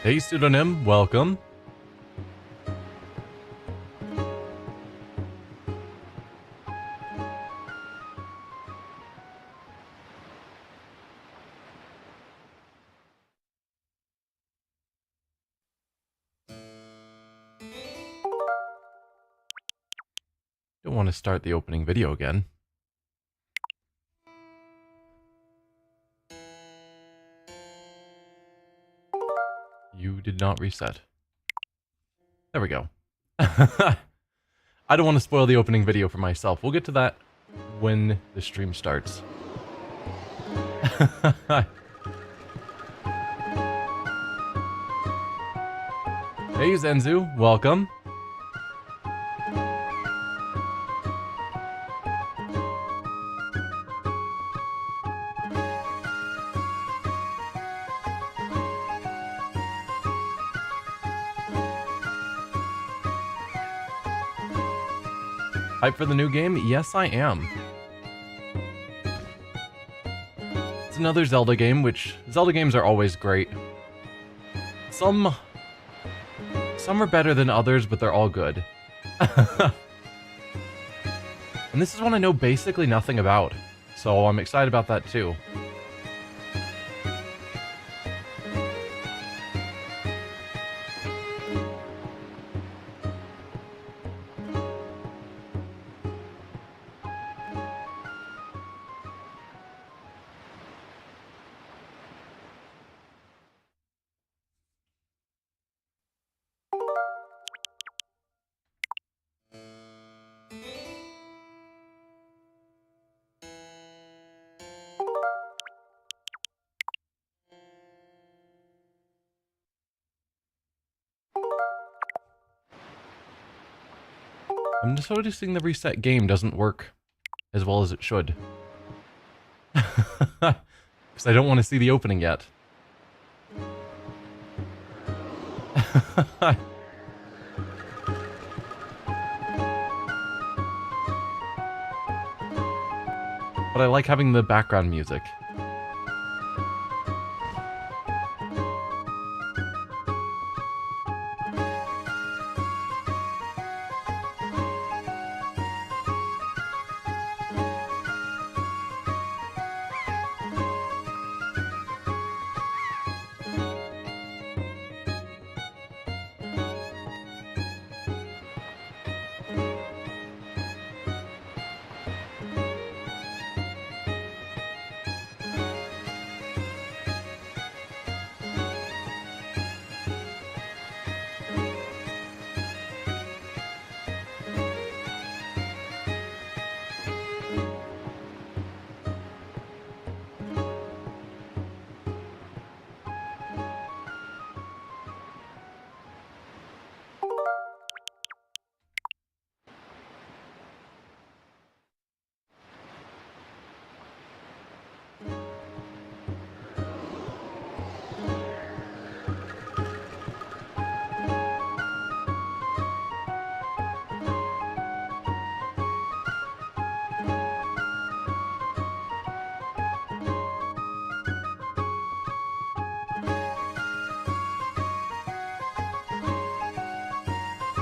Hey, pseudonym, welcome. Don't want to start the opening video again. You did not reset. There we go. I don't want to spoil the opening video for myself. We'll get to that when the stream starts. Hey, Zenzu, welcome. Hype for the new game? Yes, I am. It's another Zelda game, which Zelda games are always great. Some are better than others, but they're all good. And this is one I know basically nothing about, so I'm excited about that too. I'm just noticing the reset game doesn't work as well as it should. Because I don't want to see the opening yet. But I like having the background music.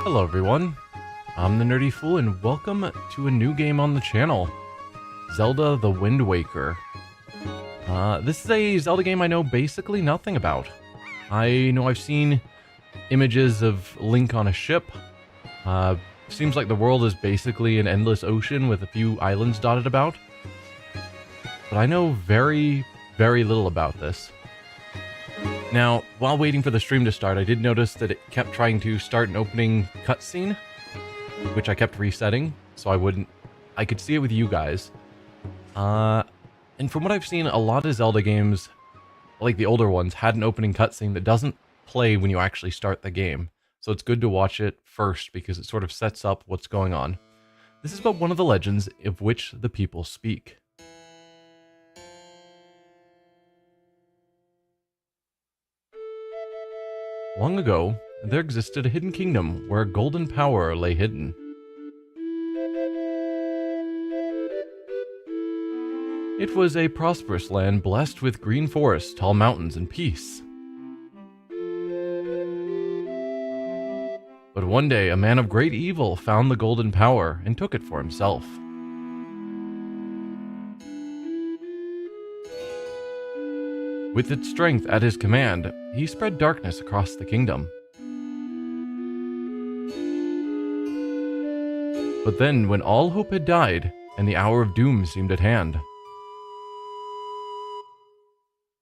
Hello everyone, I'm the Nerdy Fool and welcome to a new game on the channel, Zelda the Wind Waker. This is a Zelda game I know basically nothing about. I know I've seen images of Link on a ship. Seems like the world is basically an endless ocean with a few islands dotted about. But I know very, very little about this. Now, while waiting for the stream to start, I did notice that it kept trying to start an opening cutscene, which I kept resetting, so I could see it with you guys. And from what I've seen, a lot of Zelda games, like the older ones, had an opening cutscene that doesn't play when you actually start the game. So it's good to watch it first because it sort of sets up what's going on. This is about one of the legends of which the people speak. Long ago, there existed a hidden kingdom where golden power lay hidden. It was a prosperous land blessed with green forests, tall mountains, and peace. But one day, a man of great evil found the golden power and took it for himself. With its strength at his command, he spread darkness across the kingdom. But then, when all hope had died, and the hour of doom seemed at hand,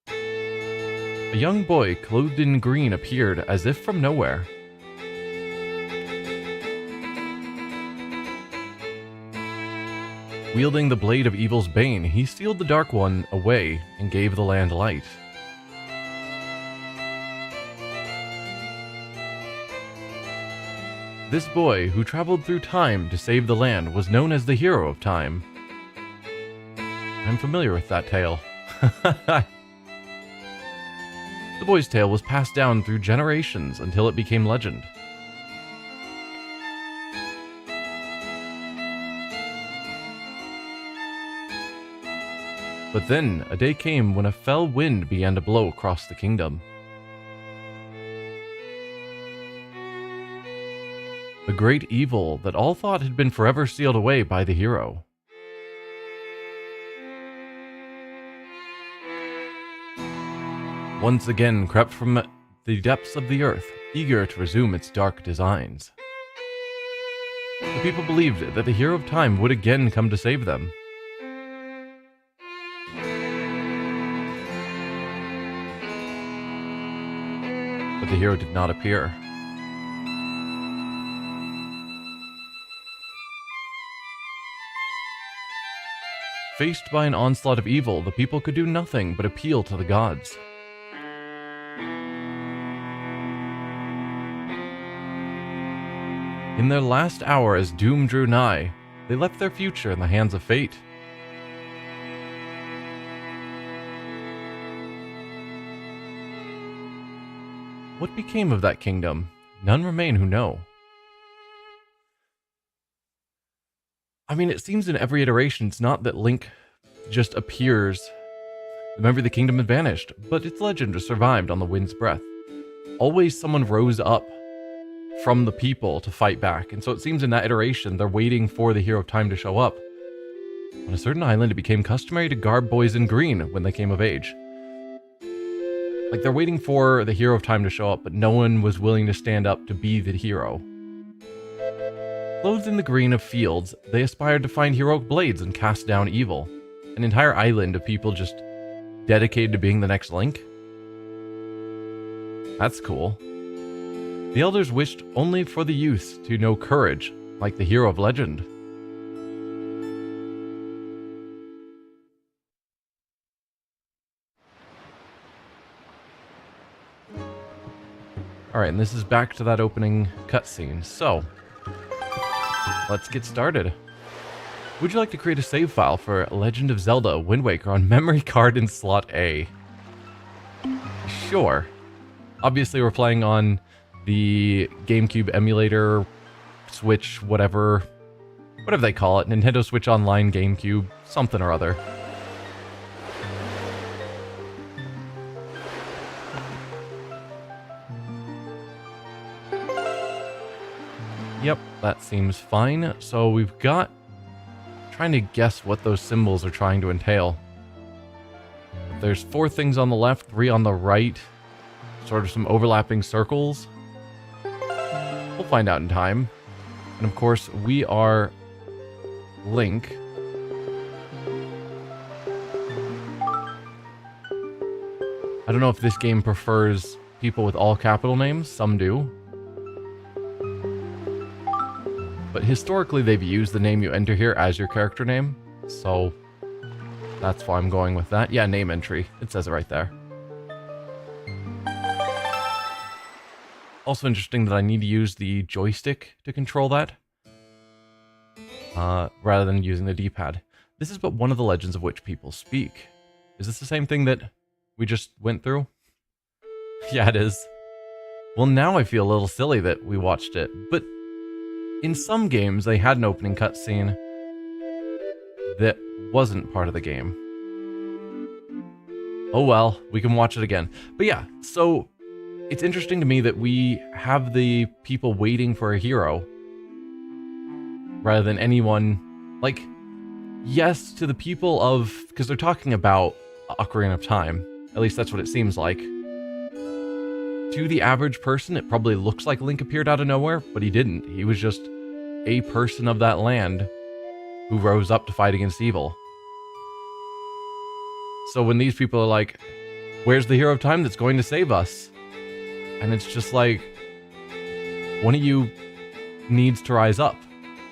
a young boy clothed in green appeared as if from nowhere. Wielding the blade of evil's bane, he sealed the Dark One away and gave the land light. This boy, who traveled through time to save the land, was known as the Hero of Time. I'm familiar with that tale. The boy's tale was passed down through generations until it became legend. But then, a day came when a fell wind began to blow across the kingdom. The great evil that all thought had been forever sealed away by the hero. Once again crept from the depths of the earth, eager to resume its dark designs. The people believed that the Hero of Time would again come to save them. But the hero did not appear. Faced by an onslaught of evil, the people could do nothing but appeal to the gods. In their last hour as doom drew nigh, they left their future in the hands of fate. What became of that kingdom? None remain who know. I mean, it seems in every iteration it's not that Link just appears. The memory of the kingdom had vanished, but its legend has survived on the wind's breath. Always someone rose up from the people to fight back, and so it seems in that iteration they're waiting for the Hero of Time to show up. On a certain island, it became customary to garb boys in green when they came of age. Like, they're waiting for the Hero of Time to show up, but no one was willing to stand up to be the hero. Clothed in the green of fields, they aspired to find heroic blades and cast down evil. An entire island of people just dedicated to being the next Link? That's cool. The elders wished only for the youth to know courage, like the hero of legend. Alright, and this is back to that opening cutscene, so let's get started. Would you like to create a save file for Legend of Zelda Wind Waker on memory card in slot A? Sure. Obviously we're playing on the GameCube emulator, Switch, whatever they call it, Nintendo Switch Online GameCube, something or other. Yep, that seems fine. So we've got... trying to guess what those symbols are trying to entail. There's 4 things on the left, 3 on the right. Sort of some overlapping circles. We'll find out in time. And of course, we are Link. I don't know if this game prefers people with all capital names. Some do. But historically, they've used the name you enter here as your character name. So that's why I'm going with that. Yeah, name entry. It says it right there. Also interesting that I need to use the joystick to control that, rather than using the D-pad. This is but one of the legends of which people speak. Is this the same thing that we just went through? Yeah, it is. Well, now I feel a little silly that we watched it, but in some games they had an opening cutscene that wasn't part of the game. Oh well, we can watch it again. But yeah, so it's interesting to me that we have the people waiting for a hero rather than anyone, like, yes, to the people of, because they're talking about Ocarina of Time, at least that's what it seems like. To the average person, it probably looks like Link appeared out of nowhere, but he didn't. He was just a person of that land who rose up to fight against evil. So when these people are like, where's the hero of time that's going to save us? And it's just like, one of you needs to rise up.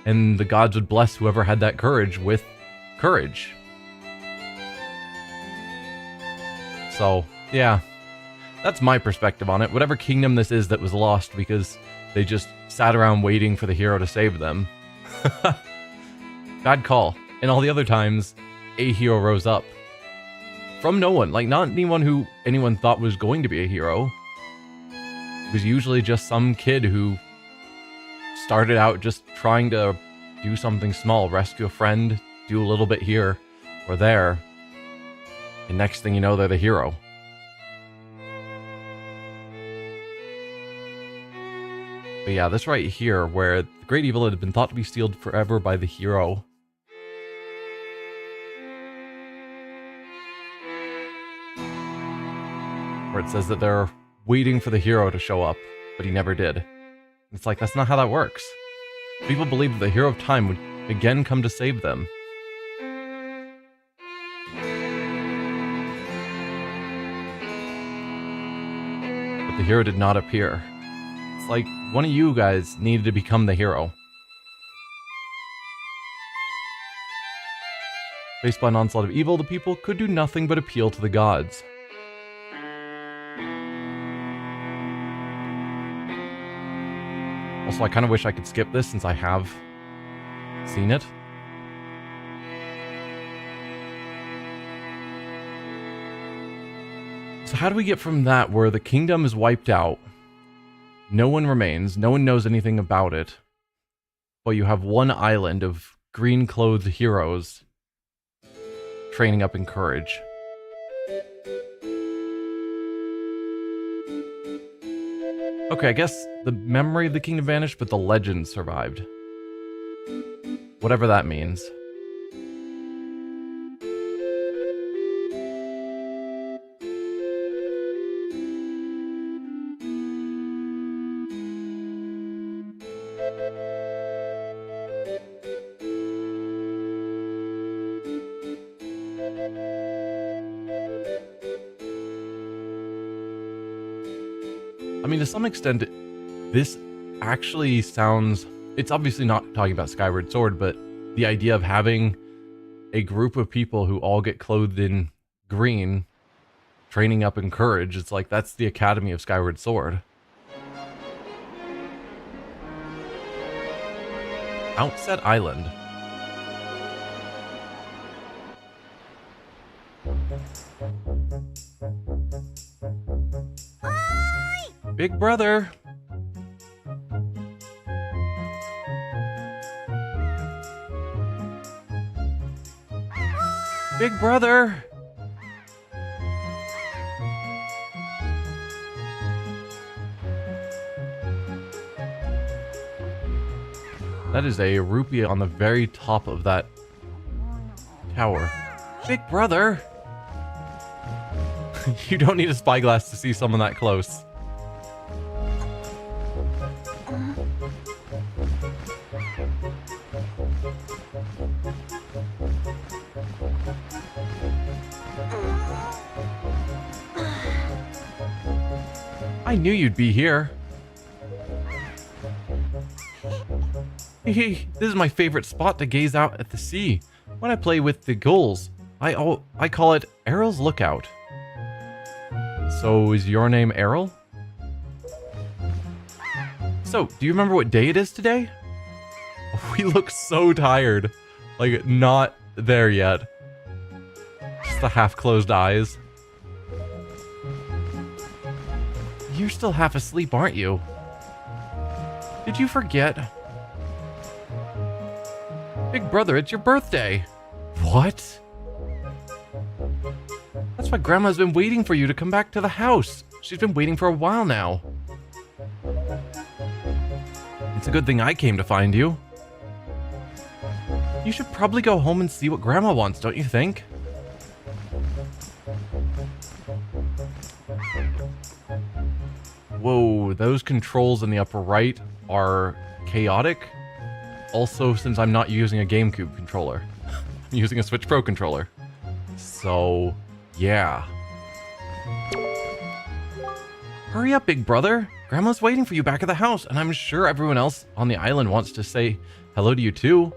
And the gods would bless whoever had that courage with courage. So, yeah. That's my perspective on it. Whatever kingdom this is that was lost because they just sat around waiting for the hero to save them. Bad call. And all the other times, a hero rose up. From no one. Like, not anyone who anyone thought was going to be a hero. It was usually just some kid who started out just trying to do something small. Rescue a friend, do a little bit here or there. And next thing you know, they're the hero. But yeah, this right here, where the great evil had been thought to be sealed forever by the hero. Where it says that they're waiting for the hero to show up, but he never did. It's like, that's not how that works. People believe that the hero of time would again come to save them. But the hero did not appear. It's like, one of you guys needed to become the hero. Faced by an onslaught of evil, the people could do nothing but appeal to the gods. Also, I kind of wish I could skip this since I have seen it. So how do we get from that, where the kingdom is wiped out, no one remains, no one knows anything about it, but you have one island of green-clothed heroes training up in courage? Okay, I guess the memory of the kingdom vanished, but the legend survived. Whatever that means. I mean, to some extent, this actually sounds... It's obviously not talking about Skyward Sword, but the idea of having a group of people who all get clothed in green, training up in courage, it's like, that's the Academy of Skyward Sword. Outset Island. Big brother. Big brother. That is a rupee on the very top of that tower. Big brother. You don't need a spyglass to see someone that close. I knew you'd be here. Hey, this is my favorite spot to gaze out at the sea. When I play with the gulls, I call it Aryll's Lookout. So, is your name Aryll? So, do you remember what day it is today? We look so tired. Like, not there yet. Just the half-closed eyes. You're still half asleep, aren't you? Did you forget? Big brother, it's your birthday. What? That's why Grandma's been waiting for you to come back to the house. She's been waiting for a while now. It's a good thing I came to find you. You should probably go home and see what Grandma wants, don't you think? Whoa, those controls in the upper right are chaotic. Also, since I'm not using a GameCube controller, I'm using a Switch Pro controller. So, yeah. Hurry up, big brother. Grandma's waiting for you back at the house, and I'm sure everyone else on the island wants to say hello to you too.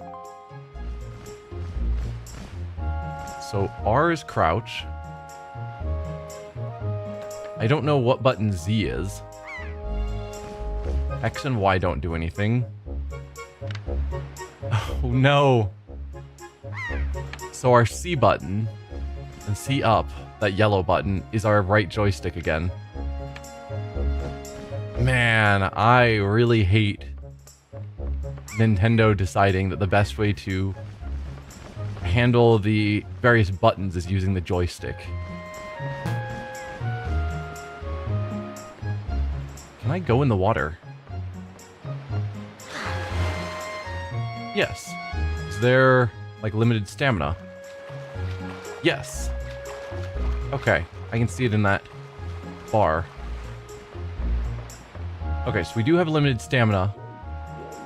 So R is crouch. I don't know what button Z is. X and Y don't do anything. Oh no. So our C button and C up, that yellow button, is our right joystick again. Man, I really hate Nintendo deciding that the best way to handle the various buttons is using the joystick. Can I go in the water? Yes. Is there, like, limited stamina? Yes. Okay, I can see it in that bar. Okay, so we do have limited stamina.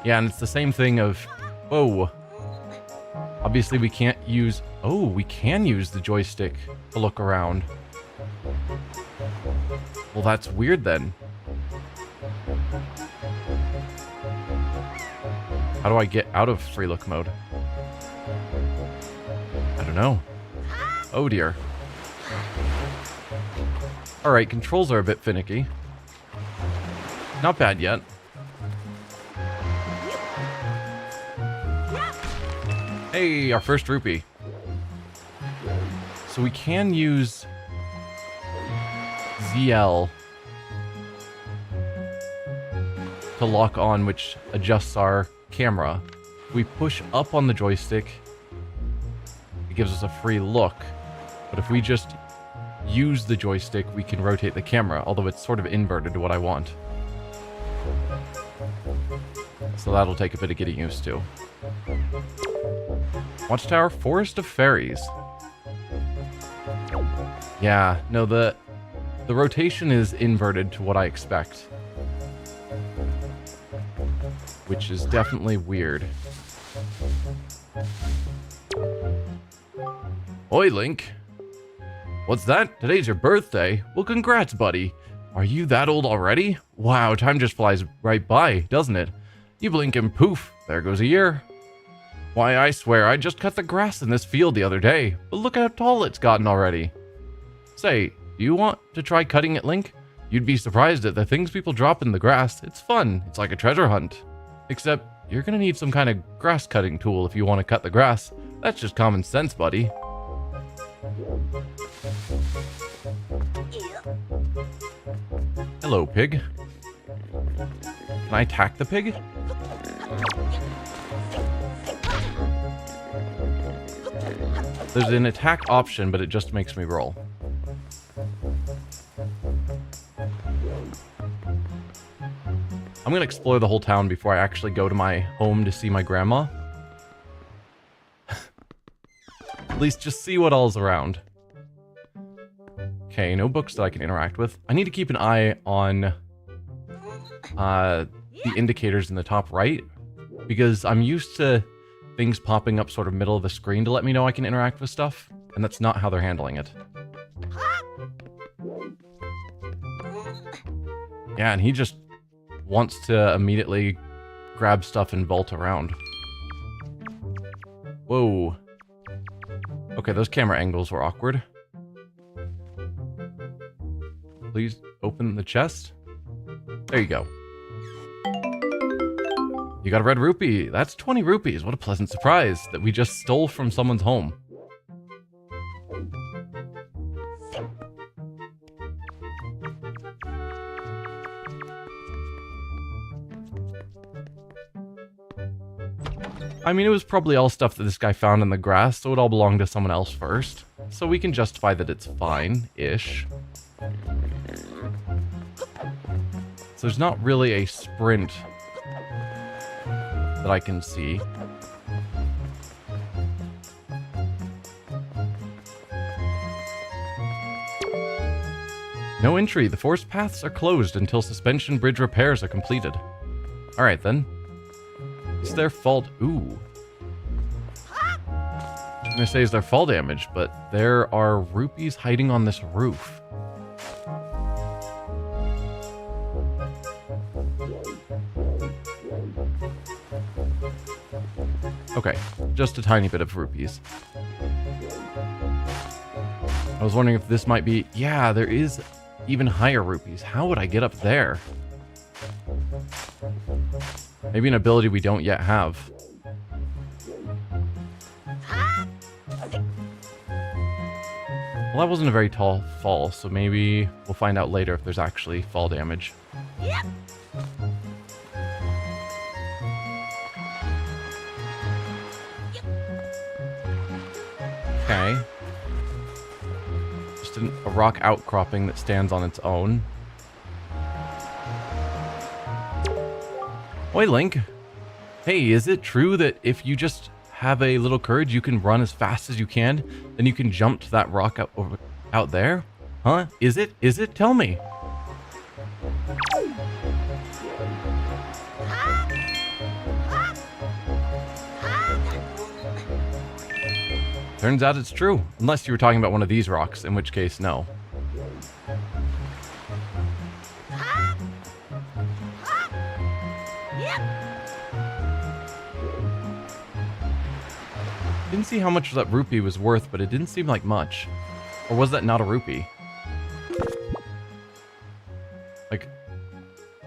Yeah, and it's the same thing of... Whoa. Obviously we can't use... Oh, we can use the joystick to look around. Well, that's weird then. How do I get out of free look mode? I don't know. Oh dear. Alright, controls are a bit finicky. Not bad yet. Hey, our first rupee. So we can use ZL to lock on, which adjusts our camera. If we push up on the joystick, it gives us a free look. But if we just use the joystick, we can rotate the camera, although it's sort of inverted to what I want. So that'll take a bit of getting used to. Watchtower, Forest of Fairies. Yeah, no, the rotation is inverted to what I expect. Which is definitely weird. Oi, Link. What's that? Today's your birthday? Well, congrats, buddy. Are you that old already? Wow, time just flies right by, doesn't it? You blink and poof, there goes a year. Why, I swear, I just cut the grass in this field the other day, but look how tall it's gotten already. Say, do you want to try cutting it, Link? You'd be surprised at the things people drop in the grass. It's fun. It's like a treasure hunt. Except, you're gonna need some kind of grass cutting tool if you want to cut the grass. That's just common sense, buddy. Hello, pig. Can I attack the pig? There's an attack option, but it just makes me roll. I'm gonna explore the whole town before I actually go to my home to see my grandma. At least just see what all's around. Okay, no books that I can interact with. I need to keep an eye on the indicators in the top right, because I'm used to things popping up sort of middle of the screen to let me know I can interact with stuff, and that's not how they're handling it. Yeah, and he just wants to immediately grab stuff and vault around. Whoa. Okay, those camera angles were awkward. Please open the chest. There you go. You got a red rupee. That's 20 rupees. What a pleasant surprise that we just stole from someone's home. I mean, it was probably all stuff that this guy found in the grass, so it all belonged to someone else first. So we can justify that it's fine-ish. So there's not really a sprint that I can see. No entry. The forest paths are closed until suspension bridge repairs are completed. Alright then. Is their fault? Ooh. I was gonna say is their fall damage, but there are rupees hiding on this roof. Okay, just a tiny bit of rupees. I was wondering if this might be... Yeah, there is even higher rupees. How would I get up there? Maybe an ability we don't yet have. Well, that wasn't a very tall fall, so maybe we'll find out later if there's actually fall damage. Yep. Okay. Just a rock outcropping that stands on its own. Oi, Link. Hey, is it true that if you just have a little courage, you can run as fast as you can, then you can jump to that rock out there? Huh? Is it? Is it? Tell me. Turns out it's true. Unless you were talking about one of these rocks, in which case, no. Didn't see how much that rupee was worth, but it didn't seem like much. Or was that not a rupee? Like,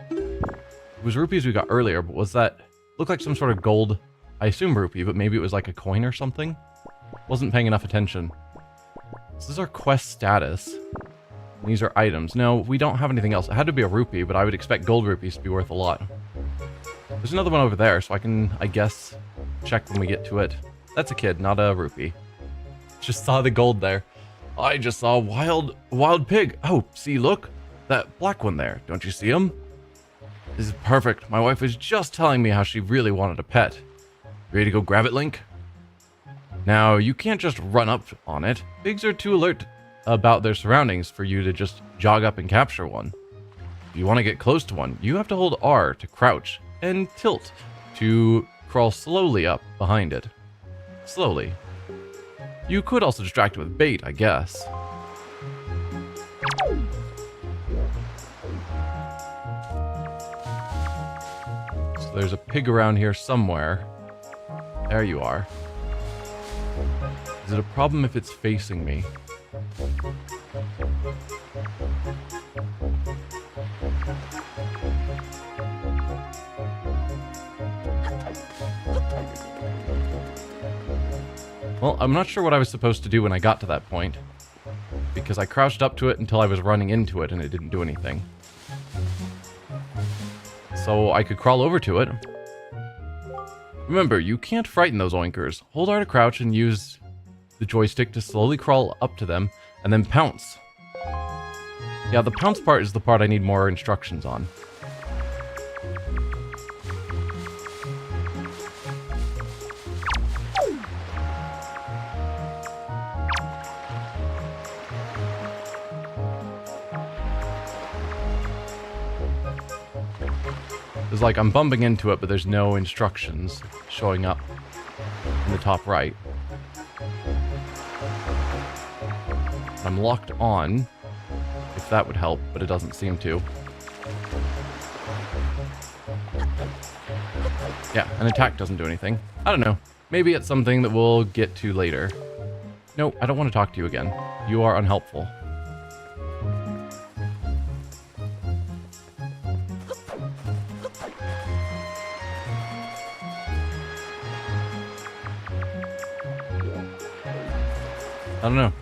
it was rupees we got earlier, but was that... Looked like some sort of gold, I assume rupee, but maybe it was like a coin or something? Wasn't paying enough attention. This is our quest status. These are items. No, we don't have anything else. It had to be a rupee, but I would expect gold rupees to be worth a lot. There's another one over there, so I can, I guess, check when we get to it. That's a kid, not a rupee. Just saw the gold there. I just saw a wild pig. Oh, see, look. That black one there. Don't you see him? This is perfect. My wife was just telling me how she really wanted a pet. Ready to go grab it, Link? Now, you can't just run up on it. Pigs are too alert about their surroundings for you to just jog up and capture one. If you want to get close to one, you have to hold R to crouch and tilt to crawl slowly up behind it. Slowly. You could also distract it with bait, I guess. So there's a pig around here somewhere. There you are. Is it a problem if it's facing me? Well, I'm not sure what I was supposed to do when I got to that point, because I crouched up to it until I was running into it and it didn't do anything. So I could crawl over to it. Remember, you can't frighten those oinkers. Hold R to crouch and use the joystick to slowly crawl up to them, and then pounce. Yeah, the pounce part is the part I need more instructions on. It's like I'm bumping into it, but there's no instructions showing up in the top right. I'm locked on, if that would help, but it doesn't seem to. Yeah, an attack doesn't do anything. I don't know. Maybe it's something that we'll get to later. No, I don't want to talk to you again. You are unhelpful. I don't know.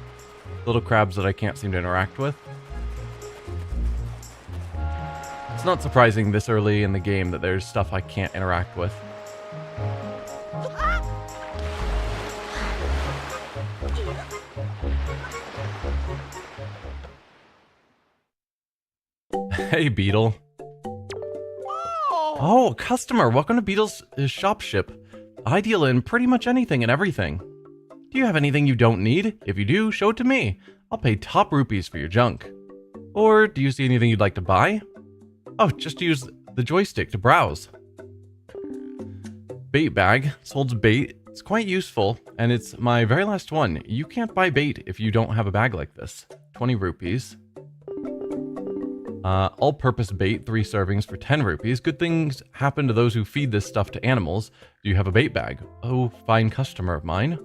Little crabs that I can't seem to interact with. It's not surprising this early in the game that there's stuff I can't interact with. Hey, Beetle. Oh, customer, welcome to Beetle's shop ship. I deal in pretty much anything and everything. Do you have anything you don't need? If you do, show it to me. I'll pay top rupees for your junk. Or do you see anything you'd like to buy? Oh, just use the joystick to browse. Bait bag. This holds bait. It's quite useful, and it's my very last one. You can't buy bait if you don't have a bag like this. 20 rupees. All-purpose bait, 3 servings for 10 rupees. Good things happen to those who feed this stuff to animals. Do you have a bait bag? Oh, fine customer of mine.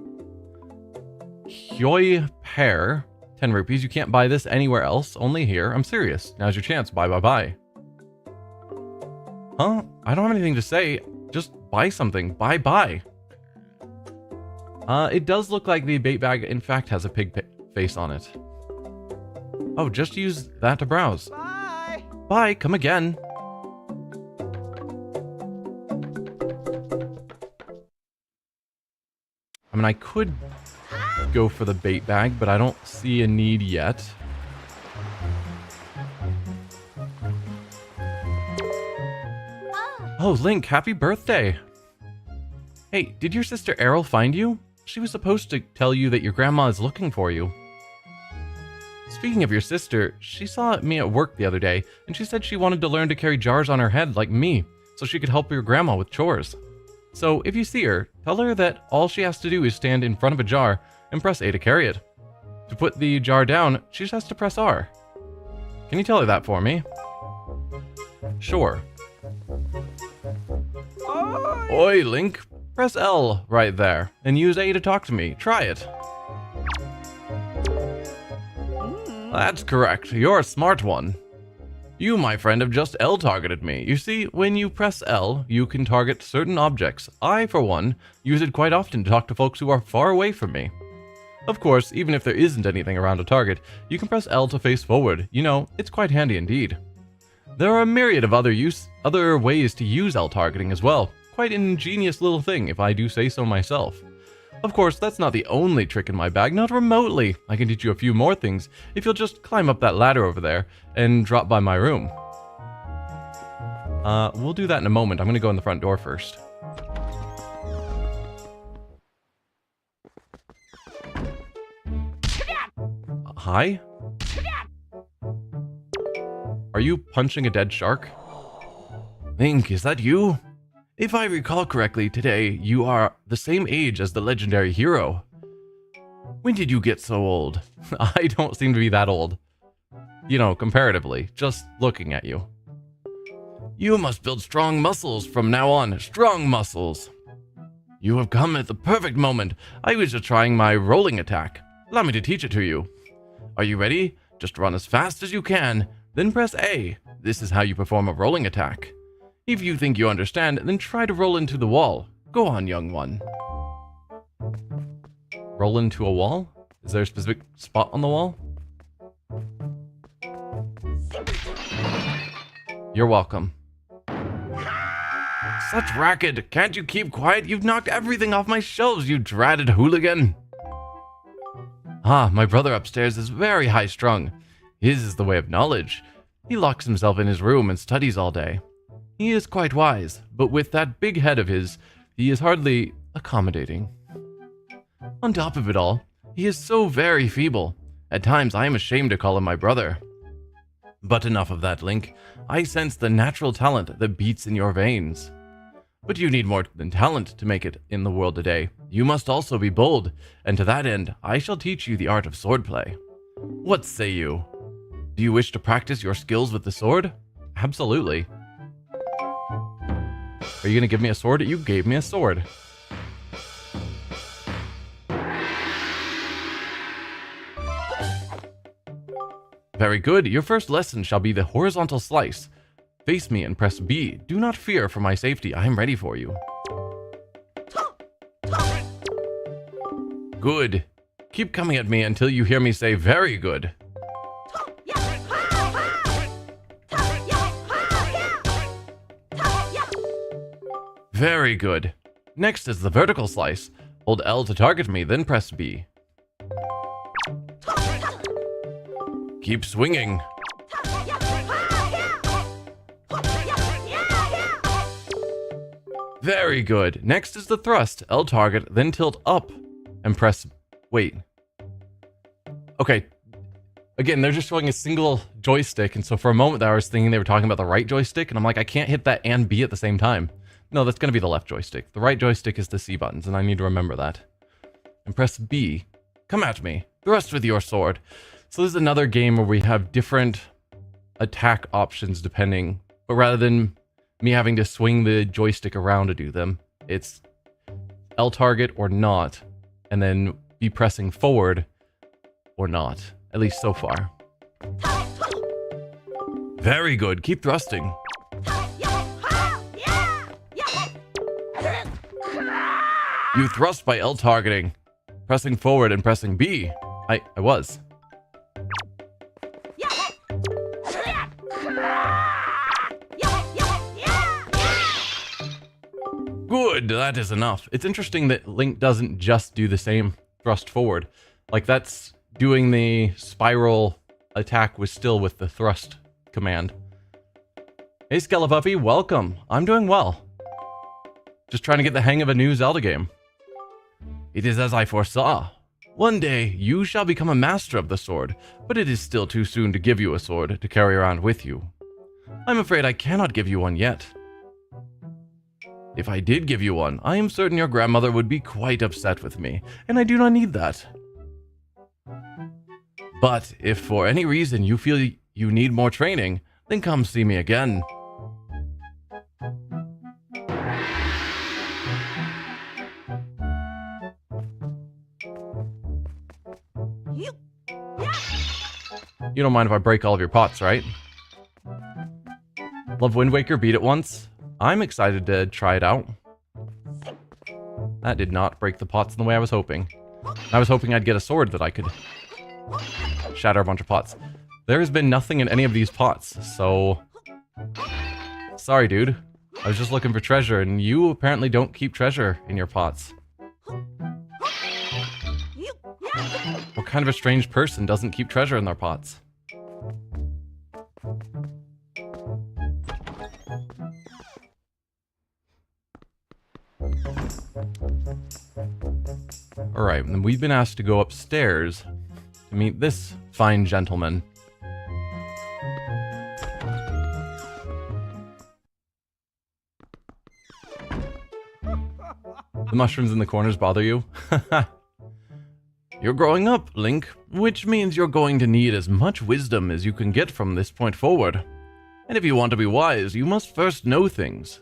Hyoi pear, 10 rupees. You can't buy this anywhere else, only here. I'm serious. Now's your chance. Buy, buy, buy. Huh? I don't have anything to say. Just buy something. Buy, buy. It does look like the bait bag, in fact, has a pig face on it. Oh, just use that to browse. Bye! Bye, come again. I mean, I could go for the bait bag, but I don't see a need yet. Oh, Link, happy birthday! Hey, did your sister Aryll find you? She was supposed to tell you that your grandma is looking for you. Speaking of your sister, she saw me at work the other day, and she said she wanted to learn to carry jars on her head like me, so she could help your grandma with chores. So if you see her, tell her that all she has to do is stand in front of a jar and press A to carry it. To put the jar down, she just has to press R. Can you tell her that for me? Sure. Oi, Link. Press L right there, and use A to talk to me. Try it. That's correct. You're a smart one. You, my friend, have just L-targeted me. You see, when you press L, you can target certain objects. I, for one, use it quite often to talk to folks who are far away from me. Of course, even if there isn't anything around to target, you can press L to face forward. You know, it's quite handy indeed. There are a myriad of other ways to use L-targeting as well. Quite an ingenious little thing, if I do say so myself. Of course, that's not the only trick in my bag, not remotely. I can teach you a few more things if you'll just climb up that ladder over there and drop by my room. We'll do that in a moment. I'm gonna go in the front door first. Hi? Are you punching a dead shark? Link, is that you? If I recall correctly, today you are the same age as the legendary hero. When did you get so old? I don't seem to be that old. You know, comparatively, just looking at you. You must build strong muscles from now on, strong muscles. You have come at the perfect moment. I was just trying my rolling attack. Allow me to teach it to you. Are you ready? Just run as fast as you can, then press A. This is how you perform a rolling attack. If you think you understand, then try to roll into the wall. Go on, young one. Roll into a wall? Is there a specific spot on the wall? You're welcome. Such racket! Can't you keep quiet? You've knocked everything off my shelves, you dratted hooligan! Ah, my brother upstairs is very high-strung. His is the way of knowledge. He locks himself in his room and studies all day. He is quite wise, but with that big head of his, he is hardly accommodating. On top of it all, he is so very feeble. At times I am ashamed to call him my brother. But enough of that, Link. I sense the natural talent that beats in your veins. But you need more than talent to make it in the world today. You must also be bold, and to that end, I shall teach you the art of swordplay. What say you? Do you wish to practice your skills with the sword? Absolutely. Are you gonna give me a sword? You gave me a sword. Very good. Your first lesson shall be the horizontal slice. Face me and press B. Do not fear for my safety. I am ready for you. Good. Keep coming at me until you hear me say very good. Very good. Next is the vertical slice. Hold L to target me, then press B. Keep swinging. Very good. Next is the thrust. L target, then tilt up and press... Wait. Okay. Again, they're just showing a single joystick, and so for a moment there I was thinking they were talking about the right joystick, and I'm like, I can't hit that and B at the same time. No, that's going to be the left joystick. The right joystick is the C buttons, and I need to remember that. And press B. Come at me. Thrust with your sword. So this is another game where we have different attack options depending, but rather than me having to swing the joystick around to do them, it's L target or not, and then be pressing forward or not. At least so far. Very good. Keep thrusting. You thrust by L targeting. Pressing forward and pressing B. I was. Good, that is enough. It's interesting that Link doesn't just do the same thrust forward. Like, that's doing the spiral attack was still with the thrust command. Hey Skelepuffy, welcome. I'm doing well. Just trying to get the hang of a new Zelda game. It is as I foresaw. One day, you shall become a master of the sword, but it is still too soon to give you a sword to carry around with you. I'm afraid I cannot give you one yet. If I did give you one, I am certain your grandmother would be quite upset with me, and I do not need that. But if for any reason you feel you need more training, then come see me again. You don't mind if I break all of your pots, right? Love Wind Waker, beat it once. I'm excited to try it out. That did not break the pots in the way I was hoping. I was hoping I'd get a sword that I could shatter a bunch of pots. There has been nothing in any of these pots, so... Sorry, dude. I was just looking for treasure, and you apparently don't keep treasure in your pots. What kind of a strange person doesn't keep treasure in their pots? Alright, and we've been asked to go upstairs to meet this fine gentleman. The mushrooms in the corners bother you? You're growing up, Link, which means you're going to need as much wisdom as you can get from this point forward. And if you want to be wise, you must first know things.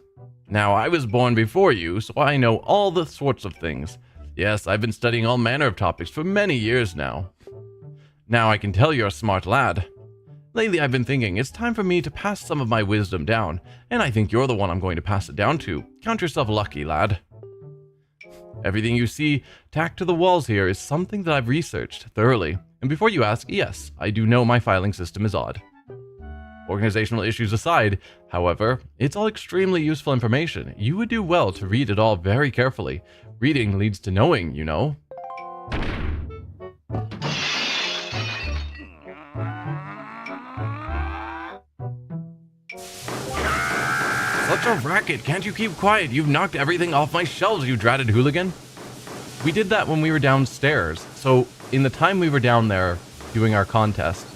Now, I was born before you, so I know all the sorts of things. Yes, I've been studying all manner of topics for many years now. Now I can tell you're a smart lad. Lately I've been thinking it's time for me to pass some of my wisdom down, and I think you're the one I'm going to pass it down to. Count yourself lucky, lad. Everything you see tacked to the walls here is something that I've researched thoroughly, and before you ask, yes, I do know my filing system is odd. Organizational issues aside, however, it's all extremely useful information. You would do well to read it all very carefully. Reading leads to knowing, you know. Such a racket! Can't you keep quiet? You've knocked everything off my shelves, you dratted hooligan! We did that when we were downstairs. So, in the time we were down there doing our contest...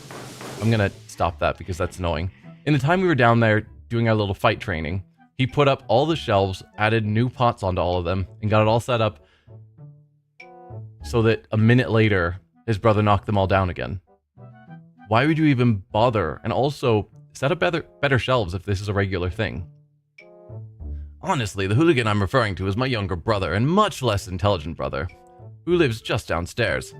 I'm gonna stop that because that's annoying. In the time we were down there doing our little fight training, he put up all the shelves, added new pots onto all of them, and got it all set up so that a minute later, his brother knocked them all down again. Why would you even bother? And also, set up better shelves if this is a regular thing. Honestly, the hooligan I'm referring to is my younger brother, and much less intelligent brother, who lives just downstairs.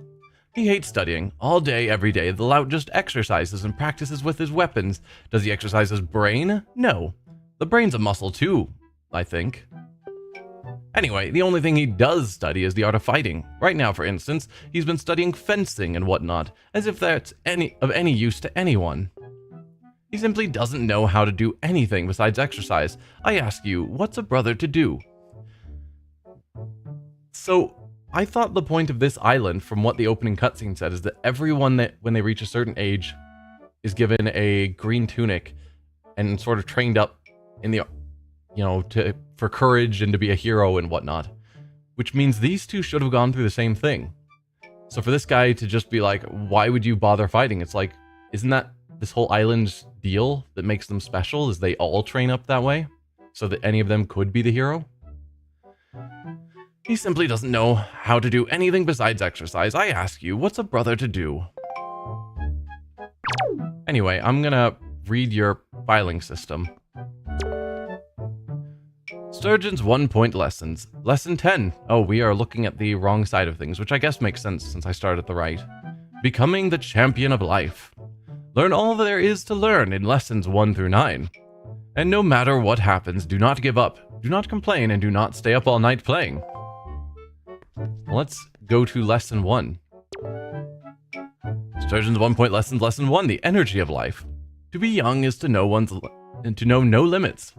He hates studying. All day, every day, the lout just exercises and practices with his weapons. Does he exercise his brain? No. The brain's a muscle too, I think. Anyway, the only thing he does study is the art of fighting. Right now, for instance, he's been studying fencing and whatnot, as if that's of any use to anyone. He simply doesn't know how to do anything besides exercise. I ask you, what's a brother to do? So, I thought the point of this island, from what the opening cutscene said, is that everyone that, when they reach a certain age, is given a green tunic and sort of trained up in the for courage and to be a hero and whatnot. Which means these two should have gone through the same thing. So for this guy to just be like, why would you bother fighting? It's like, isn't that this whole island's deal that makes them special, is they all train up that way? So that any of them could be the hero? He simply doesn't know how to do anything besides exercise. I ask you, what's a brother to do? Anyway, I'm gonna read your filing system. Sturgeon's 1-point lessons. Lesson 10. Oh, we are looking at the wrong side of things, which I guess makes sense since I started at the right. Becoming the champion of life. Learn all there is to learn in lessons 1 through 9. And no matter what happens, do not give up, do not complain, and do not stay up all night playing. Let's go to lesson 1. Sturgeon's 1-point lessons. Lesson 1. The energy of life. To be young is to know no limits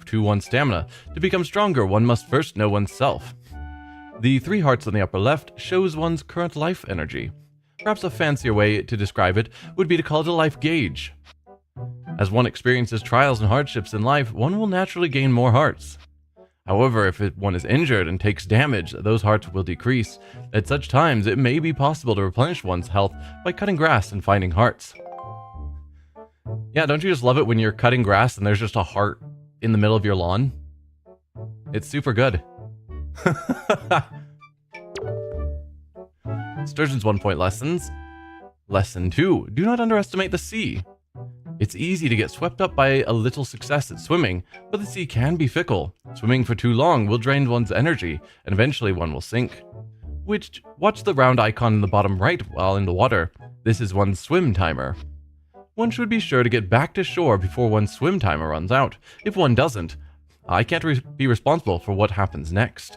to one's stamina. To become stronger, one must first know oneself. The 3 hearts on the upper left shows one's current life energy. Perhaps a fancier way to describe it would be to call it a life gauge. As one experiences trials and hardships in life, one will naturally gain more hearts. However, if one is injured and takes damage, those hearts will decrease. At such times, it may be possible to replenish one's health by cutting grass and finding hearts. Yeah, don't you just love it when you're cutting grass and there's just a heart in the middle of your lawn? It's super good. Sturgeon's 1-point lessons. Lesson 2. Do not underestimate the sea. It's easy to get swept up by a little success at swimming, but the sea can be fickle. Swimming for too long will drain one's energy, and eventually one will sink. Watch the round icon in the bottom right while in the water. This is one's swim timer. One should be sure to get back to shore before one's swim timer runs out. If one doesn't, I can't be responsible for what happens next.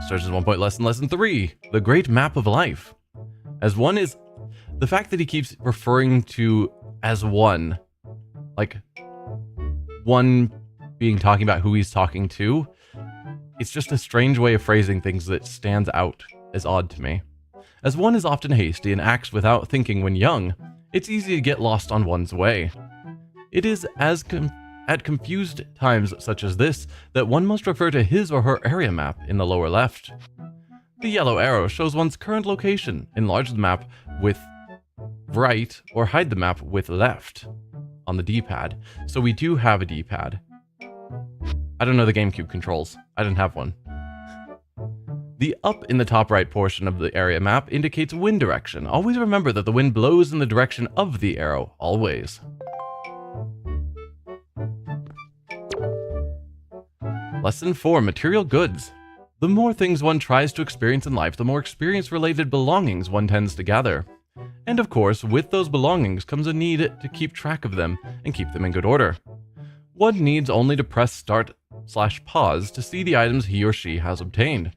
Sturgeon's 1-point lesson. Lesson 3. The great map of life. As one is... The fact that he keeps referring to as one, like one being talking about who he's talking to, it's just a strange way of phrasing things that stands out as odd to me. As one is often hasty and acts without thinking when young, it's easy to get lost on one's way. It is at confused times such as this that one must refer to his or her area map in the lower left. The yellow arrow shows one's current location. Enlarge the map with right or hide the map with left on the D-pad. So we do have a D-pad. I don't know the GameCube controls. I didn't have one. The up in the top right portion of the area map indicates wind direction. Always remember that the wind blows in the direction of the arrow, always. Lesson 4. Material goods. The more things one tries to experience in life, the more experience-related belongings one tends to gather. And of course, with those belongings comes a need to keep track of them and keep them in good order. One needs only to press start/pause to see the items he or she has obtained.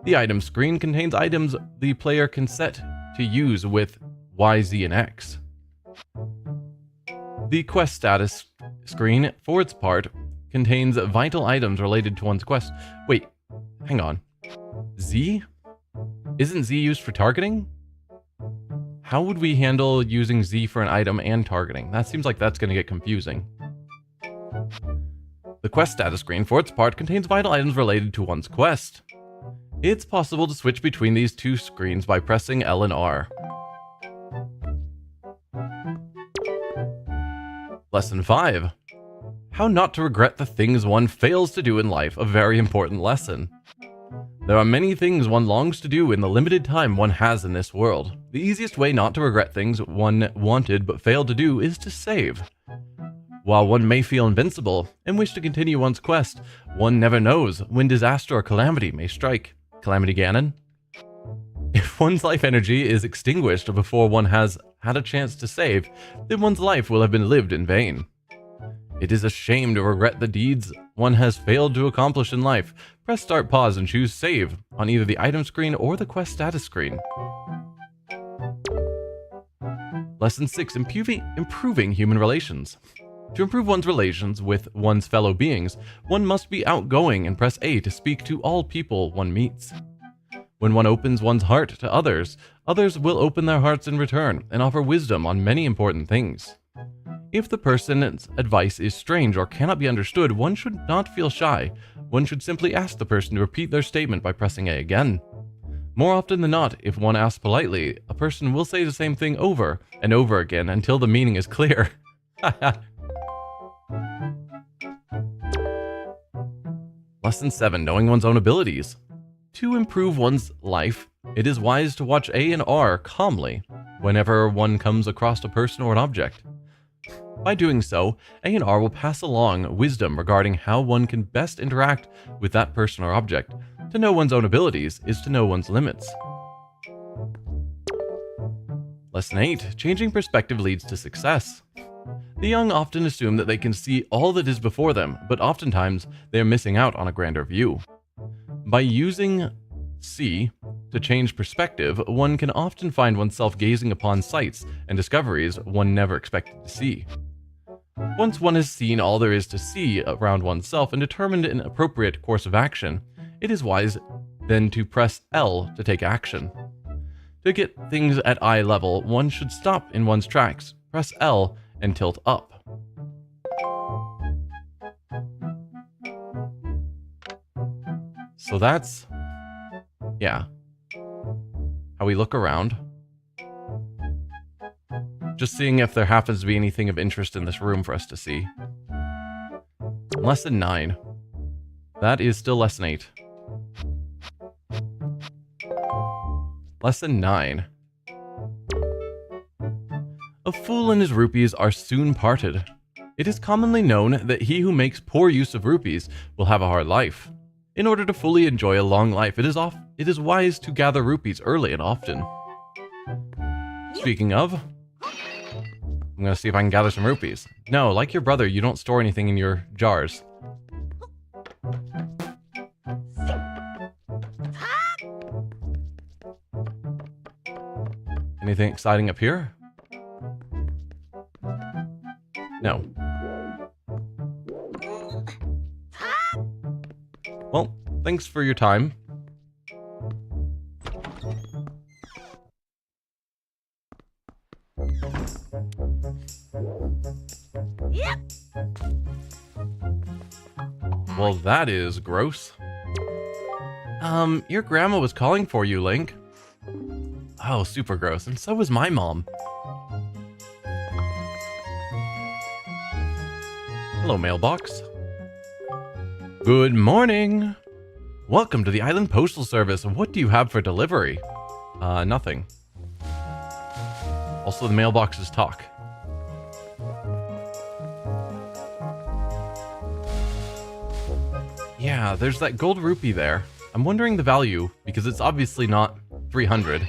The item screen contains items the player can set to use with Y, Z, and X. The quest status screen, for its part, contains vital items related to one's quest. Wait, hang on. Z? Isn't Z used for targeting? How would we handle using Z for an item and targeting? That seems like that's going to get confusing. The quest status screen, for its part, contains vital items related to one's quest. It's possible to switch between these two screens by pressing L and R. Lesson 5. How not to regret the things one fails to do in life, a very important lesson. There are many things one longs to do in the limited time one has in this world. The easiest way not to regret things one wanted but failed to do is to save. While one may feel invincible and wish to continue one's quest, one never knows when disaster or calamity may strike. Calamity Ganon? If one's life energy is extinguished before one has had a chance to save, then one's life will have been lived in vain. It is a shame to regret the deeds one has failed to accomplish in life. Press start, pause, and choose save on either the item screen or the quest status screen. Lesson 6. Improving human relations. To improve one's relations with one's fellow beings, one must be outgoing and press A to speak to all people one meets. When one opens one's heart to others, others will open their hearts in return and offer wisdom on many important things. If the person's advice is strange or cannot be understood, one should not feel shy. One should simply ask the person to repeat their statement by pressing A again. More often than not, if one asks politely, a person will say the same thing over and over again until the meaning is clear. Lesson 7. Knowing one's own abilities. To improve one's life, it is wise to watch A and R calmly whenever one comes across a person or an object. By doing so, A and R will pass along wisdom regarding how one can best interact with that person or object. To know one's own abilities is to know one's limits. Lesson 8. Changing perspective leads to success. The young often assume that they can see all that is before them, but oftentimes they are missing out on a grander view. By using C to change perspective, one can often find oneself gazing upon sights and discoveries one never expected to see. Once one has seen all there is to see around oneself and determined an appropriate course of action, it is wise then to press L to take action. To get things at eye level, one should stop in one's tracks, press L, and tilt up. So that's, yeah, how we look around. Just seeing if there happens to be anything of interest in this room for us to see. Lesson 9. That is still Lesson 8. Lesson 9. A fool and his rupees are soon parted. It is commonly known that he who makes poor use of rupees will have a hard life. In order to fully enjoy a long life, it is wise to gather rupees early and often. Speaking of, I'm going to see if I can gather some rupees. No, like your brother, you don't store anything in your jars. Anything exciting up here? No. Well, thanks for your time. Well, that is gross. Your grandma was calling for you, Link. Oh, super gross. And so was my mom. Hello, mailbox. Good morning. Welcome to the Island Postal Service. What do you have for delivery? Nothing. Also, the mailboxes talk. Yeah, there's that gold rupee there. I'm wondering the value, because it's obviously not 300.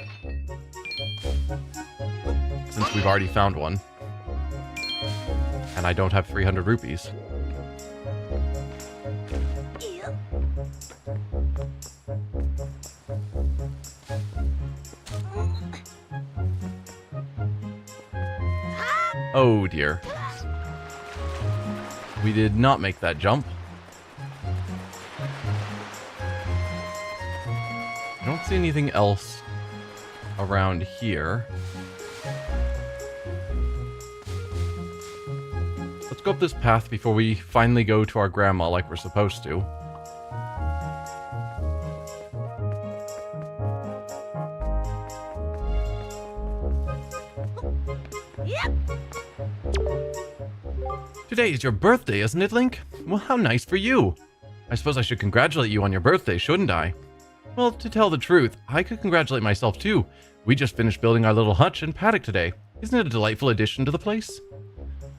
Since we've already found one. And I don't have 300 rupees. Oh dear. We did not make that jump. I don't see anything else around here. Let's go up this path before we finally go to our grandma like we're supposed to. Today is your birthday, isn't it, Link? Well, how nice for you. I suppose I should congratulate you on your birthday, shouldn't I? Well, to tell the truth, I could congratulate myself too. We just finished building our little hutch and paddock today. Isn't it a delightful addition to the place?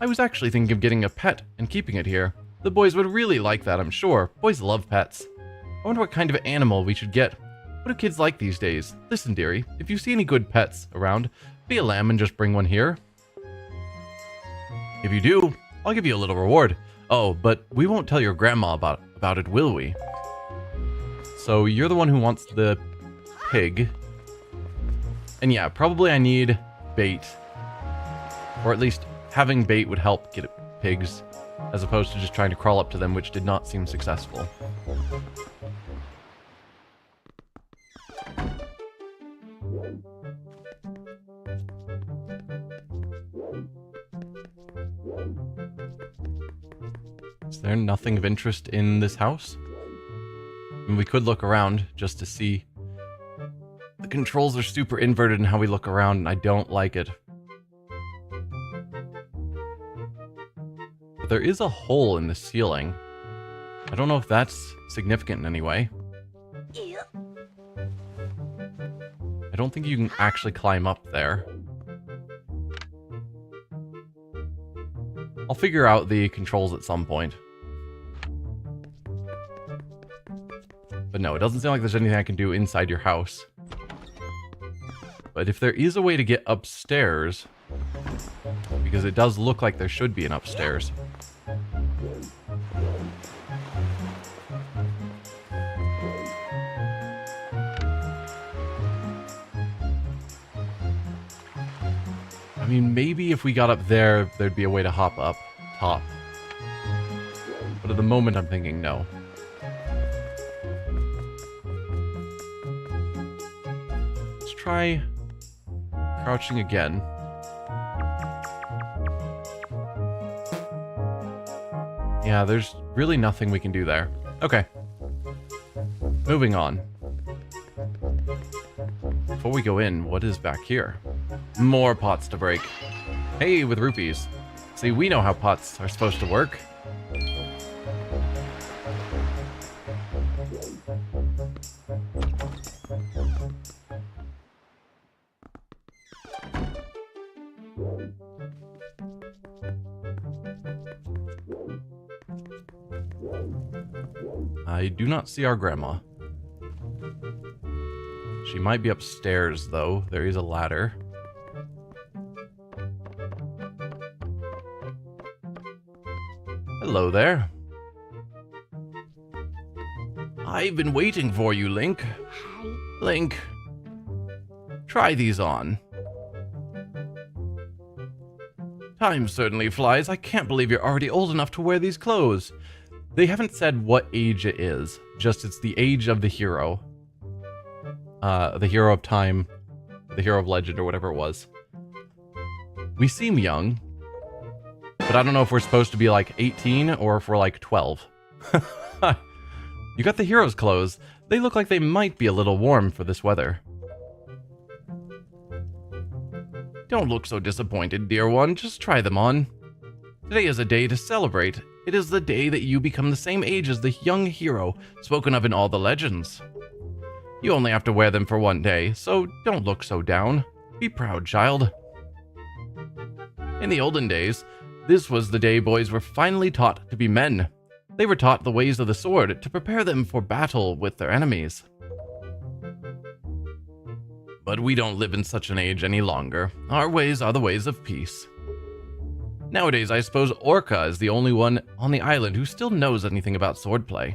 I was actually thinking of getting a pet and keeping it here. The boys would really like that, I'm sure. Boys love pets. I wonder what kind of animal we should get. What do kids like these days? Listen, dearie, if you see any good pets around, be a lamb and just bring one here. If you do, I'll give you a little reward. Oh, but we won't tell your grandma about it, will we? So you're the one who wants the pig. And yeah, probably I need bait. Or at least having bait would help get pigs, as opposed to just trying to crawl up to them, which did not seem successful. Is there nothing of interest in this house? I mean, we could look around just to see. The controls are super inverted in how we look around, and I don't like it. But there is a hole in the ceiling. I don't know if that's significant in any way. I don't think you can actually climb up there. I'll figure out the controls at some point. But no, it doesn't seem like there's anything I can do inside your house. But if there is a way to get upstairs, because it does look like there should be an upstairs. I mean, maybe if we got up there, there'd be a way to hop up top. But at the moment, I'm thinking no. Let's try crouching again. Yeah, there's really nothing we can do there. Okay. Moving on. Before we go in, what is back here? More pots to break. Hey, with rupees. See, we know how pots are supposed to work. I do not see our grandma. She might be upstairs, though. There is a ladder. Hello there. I've been waiting for you, Link. Link, try these on. Time certainly flies. I can't believe you're already old enough to wear these clothes. They haven't said what age it is, just it's the age of the hero. The hero of time, the hero of legend, or whatever it was. We seem young, but I don't know if we're supposed to be like 18 or if we're like 12. You got the hero's clothes. They look like they might be a little warm for this weather. Don't look so disappointed, dear one. Just try them on. Today is a day to celebrate. It is the day that you become the same age as the young hero spoken of in all the legends. You only have to wear them for one day, so don't look so down. Be proud, child. In the olden days, this was the day boys were finally taught to be men. They were taught the ways of the sword to prepare them for battle with their enemies. But we don't live in such an age any longer. Our ways are the ways of peace. Nowadays, I suppose Orca is the only one on the island who still knows anything about swordplay.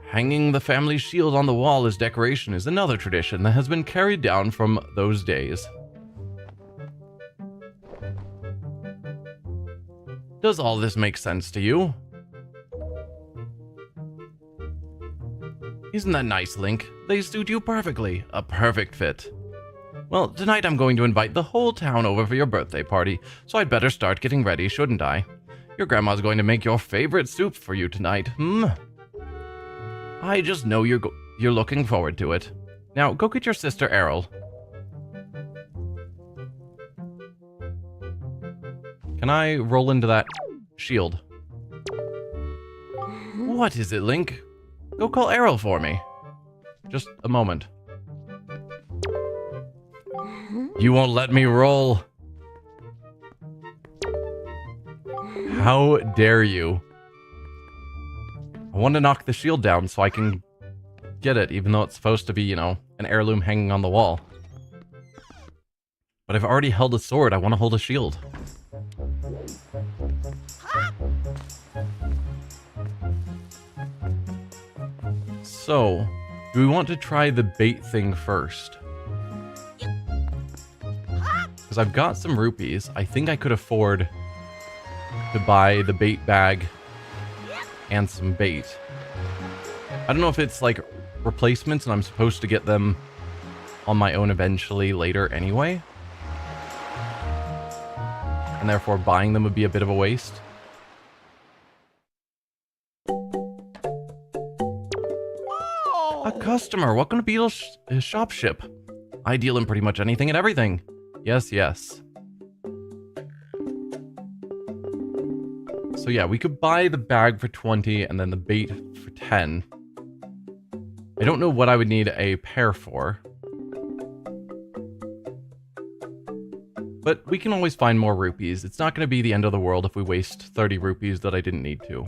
Hanging the family shield on the wall as decoration is another tradition that has been carried down from those days. Does all this make sense to you? Isn't that nice, Link? They suit you perfectly. A perfect fit. Well, tonight I'm going to invite the whole town over for your birthday party, so I'd better start getting ready, shouldn't I? Your grandma's going to make your favorite soup for you tonight, I just know you're looking forward to it. Now, go get your sister Aryll. Can I roll into that shield? What is it, Link? Go call Aryll for me. Just a moment. You won't let me roll. How dare you? I want to knock the shield down so I can get it, even though it's supposed to be, you know, an heirloom hanging on the wall. But I've already held a sword. I want to hold a shield. So, do we want to try the bait thing first? Because I've got some rupees. I think I could afford to buy the bait bag and some bait. I don't know if it's like replacements and I'm supposed to get them on my own eventually later anyway. And therefore buying them would be a bit of a waste. A customer, welcome to Beetle's shop ship. I deal in pretty much anything and everything. Yes, yes. So yeah, we could buy the bag for 20 and then the bait for 10. I don't know what I would need a pair for. But we can always find more rupees. It's not going to be the end of the world if we waste 30 rupees that I didn't need to.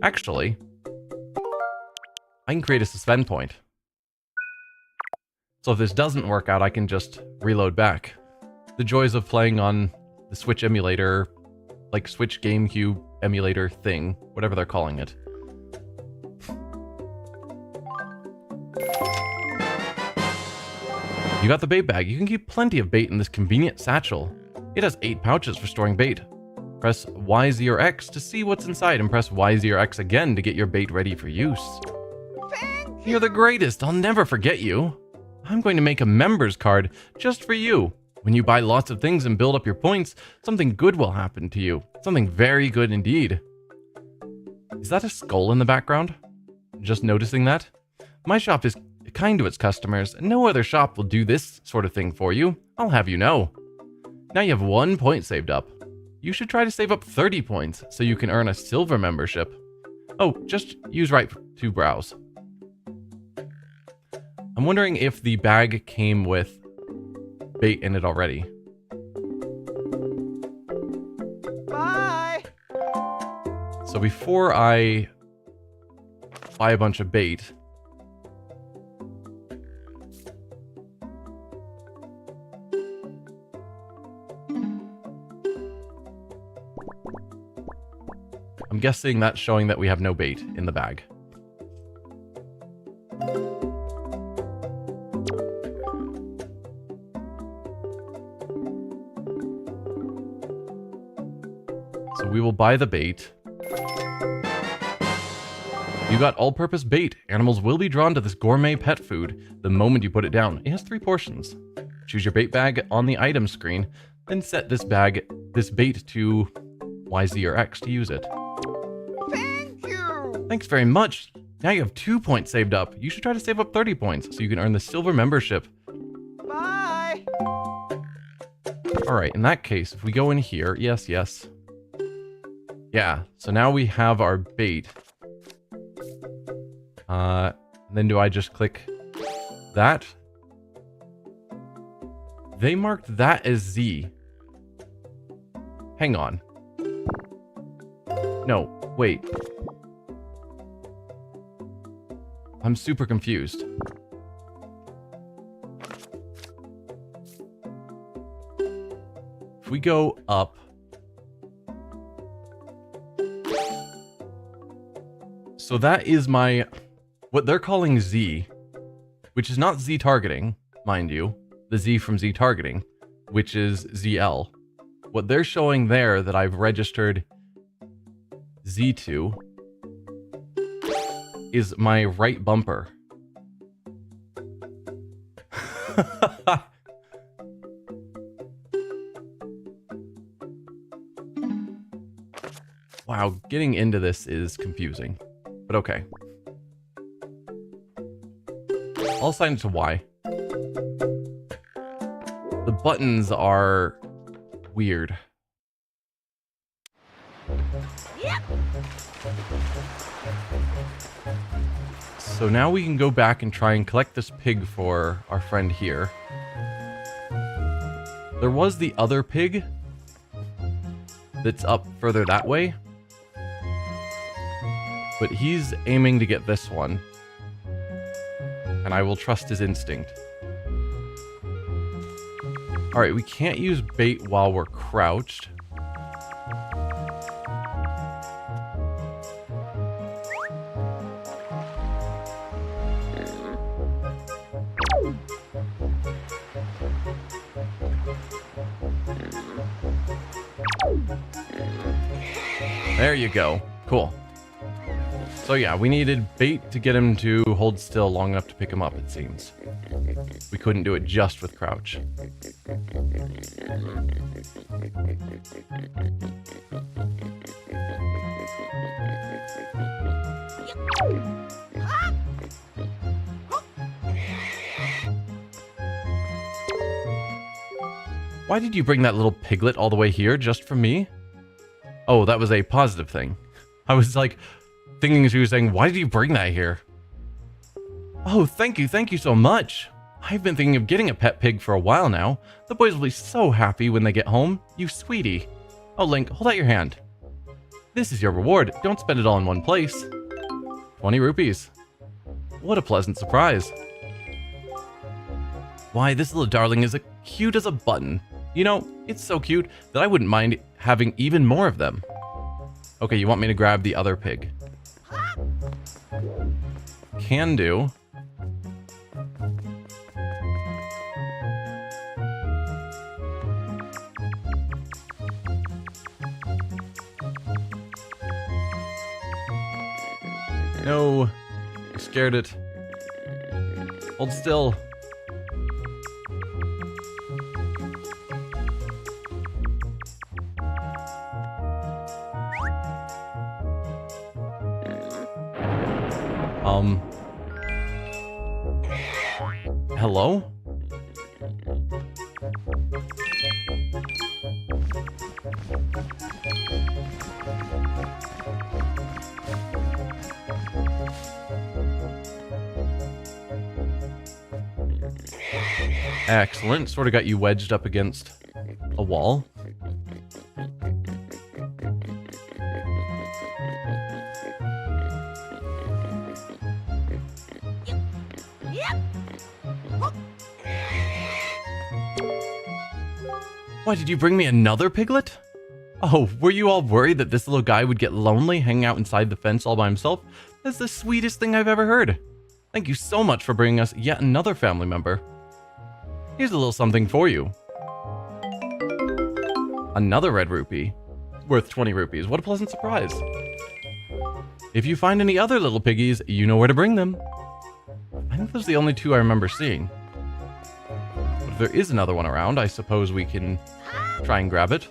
Actually, I can create a suspend point. So if this doesn't work out, I can just reload back. The joys of playing on the Switch emulator, like Switch GameCube emulator thing, whatever they're calling it. You got the bait bag. You can keep plenty of bait in this convenient satchel. It has 8 pouches for storing bait. Press Y, Z, or X to see what's inside, and press Y, Z, or X again to get your bait ready for use. You're the greatest. I'll never forget you. I'm going to make a member's card just for you. When you buy lots of things and build up your points, something good will happen to you. Something very good indeed. Is that a skull in the background? Just noticing that? My shop is kind to its customers, and no other shop will do this sort of thing for you. I'll have you know. Now you have 1 point saved up. You should try to save up 30 points so you can earn a silver membership. Oh, just use right to browse. I'm wondering if the bag came with bait in it already. Bye! So before I buy a bunch of bait, I'm guessing that's showing that we have no bait in the bag. So we will buy the bait. You got all-purpose bait. Animals will be drawn to this gourmet pet food the moment you put it down. It has 3 portions. Choose your bait bag on the item screen, then set this bait to Y, Z, or X to use it. Thank you! Thanks very much. Now you have 2 points saved up. You should try to save up 30 points so you can earn the silver membership. Bye! Alright, in that case, if we go in here, yes. Yeah, so now we have our bait. Then do I just click that? They marked that as Z. Hang on. No, wait. I'm super confused. If we go up, so that is my, what they're calling Z, which is not Z targeting, mind you, the Z from Z targeting, which is ZL. What they're showing there that I've registered Z2 is my right bumper. Wow, getting into this is confusing, but okay. I'll assign it to Y. The buttons are weird. Yep. So now we can go back and try and collect this pig for our friend here. There was the other pig that's up further that way, but he's aiming to get this one, and I will trust his instinct. Alright, we can't use bait while we're crouched. There you go. Cool. So yeah, we needed bait to get him to hold still long enough to pick him up, it seems. We couldn't do it just with crouch. Why did you bring that little piglet all the way here just for me? Oh, that was a positive thing. I was like thinking she was saying, why did you bring that here? Oh, thank you so much. I've been thinking of getting a pet pig for a while now. The boys will be so happy when they get home. You sweetie. Oh, Link, hold out your hand. This is your reward. Don't spend it all in one place. 20 rupees. What a pleasant surprise. Why, this little darling is as cute as a button. You know, it's so cute that I wouldn't mind having even more of them. Okay, you want me to grab the other pig? Can do. No, I scared it. Hold still. Hello? Excellent. Sort of got you wedged up against a wall. Why, did you bring me another piglet? Oh, were you all worried that this little guy would get lonely hanging out inside the fence all by himself? That's the sweetest thing I've ever heard. Thank you so much for bringing us yet another family member. Here's a little something for you. Another red rupee. Worth 20 rupees. What a pleasant surprise. If you find any other little piggies, you know where to bring them. I think those are the only two I remember seeing. But if there is another one around, I suppose we can try and grab it.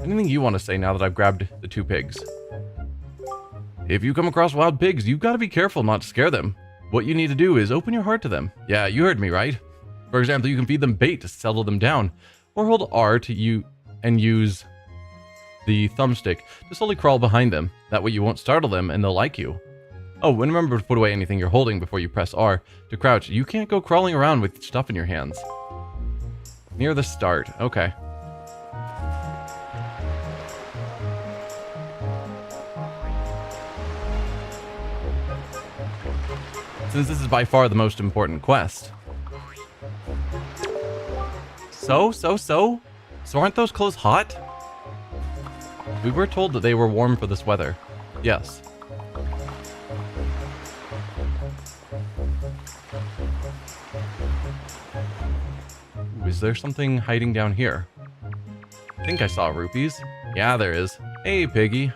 Anything you want to say now that I've grabbed the two pigs? If you come across wild pigs, you've got to be careful not to scare them. What you need to do is open your heart to them. Yeah, you heard me right. For example, you can feed them bait to settle them down, or hold R to use the thumbstick to slowly crawl behind them. That way you won't startle them and they'll like you. Oh, and remember to put away anything you're holding before you press R to crouch. You can't go crawling around with stuff in your hands. Near the start. Okay. Since this is by far the most important quest. So aren't those clothes hot? We were told that they were warm for this weather. Yes. Ooh, is there something hiding down here? I think I saw rupees. Yeah, there is. Hey, piggy.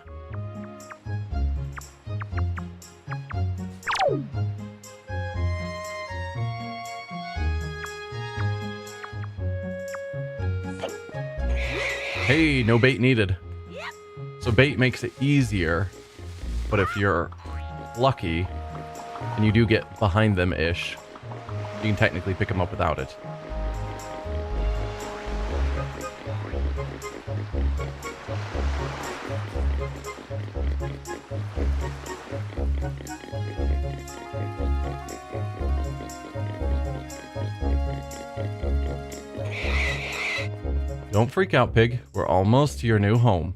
Hey, no bait needed. So bait makes it easier, but if you're lucky and you do get behind them-ish, you can technically pick them up without it. Don't freak out, pig. We're almost to your new home.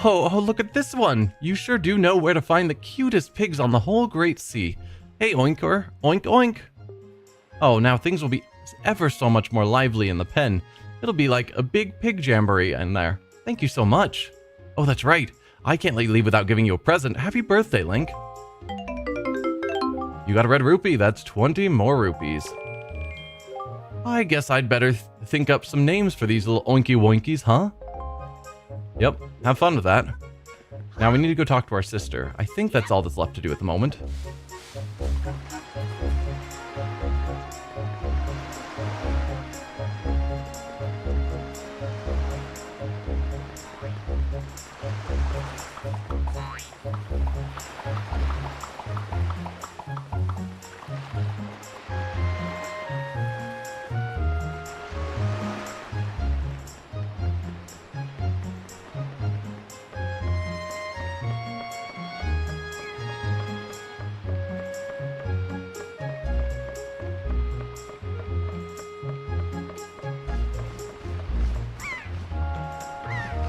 Oh, look at this one. You sure do know where to find the cutest pigs on the whole Great Sea. Hey, Oinker. Oink, oink. Oh, now things will be ever so much more lively in the pen. It'll be like a big pig jamboree in there. Thank you so much. Oh, that's right. I can't let you leave without giving you a present. Happy birthday, Link. You got a red rupee. That's 20 more rupees. I guess I'd better think up some names for these little oinky woinkies, huh? Yep, have fun with that. Now we need to go talk to our sister. I think that's all that's left to do at the moment.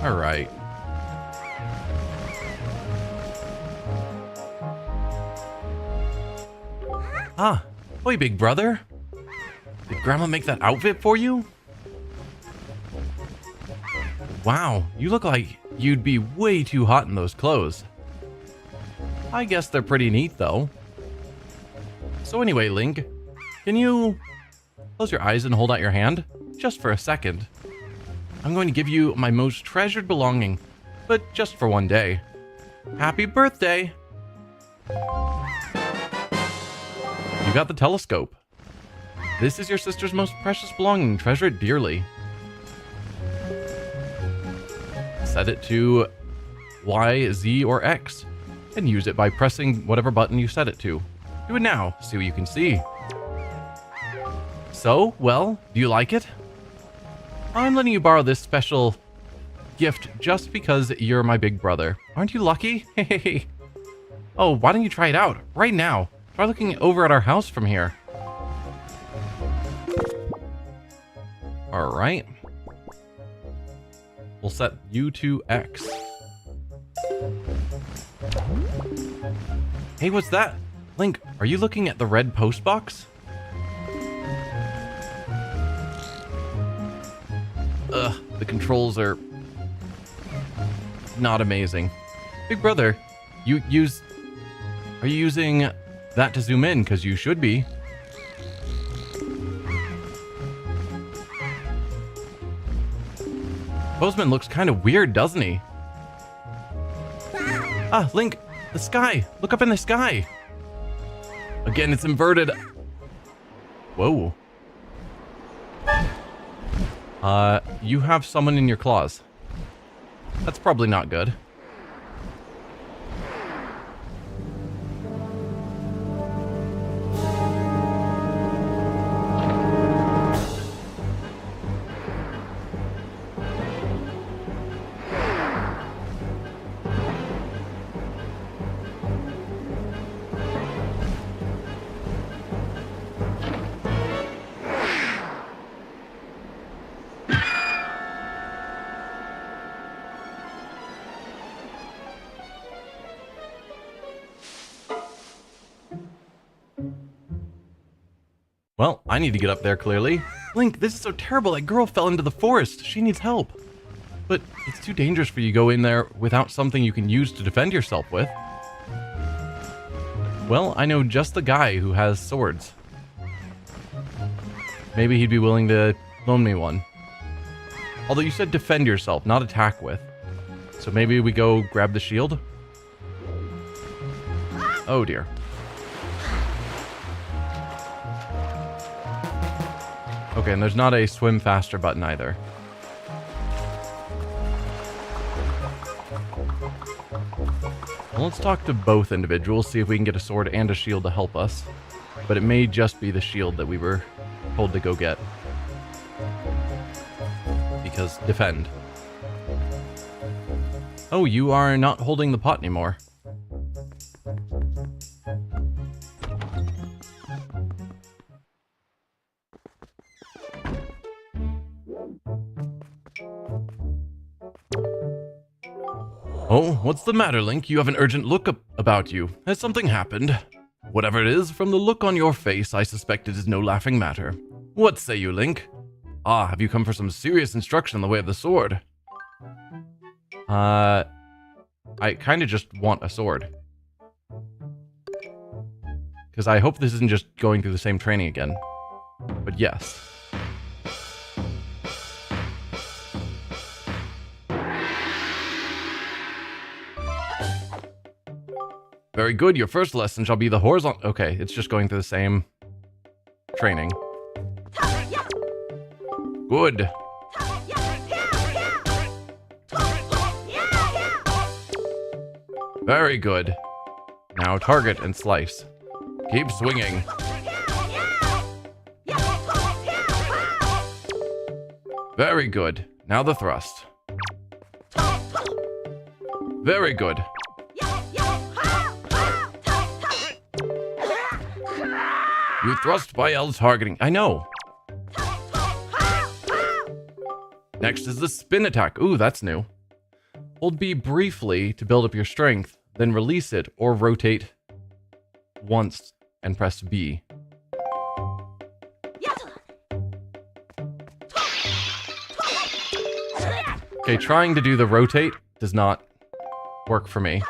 All right. Ah, boy, big brother. Did Grandma make that outfit for you? Wow, you look like you'd be way too hot in those clothes. I guess they're pretty neat, though. So anyway, Link, can you close your eyes and hold out your hand? Just for a second. I'm going to give you my most treasured belonging, but just for one day. Happy birthday! You got the telescope. This is your sister's most precious belonging. Treasure it dearly. Set it to Y, Z, or X, and use it by pressing whatever button you set it to. Do it now, see what you can see. So, well, do you like it? I'm letting you borrow this special gift just because you're my big brother. Aren't you lucky? Hey. Oh, why don't you try it out right now? Try looking over at our house from here. All right. We'll set you to X. Hey, what's that? Link, are you looking at the red post box? Ugh, the controls are not amazing. Big brother, are you using that to zoom in? Because you should be. Postman looks kind of weird, doesn't he? Ah, Link, the sky. Look up in the sky. Again, it's inverted. Whoa. You have someone in your claws. That's probably not good. Well, I need to get up there, clearly. Link, this is so terrible. That girl fell into the forest. She needs help. But it's too dangerous for you to go in there without something you can use to defend yourself with. Well, I know just the guy who has swords. Maybe he'd be willing to loan me one. Although you said defend yourself, not attack with. So maybe we go grab the shield? Oh dear. Okay, and there's not a swim faster button either. Well, let's talk to both individuals, see if we can get a sword and a shield to help us. But it may just be the shield that we were told to go get. Because defend. Oh, you are not holding the pot anymore. Oh, what's the matter, Link? You have an urgent look about you. Has something happened? Whatever it is, from the look on your face, I suspect it is no laughing matter. What say you, Link? Ah, have you come for some serious instruction in the way of the sword? I kind of just want a sword. Because I hope this isn't just going through the same training again. But yes. Very good, your first lesson shall be the horizontal... Okay, it's just going through the same training. Good. Very good. Now target and slice. Keep swinging. Very good. Now the thrust. Very good. You thrust by L targeting. I know. Next is the spin attack. Ooh, that's new. Hold B briefly to build up your strength, then release it or rotate once and press B. Okay, trying to do the rotate does not work for me.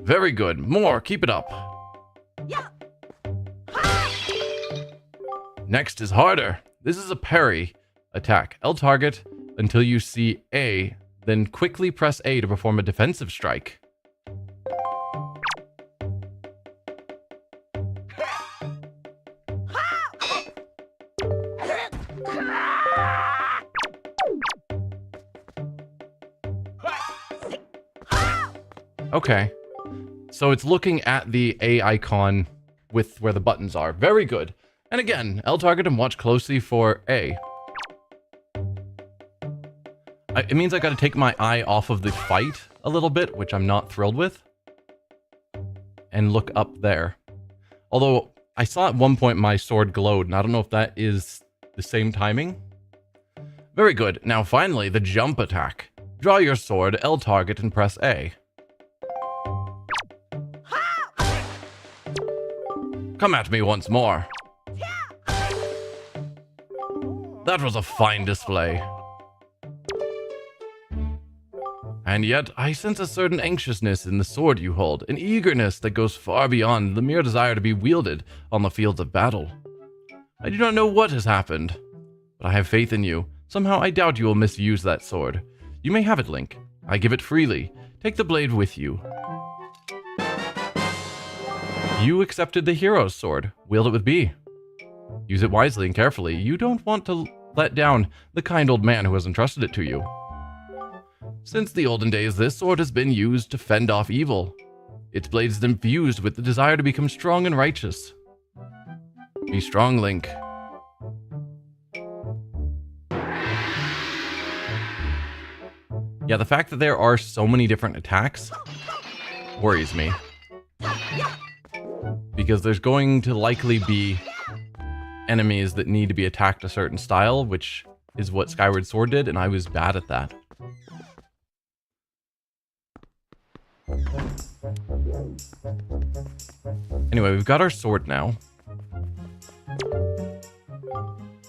Very good. More. Keep it up. Next is harder. This is a parry attack. L target until you see A, then quickly press A to perform a defensive strike. Okay. So it's looking at the A icon with where the buttons are. Very good. And again, L target and watch closely for A. It means I gotta take my eye off of the fight a little bit, which I'm not thrilled with. And look up there. Although, I saw at one point my sword glowed, and I don't know if that is the same timing. Very good. Now finally, the jump attack. Draw your sword, L target, and press A. Come at me once more. That was a fine display. And yet, I sense a certain anxiousness in the sword you hold, an eagerness that goes far beyond the mere desire to be wielded on the fields of battle. I do not know what has happened, but I have faith in you. Somehow I doubt you will misuse that sword. You may have it, Link. I give it freely. Take the blade with you. You accepted the hero's sword. Wield it with B. Use it wisely and carefully. You don't want to let down the kind old man who has entrusted it to you. Since the olden days, this sword has been used to fend off evil. Its blade is infused with the desire to become strong and righteous. Be strong, Link. Yeah, the fact that there are so many different attacks worries me. Because there's going to likely be enemies that need to be attacked a certain style, which is what Skyward Sword did, and I was bad at that. Anyway, we've got our sword now.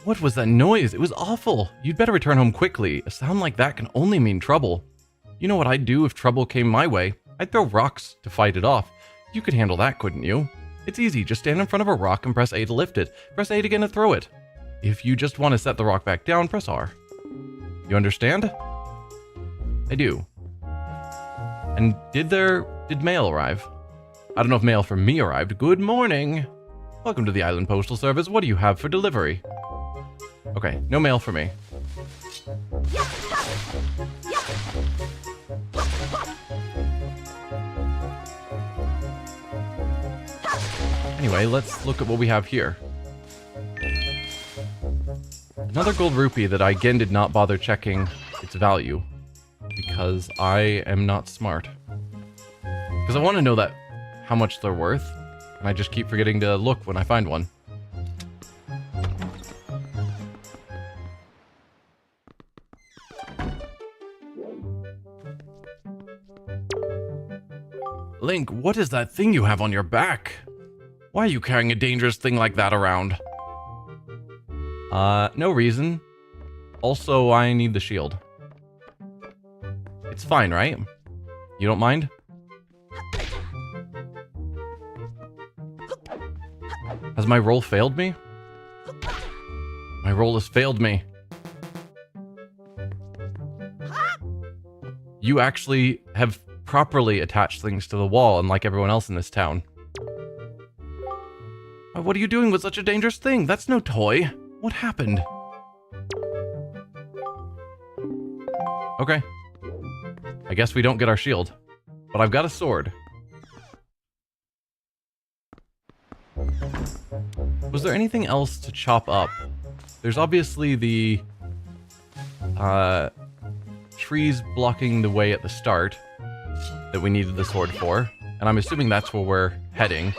What was that noise? It was awful. You'd better return home quickly. A sound like that can only mean trouble. You know what I'd do if trouble came my way? I'd throw rocks to fight it off. You could handle that, couldn't you? It's easy. Just stand in front of a rock and press A to lift it. Press A again to throw it. If you just want to set the rock back down, press R. You understand? I do. And did mail arrive? I don't know if mail from me arrived. Good morning. Welcome to the Island Postal Service. What do you have for delivery? Okay, no mail for me. Anyway, let's look at what we have here. Another gold rupee that I again did not bother checking its value. Because I am not smart. Because I want to know that how much they're worth. And I just keep forgetting to look when I find one. Link, what is that thing you have on your back? Why are you carrying a dangerous thing like that around? No reason. Also, I need the shield. It's fine, right? You don't mind? Has my roll failed me? My roll has failed me. You actually have properly attached things to the wall, unlike everyone else in this town. What are you doing with such a dangerous thing? That's no toy. What happened? Okay. I guess we don't get our shield. But I've got a sword. Was there anything else to chop up? There's obviously the trees blocking the way at the start that we needed the sword for. And I'm assuming that's where we're heading.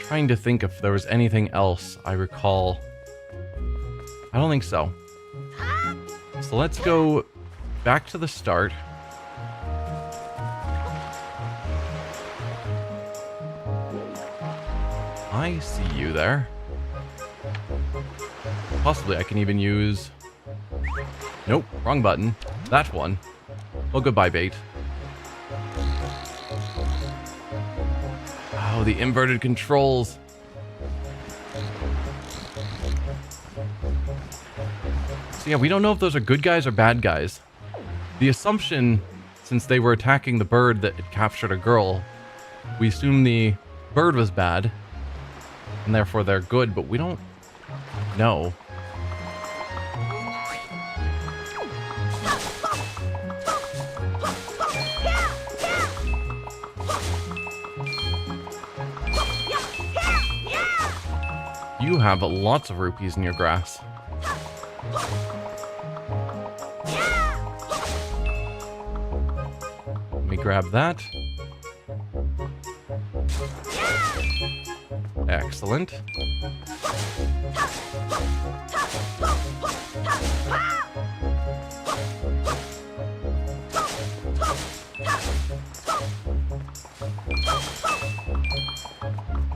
trying to think if there was anything else I recall. I don't think so. So let's go back to the start. I see you there. Possibly I can even use... Nope, wrong button. That one. Well, goodbye, bait. Oh, the inverted controls. So yeah, we don't know if those are good guys or bad guys. The assumption, since they were attacking the bird that had captured a girl, we assume the bird was bad, and therefore they're good, but we don't know. You have lots of rupees in your grass. Let me grab that. Excellent.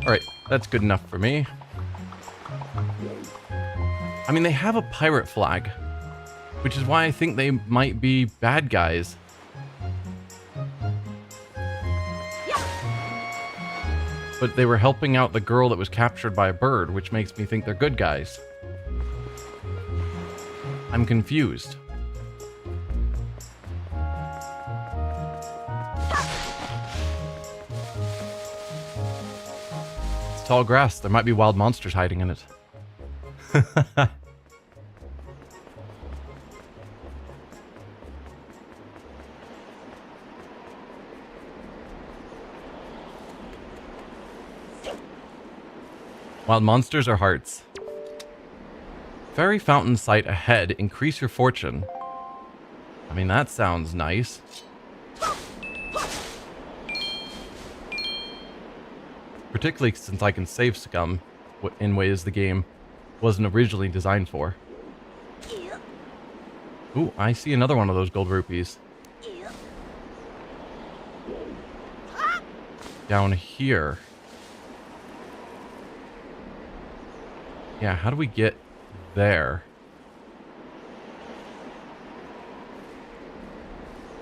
Alright, that's good enough for me. I mean, they have a pirate flag, which is why I think they might be bad guys. But they were helping out the girl that was captured by a bird, which makes me think they're good guys. I'm confused. It's tall grass. There might be wild monsters hiding in it. Wild monsters or hearts? Fairy fountain sight ahead. Increase your fortune. I mean, that sounds nice. Particularly since I can save scum in ways the game wasn't originally designed for. Ooh, I see another one of those gold rupees. Down here. Yeah, how do we get there?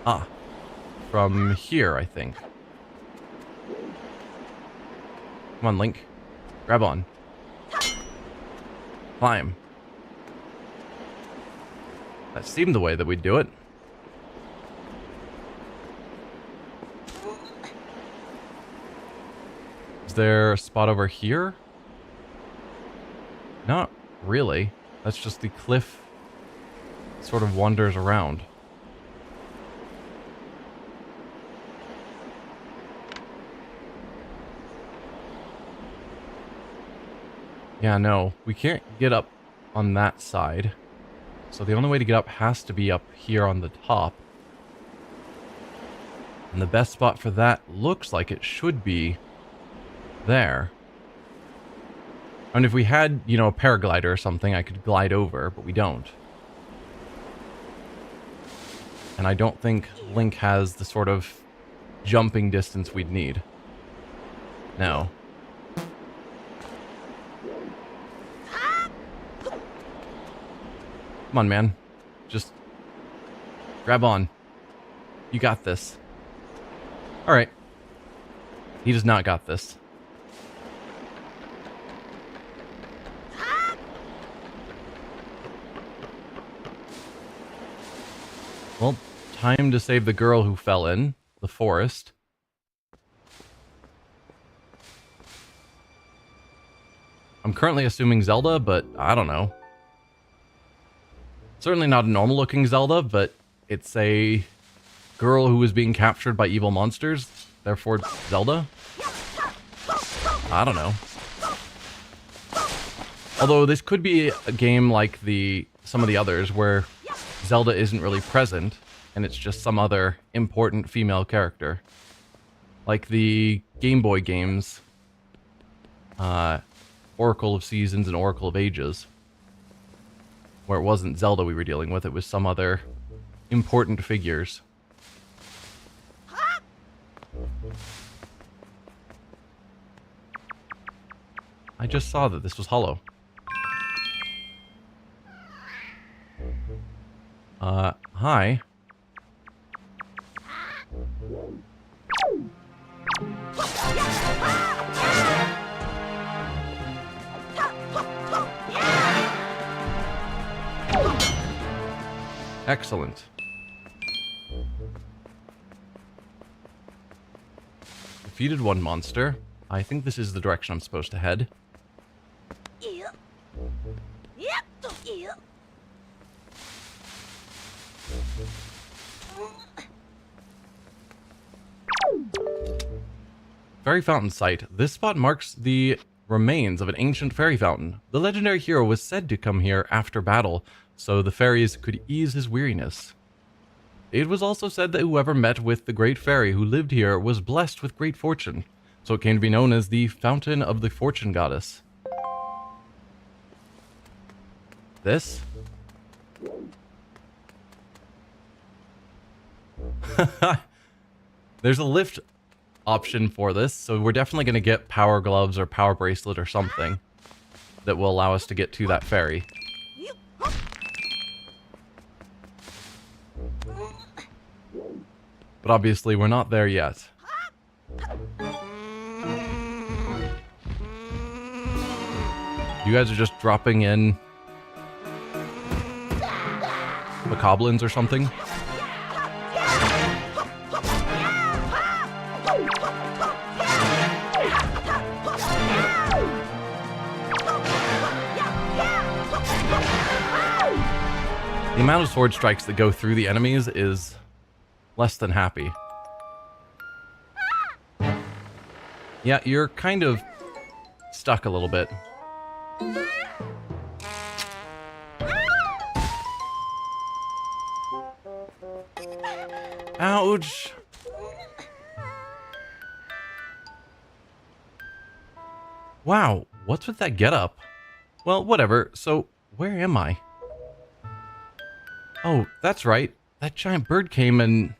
Ah, from here, I think. Come on, Link. Grab on. Climb. That seemed the way that we'd do it. Is there a spot over here? Not really. That's just the cliff sort of wanders around. Yeah, no, we can't get up on that side. So the only way to get up has to be up here on the top. And the best spot for that looks like it should be there. And if we had, you know, a paraglider or something, I could glide over, but we don't. And I don't think Link has the sort of jumping distance we'd need. No. Come on, man. Just grab on. You got this. Alright. He does not got this. Well, time to save the girl who fell in the forest. I'm currently assuming Zelda, but I don't know. Certainly not a normal-looking Zelda, but it's a girl who was being captured by evil monsters. Therefore, Zelda? I don't know. Although this could be a game like some of the others where Zelda isn't really present, and it's just some other important female character. Like the Game Boy games Oracle of Seasons and Oracle of Ages. Where it wasn't Zelda we were dealing with, it was some other important figures. I just saw that this was hollow. Hi. Excellent. Defeated one monster. I think this is the direction I'm supposed to head. Fairy Fountain site. This spot marks the remains of an ancient fairy fountain. The legendary hero was said to come here after battle, so the fairies could ease his weariness. It was also said that whoever met with the great fairy who lived here was blessed with great fortune, so it came to be known as the Fountain of the Fortune Goddess. This? There's a lift option for this, so we're definitely going to get power gloves or power bracelet or something that will allow us to get to that fairy. But obviously we're not there yet. You guys are just dropping in macablins or something? The amount of sword strikes that go through the enemies is less than happy. Yeah, you're kind of stuck a little bit. Ouch! Wow, what's with that getup? Well, whatever. So, where am I? Oh, that's right. That giant bird came and...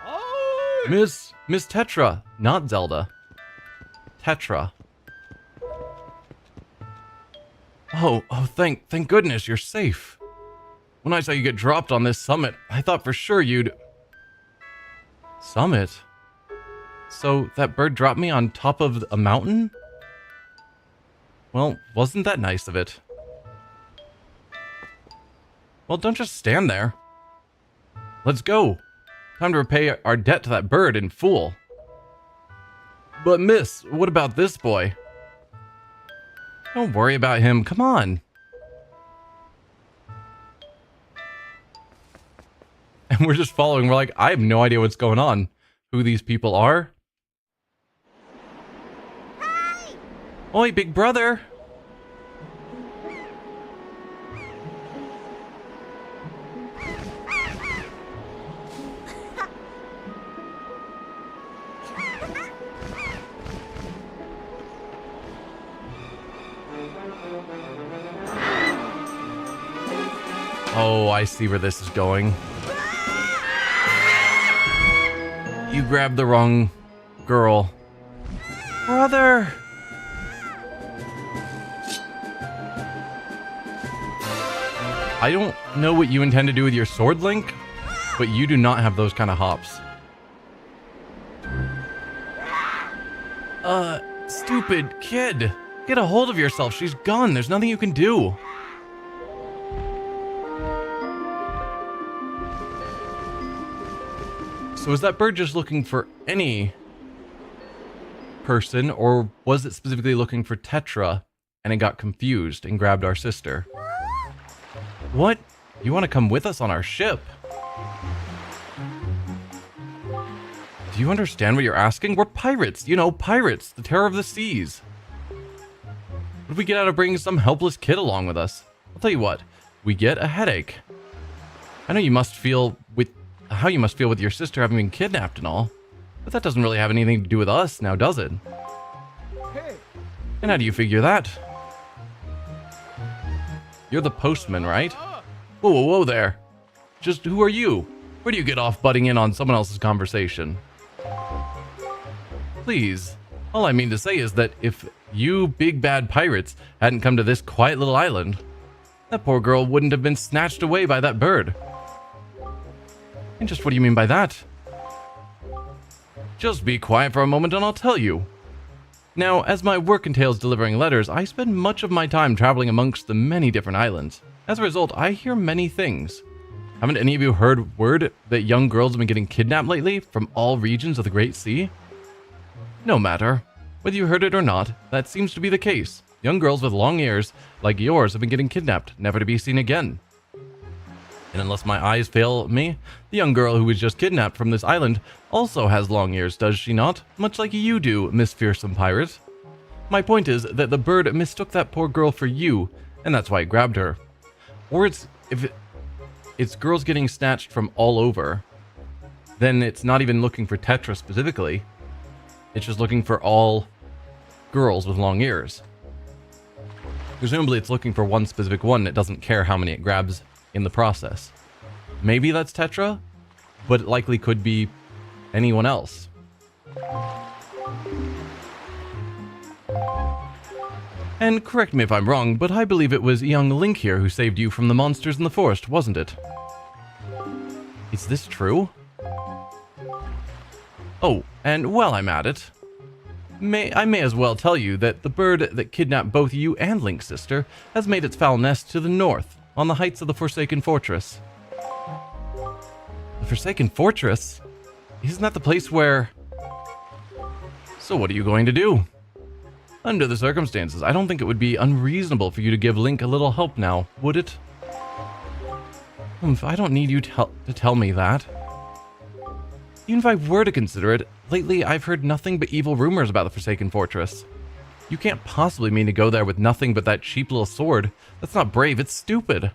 Oh! Miss Tetra, not Zelda. Tetra. Oh, thank goodness you're safe. When I saw you get dropped on this summit, I thought for sure you'd... Summit? So that bird dropped me on top of a mountain? Well, wasn't that nice of it? Well, don't just stand there. Let's go. Time to repay our debt to that bird in full. But miss, what about this boy? Don't worry about him, come on. And we're just following, we're like, I have no idea what's going on. Who these people are. Hi! Oi, big brother. Oh, I see where this is going. You grabbed the wrong girl. Brother! I don't know what you intend to do with your sword, Link, but you do not have those kind of hops. Stupid kid. Get a hold of yourself. She's gone. There's nothing you can do. So is that bird just looking for any person, or was it specifically looking for Tetra and it got confused and grabbed our sister? What? You want to come with us on our ship? Do you understand what you're asking? We're pirates, you know, pirates, the terror of the seas. What if we get out of bringing some helpless kid along with us? I'll tell you what, we get a headache. I know you must feel with how you must feel with your sister having been kidnapped and all, but that doesn't really have anything to do with us now, does it? Hey! And how do you figure that? You're the postman, right? Whoa, whoa, whoa there. Just who are you? Where do you get off butting in on someone else's conversation? Please, all I mean to say is that if you big bad pirates hadn't come to this quiet little island, that poor girl wouldn't have been snatched away by that bird. And just what do you mean by that? Just be quiet for a moment and I'll tell you. Now, as my work entails delivering letters, I spend much of my time traveling amongst the many different islands. As a result, I hear many things. Haven't any of you heard word that young girls have been getting kidnapped lately from all regions of the Great Sea? No matter. Whether you heard it or not, that seems to be the case. Young girls with long ears, like yours, have been getting kidnapped, never to be seen again. And unless my eyes fail me, the young girl who was just kidnapped from this island also has long ears, does she not? Much like you do, Miss Fearsome Pirate. My point is that the bird mistook that poor girl for you, and that's why it grabbed her. Or if it's girls getting snatched from all over, then it's not even looking for Tetra specifically. It's just looking for all girls with long ears. Presumably it's looking for one specific one. It doesn't care how many it grabs in the process. Maybe that's Tetra, but it likely could be anyone else. And correct me if I'm wrong, but I believe it was young Link here who saved you from the monsters in the forest, wasn't it? Is this true? Oh, and while I'm at it, I may as well tell you that the bird that kidnapped both you and Link's sister has made its foul nest to the north, on the heights of the Forsaken Fortress. The Forsaken Fortress? Isn't that the place where... So what are you going to do? Under the circumstances, I don't think it would be unreasonable for you to give Link a little help now, would it? I don't need you to tell me that. Even if I were to consider it, lately I've heard nothing but evil rumors about the Forsaken Fortress. You can't possibly mean to go there with nothing but that cheap little sword. That's not brave, it's stupid.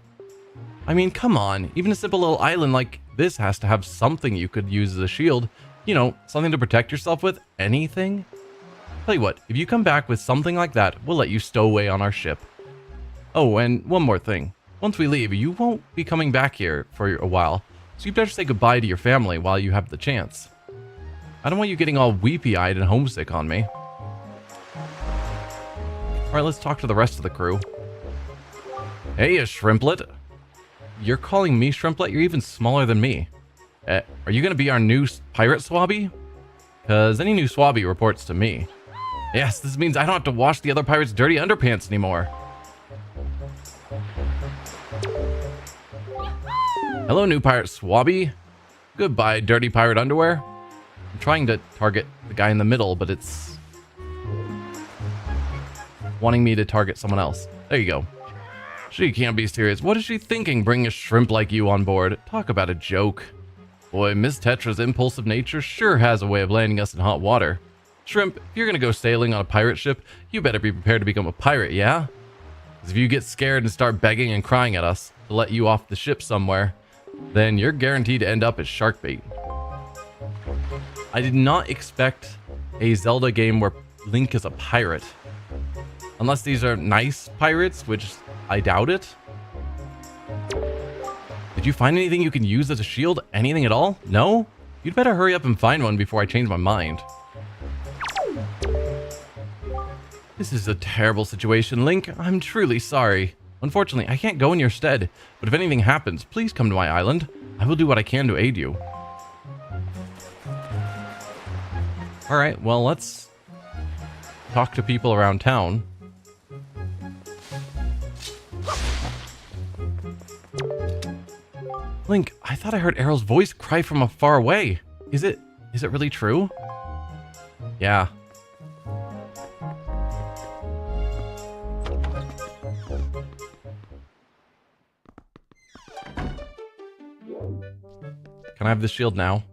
I mean, come on, even a simple little island like this has to have something you could use as a shield. You know, something to protect yourself with, anything. Tell you what, if you come back with something like that, we'll let you stow away on our ship. Oh, and one more thing. Once we leave, you won't be coming back here for a while, so you better say goodbye to your family while you have the chance. I don't want you getting all weepy-eyed and homesick on me. Alright, let's talk to the rest of the crew. Hey, a shrimplet. You're calling me shrimplet? You're even smaller than me. Are you going to be our new pirate swabby? Because any new swabby reports to me. Yes, this means I don't have to wash the other pirates' dirty underpants anymore. Hello, new pirate swabby. Goodbye, dirty pirate underwear. I'm trying to target the guy in the middle, but it's wanting me to target someone else. There you go. She can't be serious. What is she thinking, bringing a shrimp like you on board? Talk about a joke. Boy, Miss Tetra's impulsive nature sure has a way of landing us in hot water. Shrimp, if you're gonna go sailing on a pirate ship, you better be prepared to become a pirate, yeah? Because if you get scared and start begging and crying at us to let you off the ship somewhere, then you're guaranteed to end up as shark bait. I did not expect a Zelda game where Link is a pirate. Unless these are nice pirates, which I doubt it. Did you find anything you can use as a shield? Anything at all? No? You'd better hurry up and find one before I change my mind. This is a terrible situation, Link. I'm truly sorry. Unfortunately, I can't go in your stead, but if anything happens, please come to my island. I will do what I can to aid you. Alright, well, let's talk to people around town. Link, I thought I heard Aryll's voice cry from far away. Is it really true? Yeah. Can I have this shield now?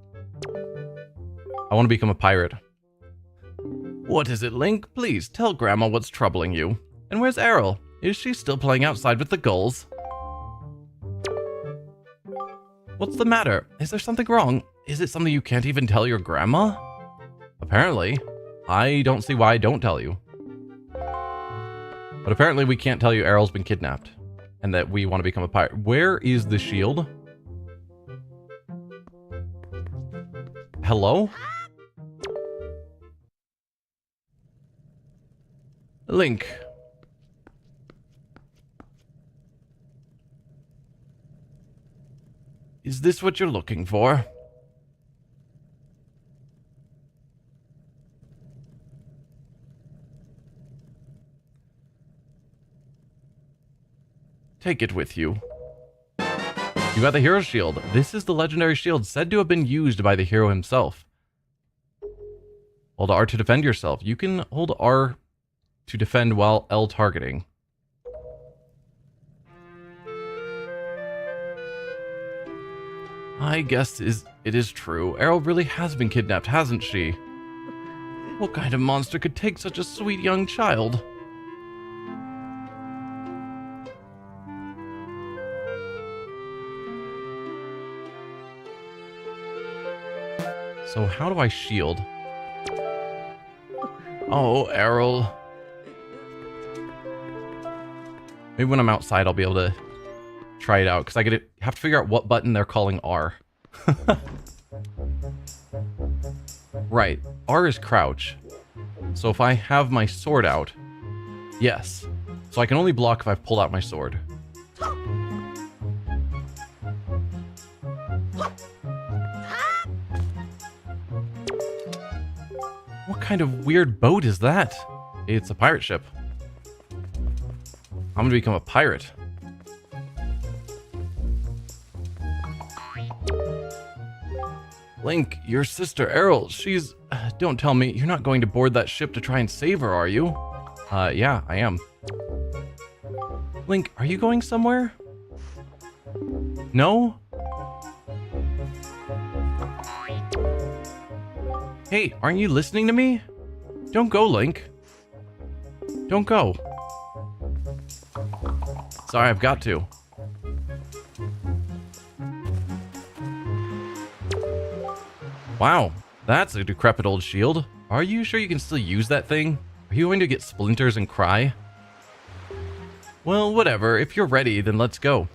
I want to become a pirate. What is it, Link? Please tell Grandma what's troubling you. And where's Aryll? Is she still playing outside with the gulls? What's the matter? Is there something wrong? Is it something you can't even tell your grandma? Apparently. I don't see why I don't tell you. But apparently we can't tell you Aryll's been kidnapped and that we want to become a pirate. Where is the shield? Hello? Link. Is this what you're looking for? Take it with you. You got the hero shield. This is the legendary shield said to have been used by the hero himself. Hold R to defend yourself. You can hold R to defend while L targeting. I guess it is true. Aryll really has been kidnapped, hasn't she? What kind of monster could take such a sweet young child? So how do I shield? Oh, Aryll. Maybe when I'm outside I'll be able to try it out, because I have to figure out what button they're calling R. Right, R is crouch. So if I have my sword out, yes. So I can only block if I've pulled out my sword. What kind of weird boat is that? It's a pirate ship. I'm gonna become a pirate. Link, your sister Aryll, she's... don't tell me, you're not going to board that ship to try and save her, are you? Yeah, I am. Link, are you going somewhere? No? Hey, aren't you listening to me? Don't go, Link. Don't go. Sorry, I've got to. Wow, that's a decrepit old shield. Are you sure you can still use that thing? Are you going to get splinters and cry? Well, whatever. If you're ready, then let's go.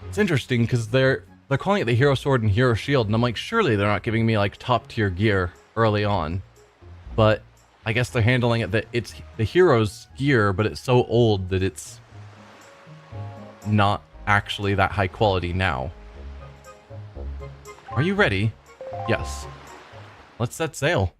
It's interesting because they're calling it the hero sword and hero shield, and I'm like, surely they're not giving me like top tier gear early on. But I guess they're handling it that it's the hero's gear, but it's so old that it's not actually that high quality now. Are you ready? Yes. Let's set sail.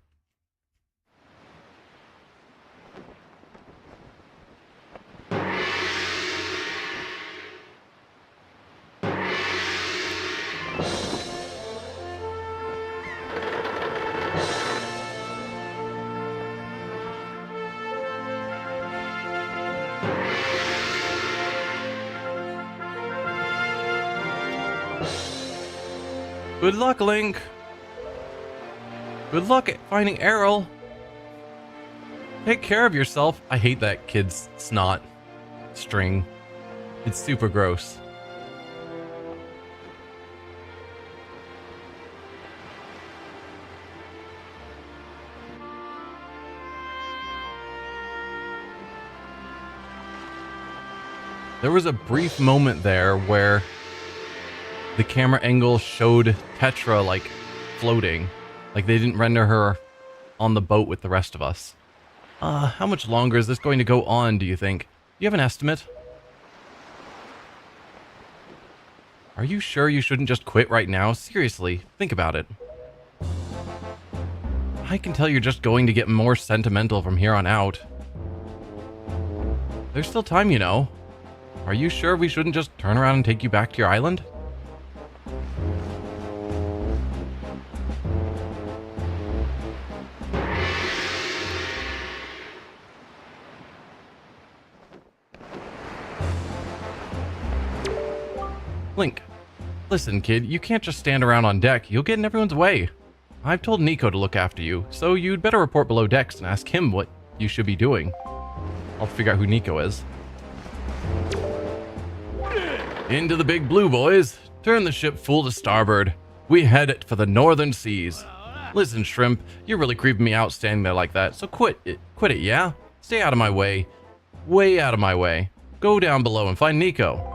Good luck, Link. Good luck at finding Aryll. Take care of yourself. I hate that kid's snot string. It's super gross. There was a brief moment there where the camera angle showed Tetra like floating. Like they didn't render her on the boat with the rest of us. How much longer is this going to go on, do you think? Do you have an estimate? Are you sure you shouldn't just quit right now? Seriously, think about it. I can tell you're just going to get more sentimental from here on out. There's still time, you know. Are you sure we shouldn't just turn around and take you back to your island? Link, listen, kid, you can't just stand around on deck. You'll get in everyone's way. I've told Nico to look after you, so you'd better report below decks and ask him what you should be doing. I'll figure out who Nico is. Into the big blue, boys. Turn the ship full to starboard. We head it for the northern seas. Listen, Shrimp, you're really creeping me out standing there like that, so quit it, yeah? Stay out of my way. way out of my way. Go down below and find Nico.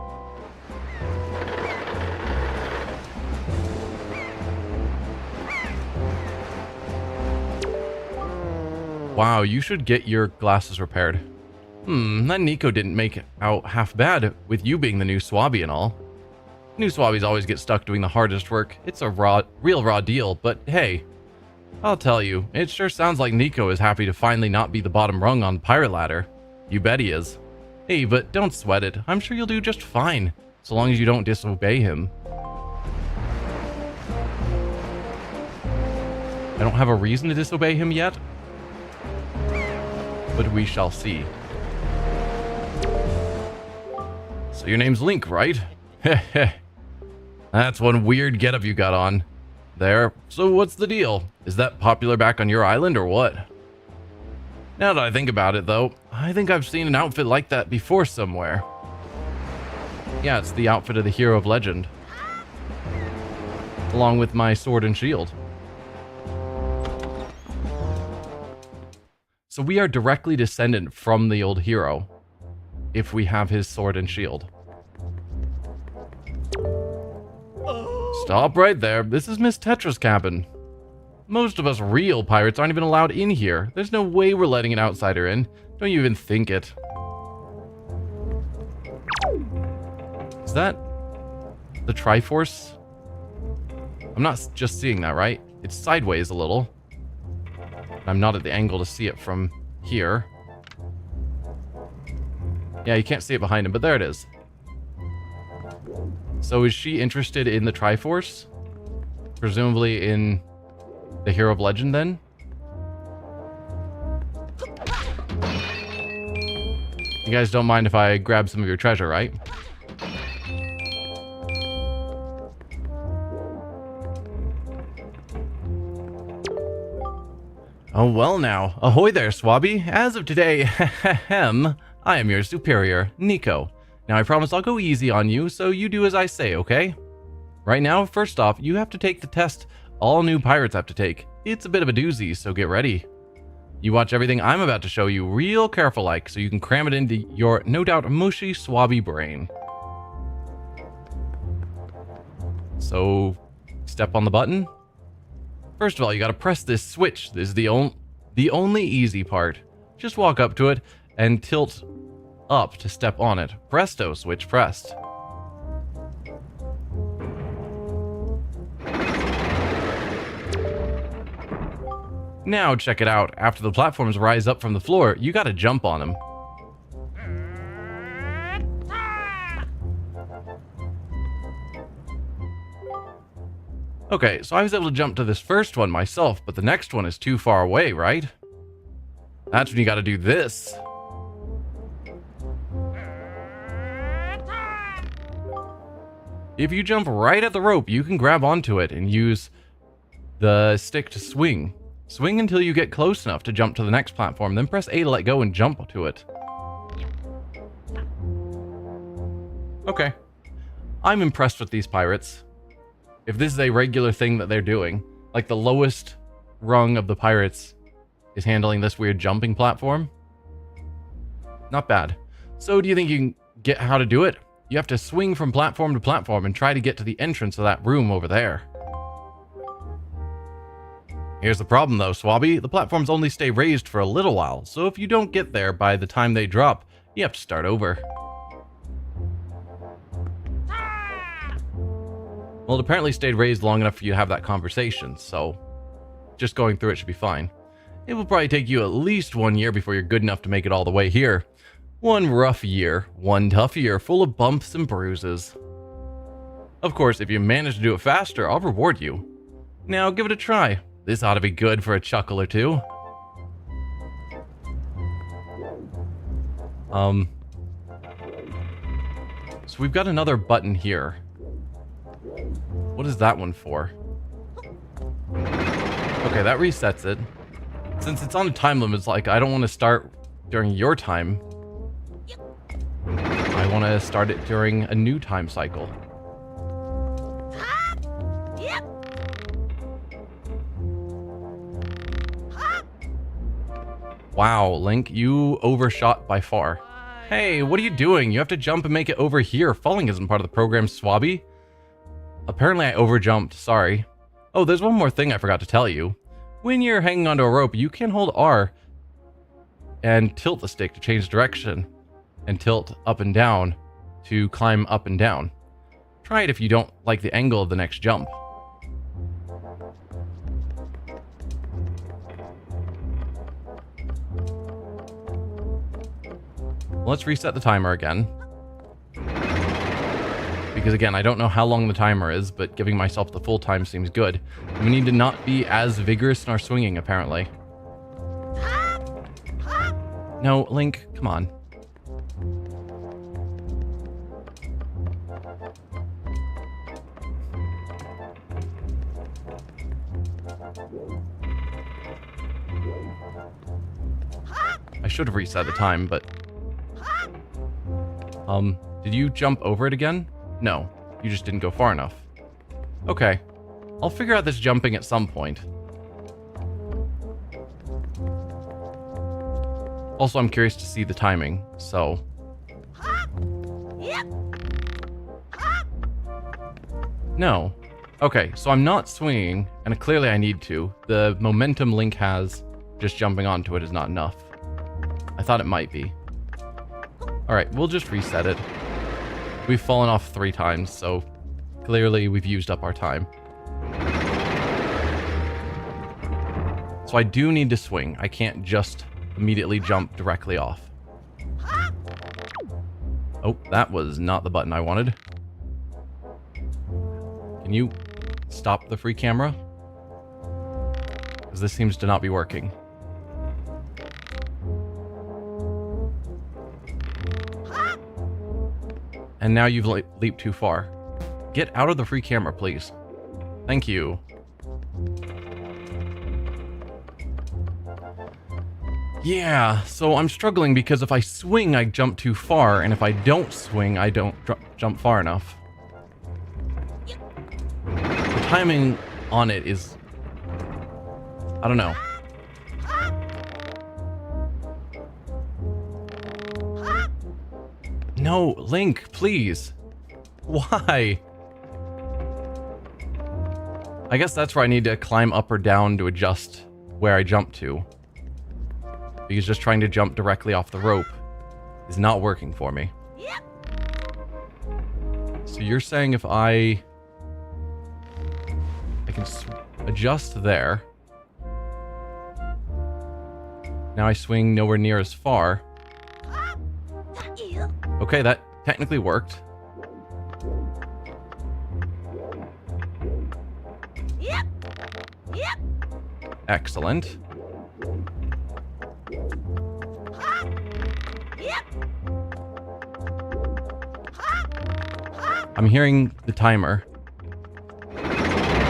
Wow, you should get your glasses repaired. That Nico didn't make out half bad with you being the new Swabby and all. New Swabbies always get stuck doing the hardest work. It's a real raw deal, but hey, I'll tell you, it sure sounds like Nico is happy to finally not be the bottom rung on the pirate ladder. You bet he is. Hey, but don't sweat it. I'm sure you'll do just fine, so long as you don't disobey him. I don't have a reason to disobey him yet, but we shall see. So your name's Link, right? Heh. That's one weird getup you got on there. So what's the deal? Is that popular back on your island or what? Now that I think about it though, I think I've seen an outfit like that before somewhere. Yeah, it's the outfit of the hero of legend. Along with my sword and shield. So we are directly descendant from the old hero, if we have his sword and shield. Stop right there. This is Miss Tetra's cabin. Most of us real pirates aren't even allowed in here. There's no way we're letting an outsider in. Don't you even think it. Is that the Triforce? I'm not just seeing that, right? It's sideways a little. I'm not at the angle to see it from here. Yeah, you can't see it behind him, but there it is. So is she interested in the Triforce? Presumably in the hero of legend then? You guys don't mind if I grab some of your treasure, right? Oh, well now. Ahoy there, Swabby. As of today, I am your superior, Nico. Now, I promise I'll go easy on you, so you do as I say, okay? Right now, first off, you have to take the test all new pirates have to take. It's a bit of a doozy, so get ready. You watch everything I'm about to show you real careful-like, so you can cram it into your, no doubt, mushy, swabby brain. So, step on the button. First of all, you gotta press this switch. This is the only easy part. Just walk up to it and tilt up to step on it. Presto, switch pressed. Now check it out. After the platforms rise up from the floor, you gotta jump on them. Okay, so I was able to jump to this first one myself, but the next one is too far away, right? That's when you gotta do this. If you jump right at the rope, you can grab onto it and use the stick to swing. Swing until you get close enough to jump to the next platform, then press A to let go and jump to it. Okay. I'm impressed with these pirates. If this is a regular thing that they're doing, like the lowest rung of the pirates is handling this weird jumping platform, not bad. So do you think you can get how to do it? You have to swing from platform to platform and try to get to the entrance of that room over there. Here's the problem though, Swabby. The platforms only stay raised for a little while, so if you don't get there by the time they drop, you have to start over. Well, it apparently stayed raised long enough for you to have that conversation, so just going through it should be fine. It will probably take you at least 1 year before you're good enough to make it all the way here. One rough year, one tough year full of bumps and bruises. Of course, if you manage to do it faster, I'll reward you. Now give it a try. This ought to be good for a chuckle or two. So we've got another button here. What is that one for? Okay, that resets it. Since it's on a time limit, it's like I don't want to start during your time. I want to start it during a new time cycle. Wow, Link, you overshot by far. Hey, what are you doing? You have to jump and make it over here. Falling isn't part of the program, Swabby. Apparently I overjumped, sorry. Oh, there's one more thing I forgot to tell you. When you're hanging onto a rope, you can hold R and tilt the stick to change direction, and tilt up and down to climb up and down. Try it if you don't like the angle of the next jump. Let's reset the timer again. Because again, I don't know how long the timer is, but giving myself the full time seems good. We need to not be as vigorous in our swinging, apparently. No, Link, come on. I should have reset the time, but... did you jump over it again? No, you just didn't go far enough. Okay, I'll figure out this jumping at some point. Also, I'm curious to see the timing, so... No. Okay, so I'm not swinging, and clearly I need to. The momentum Link has, just jumping onto it is not enough. I thought it might be. Alright, we'll just reset it. We've fallen off 3 times, so clearly we've used up our time. So I do need to swing. I can't just immediately jump directly off. Oh, that was not the button I wanted. Can you stop the free camera? Because this seems to not be working. And now you've leaped too far. Get out of the free camera, please. Thank you. Yeah, so I'm struggling because if I swing, I jump too far, and if I don't swing, I don't jump far enough. The timing on it is... I don't know. No, Link, please. Why? I guess that's where I need to climb up or down to adjust where I jump to. Because just trying to jump directly off the rope is not working for me. So you're saying if I can adjust there. Now I swing nowhere near as far. Okay, that technically worked. Excellent. I'm hearing the timer.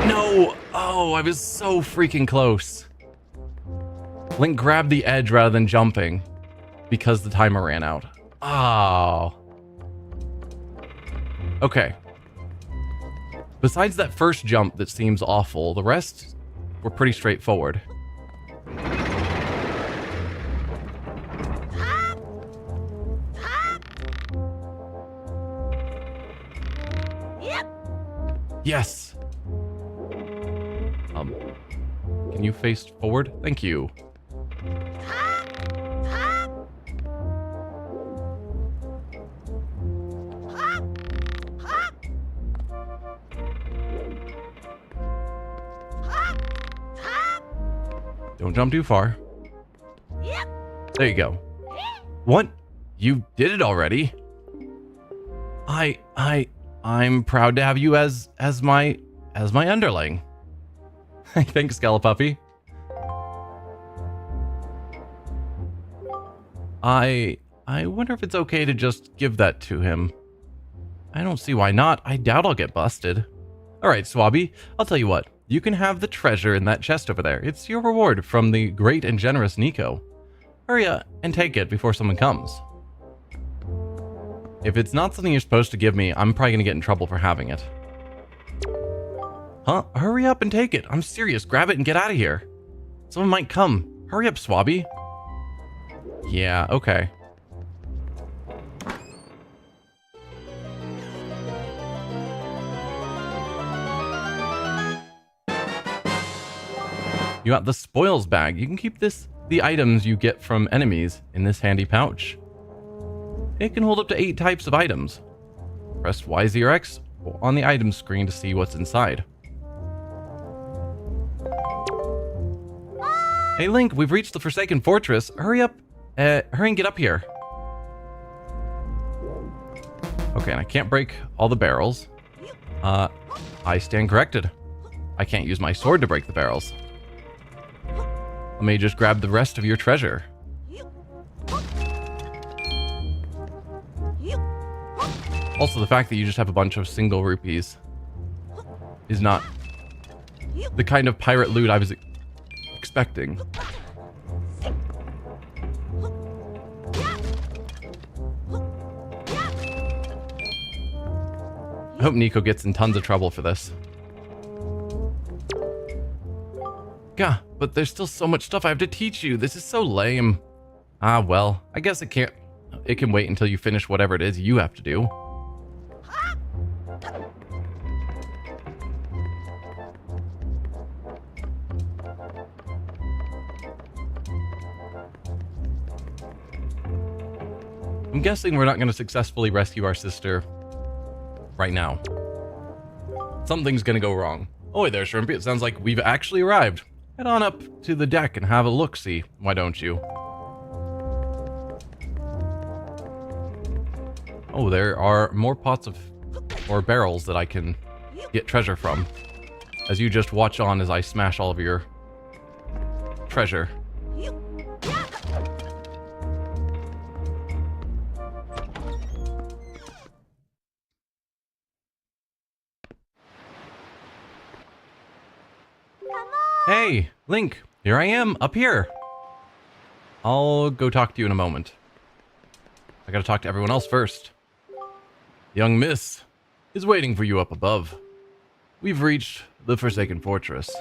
No! Oh, I was so freaking close. Link grabbed the edge rather than jumping because the timer ran out. Oh. Okay. Besides that first jump that seems awful, the rest were pretty straightforward. Yes. Can you face forward? Thank you. Don't jump too far. There you go. What? You did it already? I'm proud to have you as my underling. Thanks, Scalapuppy. I wonder if it's okay to just give that to him. I don't see why not. I doubt I'll get busted. Alright, Swabby, I'll tell you what. You can have the treasure in that chest over there. It's your reward from the great and generous Nico. Hurry up and take it before someone comes. If it's not something you're supposed to give me, I'm probably gonna get in trouble for having it. Huh? Hurry up and take it. I'm serious. Grab it and get out of here. Someone might come. Hurry up, Swabby. Yeah, okay. You got the spoils bag. You can keep the items you get from enemies in this handy pouch. It can hold up to 8 types of items. Press YZ or X on the item screen to see what's inside. Hey Link, we've reached the Forsaken Fortress. Hurry up. Hurry and get up here. Okay, and I can't break all the barrels. I stand corrected. I can't use my sword to break the barrels. Let me just grab the rest of your treasure. Also, the fact that you just have a bunch of single rupees is not the kind of pirate loot I was expecting. I hope Nico gets in tons of trouble for this. Gah, but there's still so much stuff I have to teach you. This is so lame. Ah, well, I guess it can wait until you finish whatever it is you have to do. I'm guessing we're not going to successfully rescue our sister right now. Something's going to go wrong. Oh, hey there, Shrimpy. It sounds like we've actually arrived. Head on up to the deck and have a look-see. Why don't you? Oh, there are more pots or barrels that I can get treasure from. As you just watch on as I smash all of your treasure. Hey, Link, here I am, up here. I'll go talk to you in a moment. I gotta talk to everyone else first. Young Miss is waiting for you up above. We've reached the Forsaken Fortress.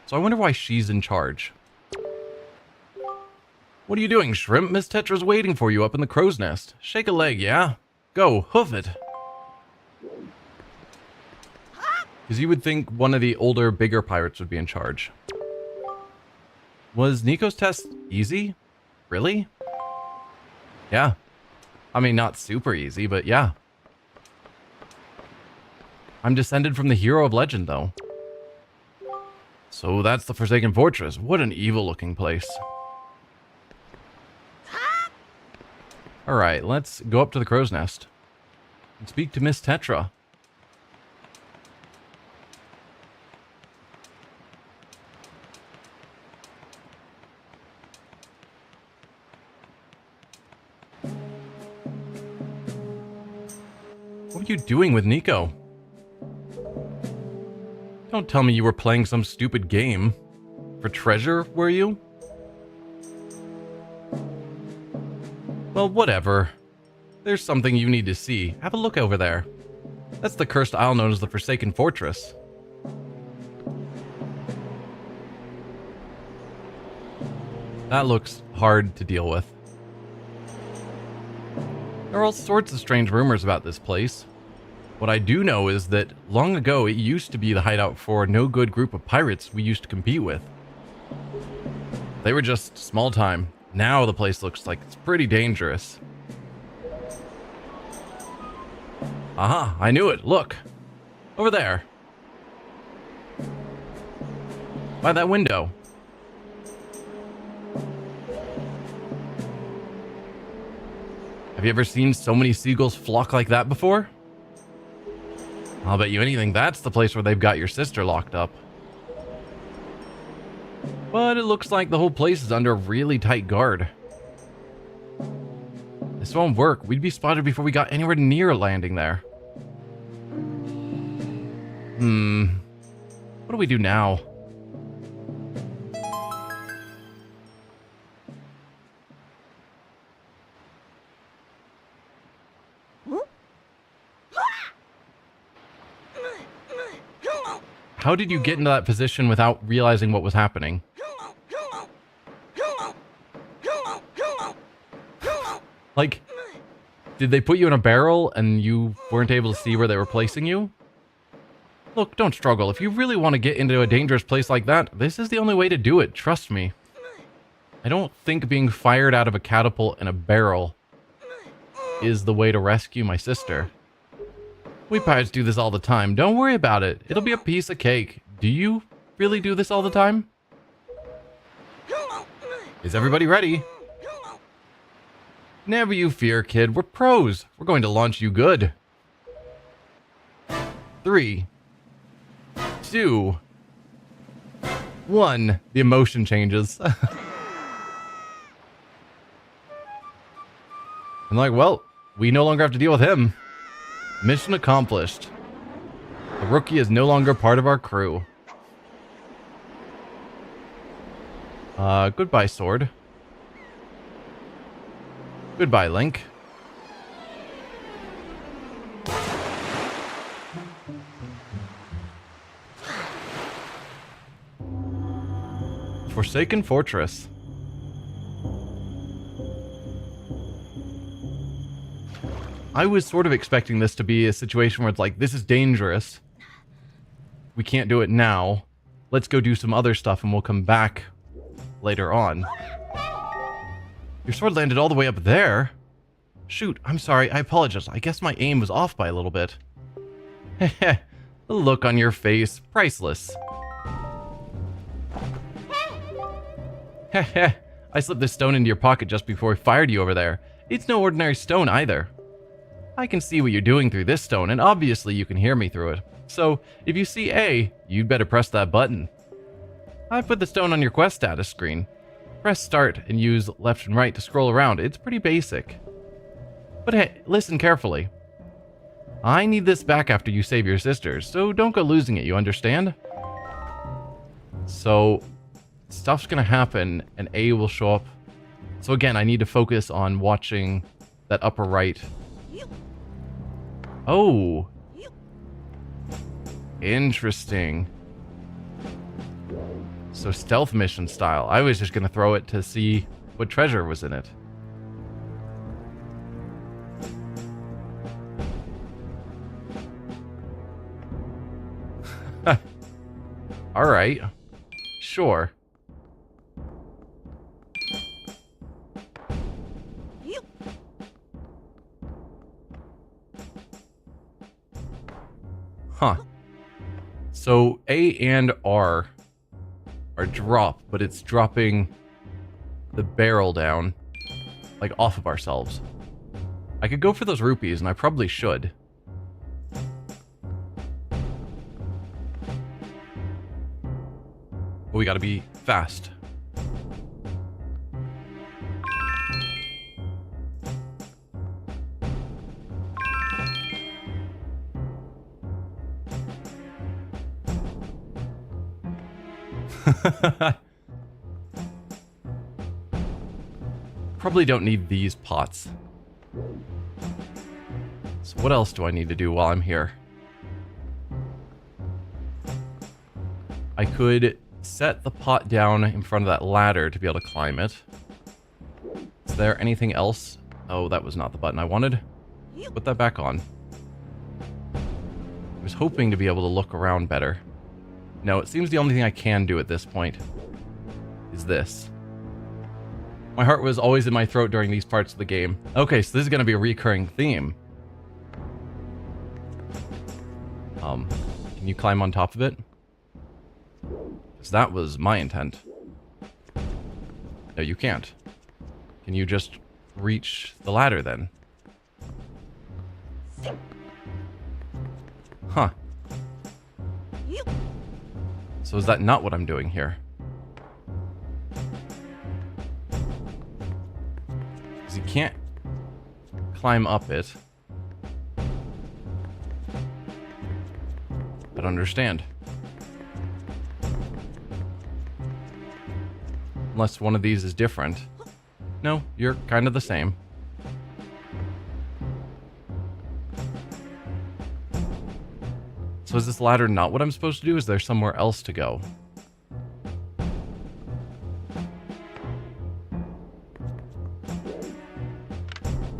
So I wonder why she's in charge. What are you doing, Shrimp? Miss Tetra's waiting for you up in the crow's nest. Shake a leg, yeah? Go, hoof it. Because you would think one of the older, bigger pirates would be in charge. Was Nico's test easy? Really? Yeah. I mean, not super easy, but yeah. I'm descended from the hero of legend, though. So that's the Forsaken Fortress. What an evil-looking place. Alright, let's go up to the crow's nest and speak to Miss Tetra. What are you doing with Nico? Don't tell me you were playing some stupid game. For treasure, were you? Well, whatever. There's something you need to see. Have a look over there. That's the cursed isle known as the Forsaken Fortress. That looks hard to deal with. There are all sorts of strange rumors about this place. What I do know is that long ago it used to be the hideout for a no-good group of pirates we used to compete with. They were just small time. Now the place looks like it's pretty dangerous. Aha, I knew it. Look. Over there. By that window. Have you ever seen so many seagulls flock like that before? I'll bet you anything that's the place where they've got your sister locked up. But it looks like the whole place is under really tight guard. This won't work. We'd be spotted before we got anywhere near landing there. What do we do now? How did you get into that position without realizing what was happening? Like, did they put you in a barrel and you weren't able to see where they were placing you? Look, don't struggle. If you really want to get into a dangerous place like that, this is the only way to do it, trust me. I don't think being fired out of a catapult in a barrel is the way to rescue my sister. We pirates do this all the time. Don't worry about it. It'll be a piece of cake. Do you really do this all the time? Is everybody ready? Never you fear, kid. We're pros. We're going to launch you good. 3, 2, 1. The emotion changes. I'm like, well, we no longer have to deal with him. Mission accomplished. The rookie is no longer part of our crew. Goodbye, sword. Goodbye, Link. Forsaken Fortress. I was sort of expecting this to be a situation where it's like, this is dangerous. We can't do it now. Let's go do some other stuff and we'll come back later on. Your sword landed all the way up there. Shoot, I'm sorry, I apologize. I guess my aim was off by a little bit. Heh, the look on your face, priceless. Heh, I slipped this stone into your pocket just before I fired you over there. It's no ordinary stone either. I can see what you're doing through this stone, and obviously you can hear me through it. So, if you see A, you'd better press that button. I put the stone on your quest status screen. Press start and use left and right to scroll around. It's pretty basic. But hey, listen carefully. I need this back after you save your sisters, so don't go losing it, you understand? So, stuff's gonna happen and A will show up. So again, I need to focus on watching that upper right. Oh. Interesting. So stealth mission style. I was just gonna throw it to see what treasure was in it. Alright. Sure. Huh. So A and R are drop, but it's dropping the barrel down, like off of ourselves. I could go for those rupees, and I probably should. But we gotta be fast. Probably don't need these pots. So what else do I need to do while I'm here? I could set the pot down in front of that ladder to be able to climb it. Is there anything else? Oh, that was not the button I wanted. Put that back on. I was hoping to be able to look around better. No, it seems the only thing I can do at this point is this. My heart was always in my throat during these parts of the game. Okay, so this is going to be a recurring theme. Can you climb on top of it? Because that was my intent. No, you can't. Can you just reach the ladder then? Huh. So is that not what I'm doing here? Because you can't climb up it. I don't understand. Unless one of these is different. No, you're kind of the same. So is this ladder not what I'm supposed to do? Is there somewhere else to go?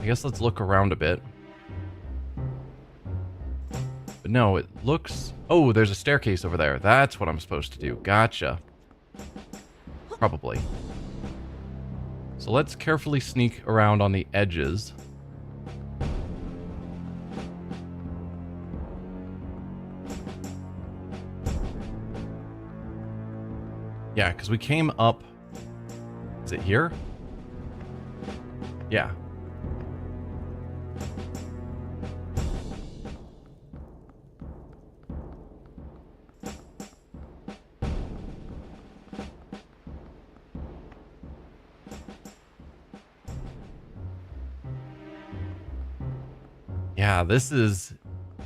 I guess let's look around a bit. But no, it looks... Oh, there's a staircase over there. That's what I'm supposed to do. Gotcha. Probably. So let's carefully sneak around on the edges. Yeah, because we came up... Is it here? Yeah. Yeah, this is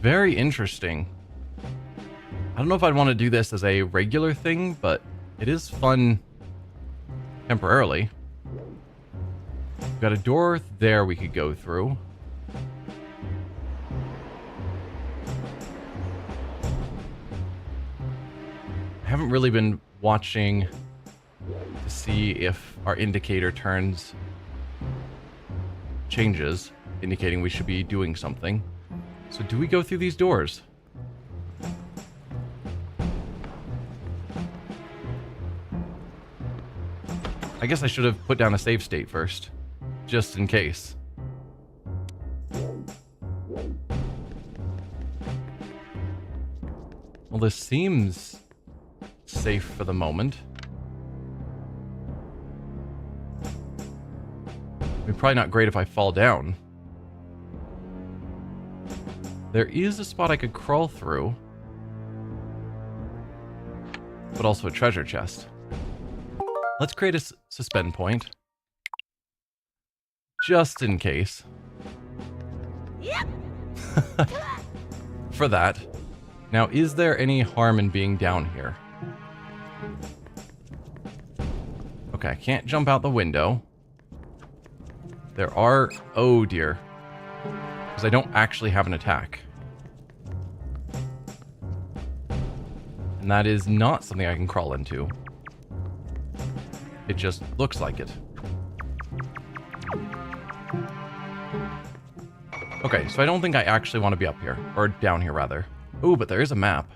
very interesting. I don't know if I'd want to do this as a regular thing, but it is fun temporarily. We've got a door there we could go through. I haven't really been watching to see if our indicator changes, indicating we should be doing something. So do we go through these doors? I guess I should have put down a save state first, just in case. Well, this seems safe for the moment. It'd probably not great if I fall down. There is a spot I could crawl through, but also a treasure chest. Let's create a suspend point, just in case. Yep. For that. Now, is there any harm in being down here? Okay, I can't jump out the window. There are... Oh, dear. Because I don't actually have an attack. And that is not something I can crawl into. It just looks like it. Okay, so I don't think I actually want to be up here. Or down here, rather. Ooh, but there is a map.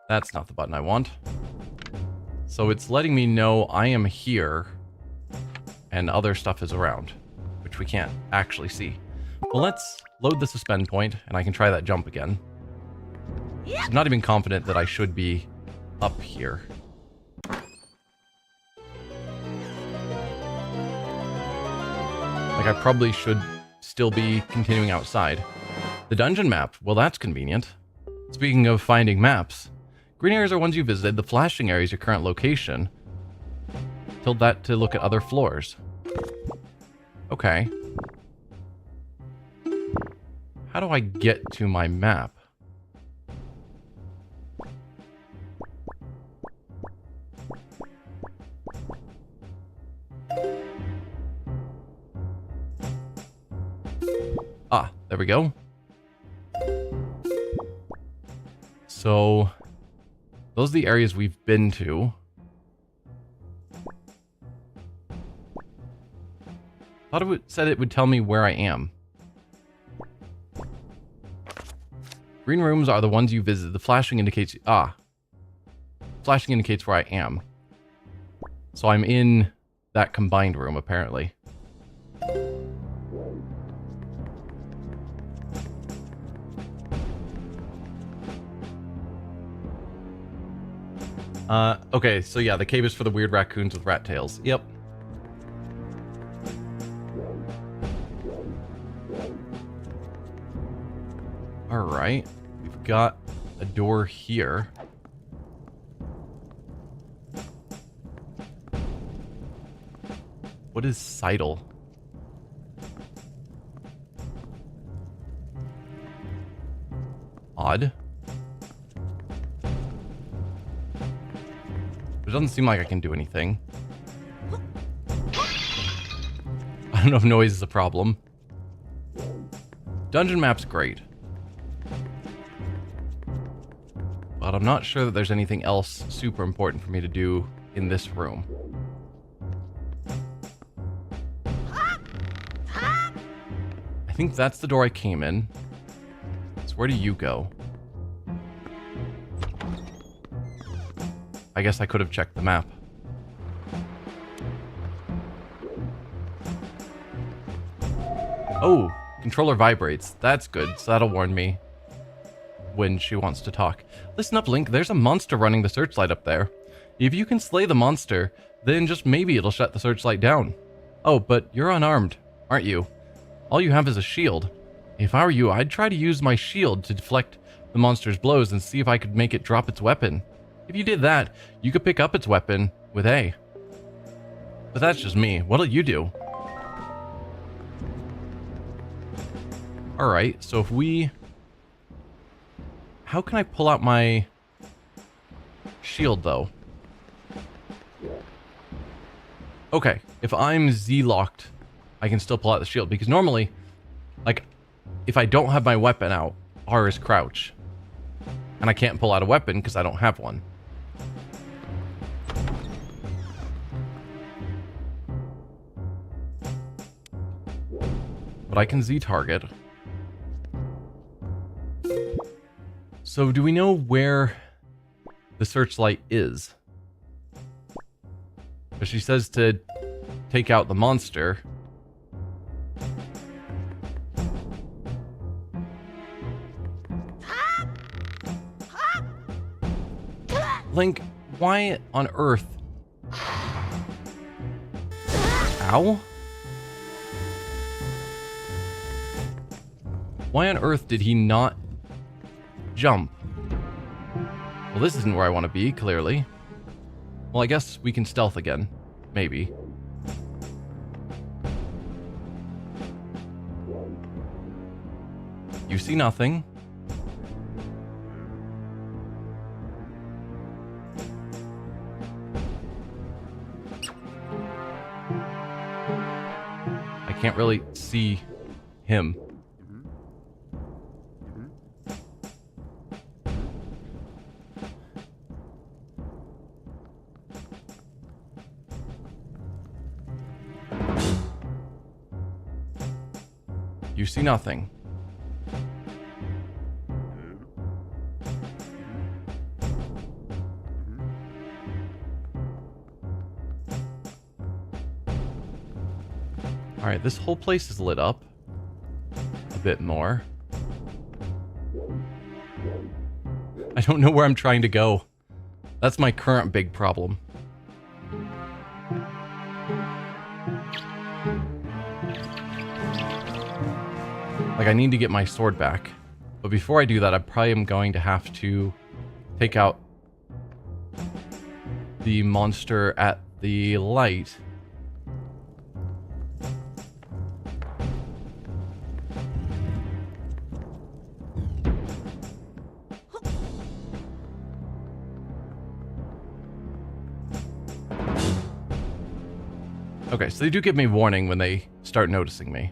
That's not the button I want. So it's letting me know I am here, and other stuff is around, which we can't actually see. Well, let's load the suspend point, and I can try that jump again. So I'm not even confident that I should be up here. Like, I probably should still be continuing outside. The dungeon map. Well, that's convenient. Speaking of finding maps, green areas are ones you visited. The flashing area is your current location. Tilt that to look at other floors. Okay. How do I get to my map? Ah, there we go. So, those are the areas we've been to. Thought it said it would tell me where I am. Green rooms are the ones you visited. The flashing indicates... Ah. Flashing indicates where I am. So I'm in that combined room, apparently. Okay, so yeah, the cave is for the weird raccoons with rat tails. Yep. Alright, we've got a door here. What is Seidel? Odd. It doesn't seem like I can do anything. I don't know if noise is a problem. Dungeon map's great. But I'm not sure that there's anything else super important for me to do in this room. I think that's the door I came in. That's where do you go? I guess I could have checked the map. Oh, controller vibrates. That's good, so that'll warn me when she wants to talk. Listen up, Link, there's a monster running the searchlight up there. If you can slay the monster, then just maybe it'll shut the searchlight down. Oh, but you're unarmed, aren't you? All you have is a shield. If I were you, I'd try to use my shield to deflect the monster's blows and see if I could make it drop its weapon. If you did that, you could pick up its weapon with A. But that's just me. What'll you do? Alright, so if we... How can I pull out my shield, though? Okay, if I'm Z-locked, I can still pull out the shield. Because normally, like, if I don't have my weapon out, R is crouch. And I can't pull out a weapon because I don't have one. But I can Z-target. So do we know where the searchlight is? But she says to take out the monster. Link, why on earth? Ow? Why on earth did he not jump? Well, this isn't where I want to be, clearly. Well, I guess we can stealth again. Maybe. You see nothing. I can't really see him. You see nothing. Alright, this whole place is lit up. A bit more. I don't know where I'm trying to go. That's my current big problem. Like, I need to get my sword back. But before I do that, I probably am going to have to take out the monster at the light. Okay, so they do give me warning when they start noticing me.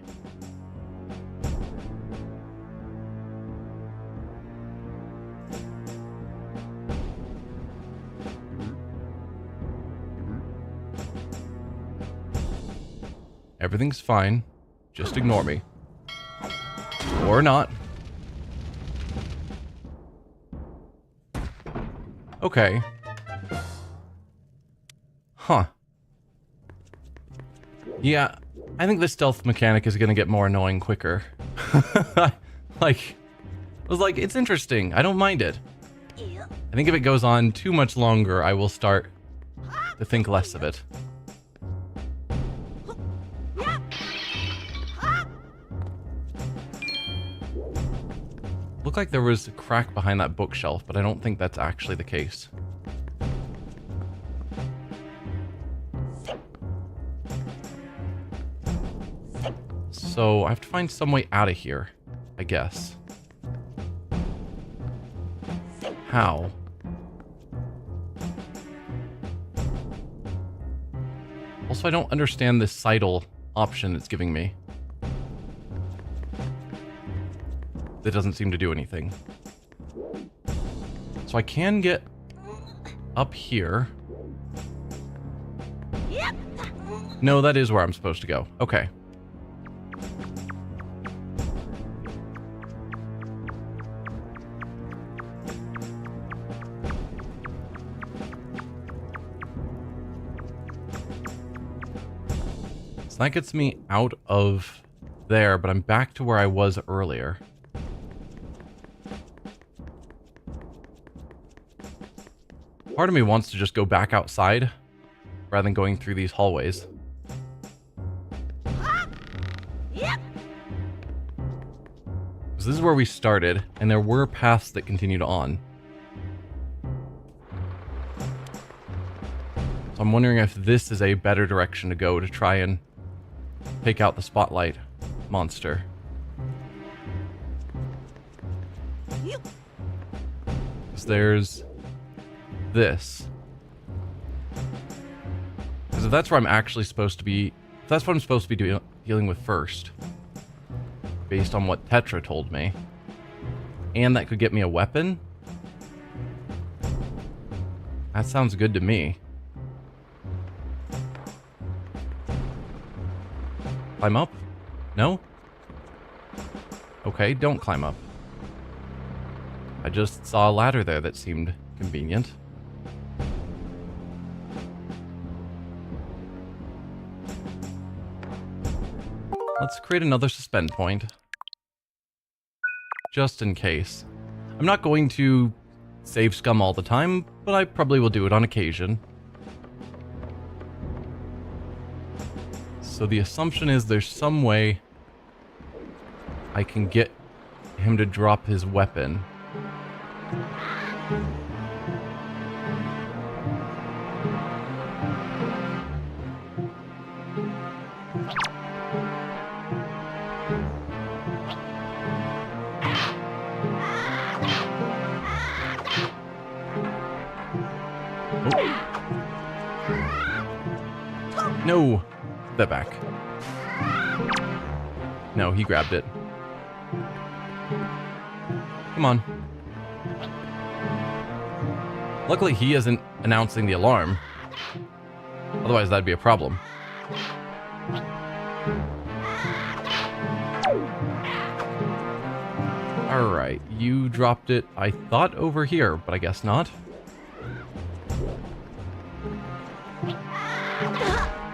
Everything's fine. Just ignore me. Or not. Okay. Huh. Yeah, I think the stealth mechanic is going to get more annoying quicker. Like, I was like, it's interesting. I don't mind it. I think if it goes on too much longer, I will start to think less of it. Looked like there was a crack behind that bookshelf, but I don't think that's actually the case. So I have to find some way out of here, I guess. How? Also, I don't understand this sidle option it's giving me. That doesn't seem to do anything. So I can get up here. Yep. No, that is where I'm supposed to go. Okay. So that gets me out of there, but I'm back to where I was earlier. Part of me wants to just go back outside rather than going through these hallways. Yep. This is where we started, and there were paths that continued on. So I'm wondering if this is a better direction to go to try and take out the spotlight monster. Yep. Because there's this. Because if that's where I'm actually supposed to be, if that's what I'm supposed to be dealing with first, based on what Tetra told me, and that could get me a weapon, that sounds good to me. Climb up? No? Okay, don't climb up. I just saw a ladder there that seemed convenient. Let's create another suspend point. Just in case. I'm not going to save scum all the time, but I probably will do it on occasion. So the assumption is there's some way I can get him to drop his weapon. Oh. No! That back. No, he grabbed it. Come on. Luckily, he isn't announcing the alarm. Otherwise, that'd be a problem. Alright, you dropped it, I thought, over here, but I guess not.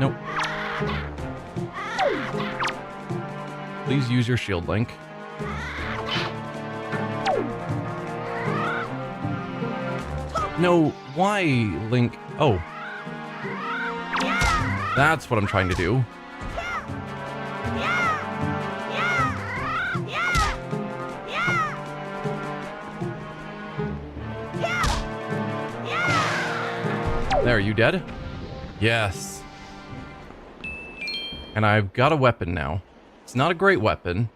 Nope. Please use your shield link. No, why, Link? Oh. That's what I'm trying to do. There, are you dead? Yes. And I've got a weapon now. It's not a great weapon,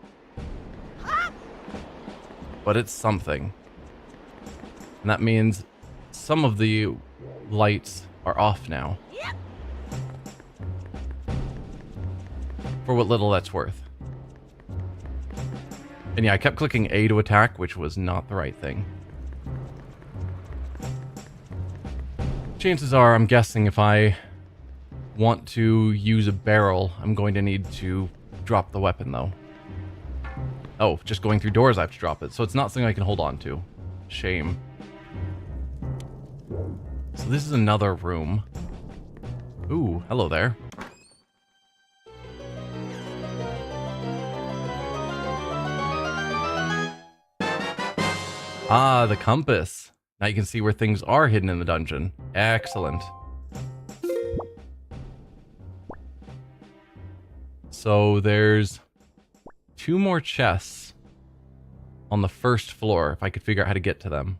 but it's something. And that means some of the lights are off now. For what little that's worth. And yeah, I kept clicking A to attack, which was not the right thing. Chances are, I'm guessing if I want to use a barrel, I'm going to need to drop the weapon, though. Oh, just going through doors, I have to drop it. So it's not something I can hold on to. Shame. So this is another room. Ooh, hello there. Ah, the compass. Now you can see where things are hidden in the dungeon. Excellent. So there's 2 more chests on the first floor, if I could figure out how to get to them.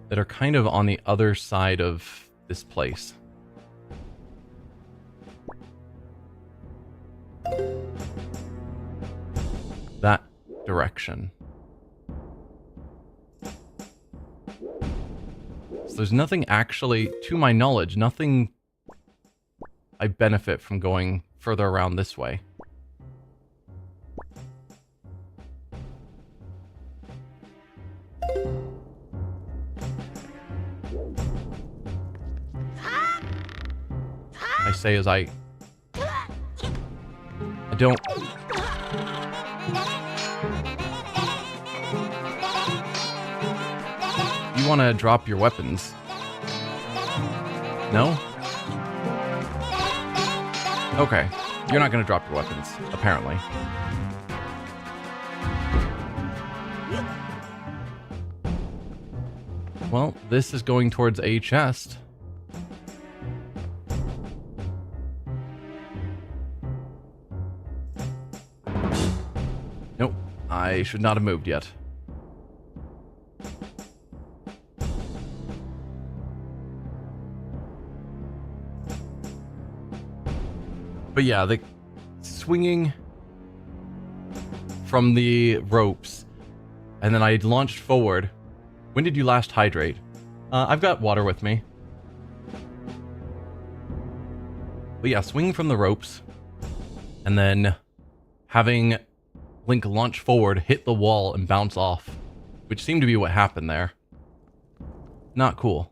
That are kind of on the other side of this place. That direction. So there's nothing actually, to my knowledge, nothing I benefit from going further around this way. I say as I don't... you want to drop your weapons. No? Okay. You're not going to drop your weapons, apparently. Well, this is going towards a chest. Nope. I should not have moved yet. But yeah, the swinging from the ropes, and then I launched forward. When did you last hydrate? I've got water with me. But yeah, swinging from the ropes, and then having Link launch forward, hit the wall, and bounce off, which seemed to be what happened there. Not cool.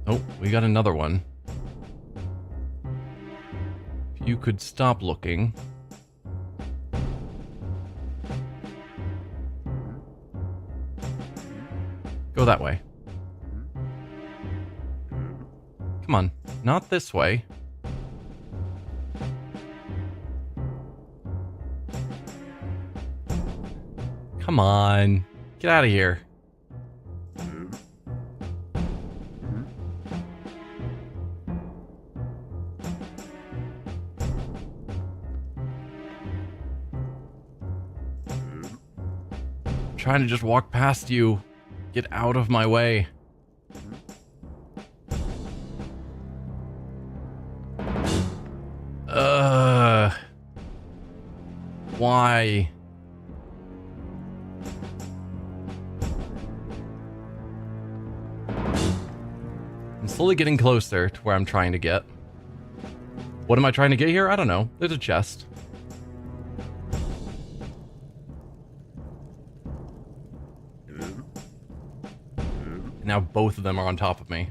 Oh, we got another one. If you could stop looking. Go that way. Come on, not this way. Come on, get out of here. Trying to just walk past you. Get out of my way. Why? I'm slowly getting closer to where I'm trying to get. What am I trying to get here? I don't know. There's a chest. Now both of them are on top of me.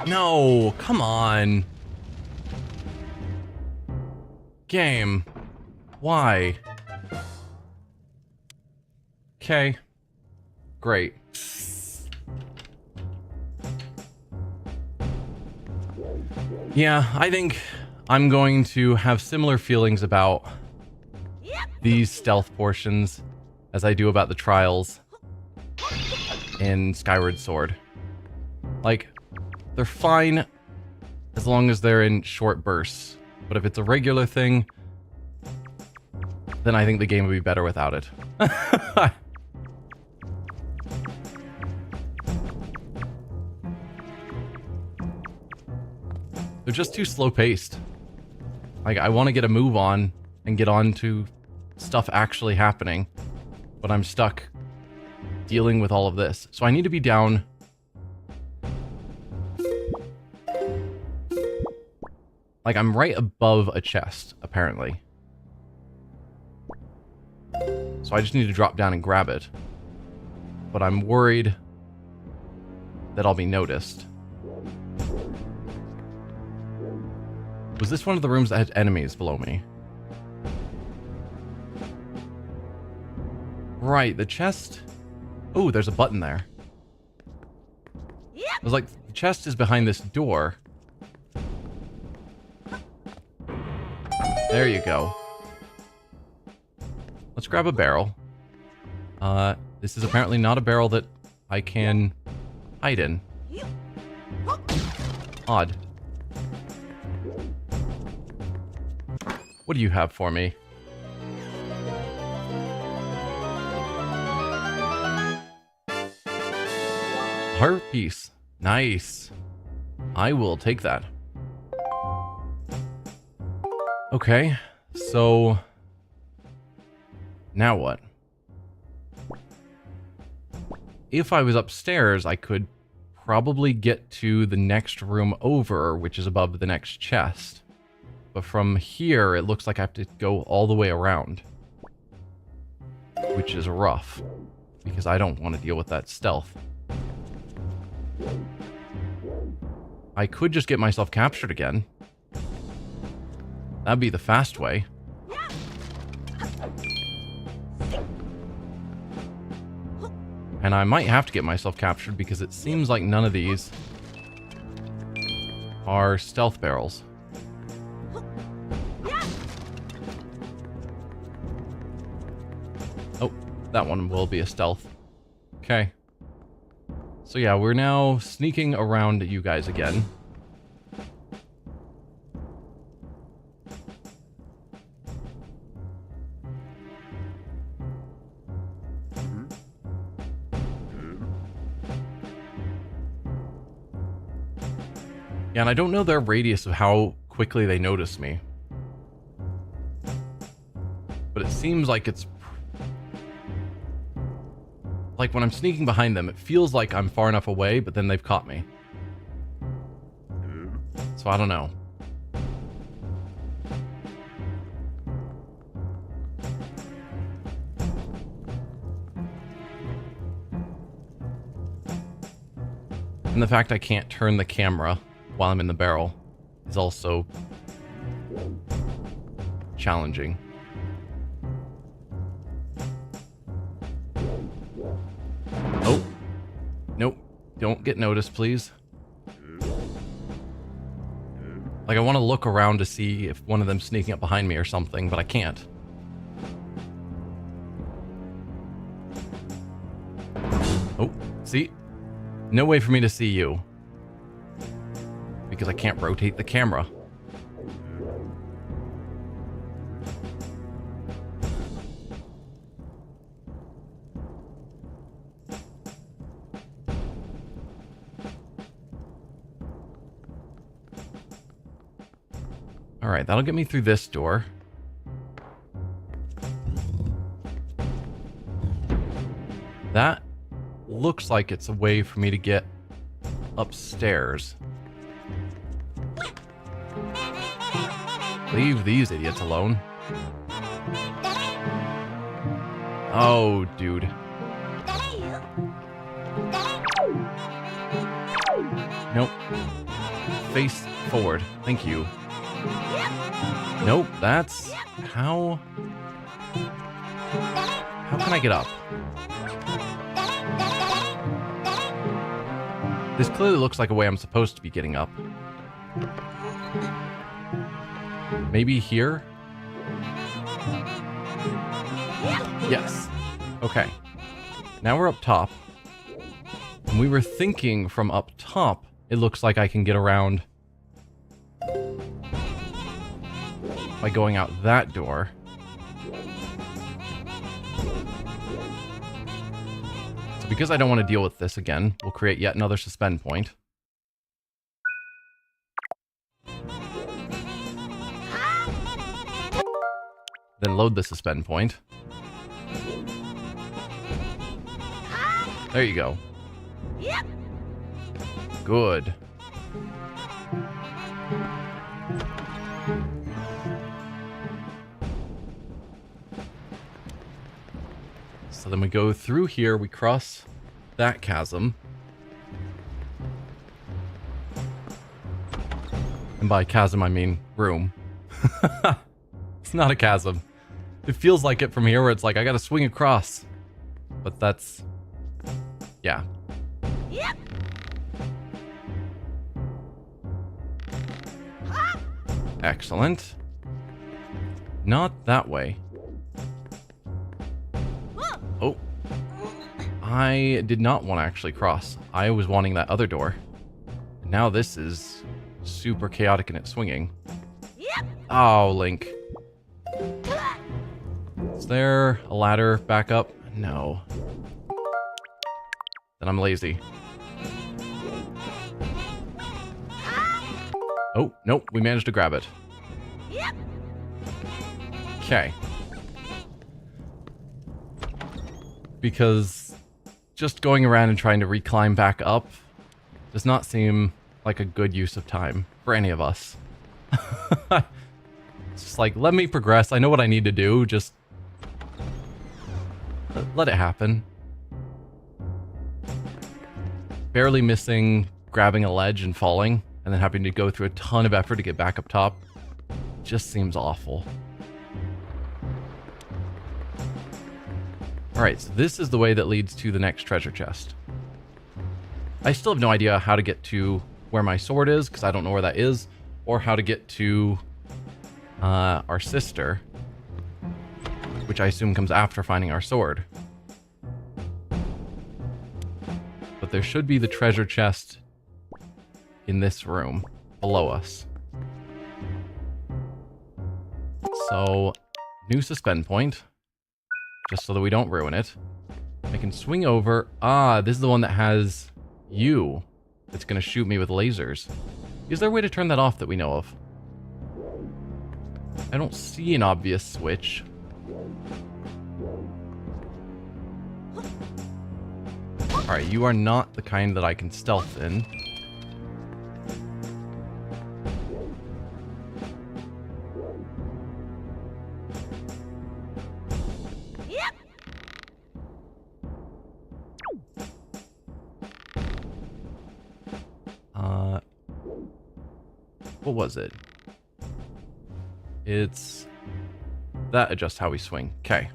No, come on. Game. Why? Okay. Great. Yeah, I think I'm going to have similar feelings about these stealth portions as I do about the trials in Skyward Sword. Like, they're fine as long as they're in short bursts, but if it's a regular thing, then I think the game would be better without it. They're just too slow paced. Like, I want to get a move on and get on to stuff actually happening, but I'm stuck dealing with all of this. So I need to be down. Like, I'm right above a chest, apparently. So I just need to drop down and grab it. But I'm worried that I'll be noticed. Was this one of the rooms that had enemies below me? Right, the chest. Oh, there's a button there. I was like, the chest is behind this door. There you go. Let's grab a barrel. This is apparently not a barrel that I can hide in. Odd. What do you have for me? Heart piece. Nice. I will take that. Okay, so now what? If I was upstairs, I could probably get to the next room over, which is above the next chest. But from here, it looks like I have to go all the way around, which is rough. because I don't want to deal with that stealth. I could just get myself captured again. That'd be the fast way. And I might have to get myself captured because it seems like none of these are stealth barrels. Oh, that one will be a stealth. Okay. So yeah, we're now sneaking around you guys again. Yeah, and I don't know their radius of how quickly they notice me. But it seems like it's... like when I'm sneaking behind them, it feels like I'm far enough away, but then they've caught me. So I don't know. And the fact I can't turn the camera while I'm in the barrel is also challenging. Oh. Nope. Don't get noticed, please. Like, I want to look around to see if one of them's sneaking up behind me or something, but I can't. Oh, see? No way for me to see you. Because I can't rotate the camera. Alright, that'll get me through this door. That looks like it's a way for me to get upstairs. Leave these idiots alone. Oh, dude. Nope. Face forward. Thank you. Nope, that's... How can I get up? This clearly looks like a way I'm supposed to be getting up. Maybe here? Yes. Okay. Now we're up top. And we were thinking from up top, it looks like I can get around by going out that door. So because I don't want to deal with this again, we'll create yet another suspend point. Then load the suspend point. There you go. Good. So then we go through here, we cross that chasm. And by chasm, I mean room. It's not a chasm. It feels like it from here where it's like, I gotta swing across. But that's... yeah. Yep. Excellent. Not that way. Oh. I did not want to actually cross. I was wanting that other door. Now this is super chaotic in its swinging. Yep. Oh, Link. Is there a ladder back up? No. Then I'm lazy. Oh, nope. We managed to grab it. Yep. Okay. Because just going around and trying to reclimb back up does not seem like a good use of time for any of us. It's just like, let me progress. I know what I need to do. Just let it happen. barely missing grabbing a ledge and falling, and then having to go through a ton of effort to get back up top. Just seems awful. Alright, so this is the way that leads to the next treasure chest. I still have no idea how to get to where my sword is, because I don't know where that is, or how to get to our sister, which I assume comes after finding our sword. But there should be the treasure chest in this room below us. So, new suspend point, just so that we don't ruin it. I can swing over. Ah, this is the one that has you. That's going to shoot me with lasers. Is there a way to turn that off that we know of? I don't see an obvious switch. Alright, you are not the kind that I can stealth in. Yep. What was it? It's... that adjusts how we swing. Okay.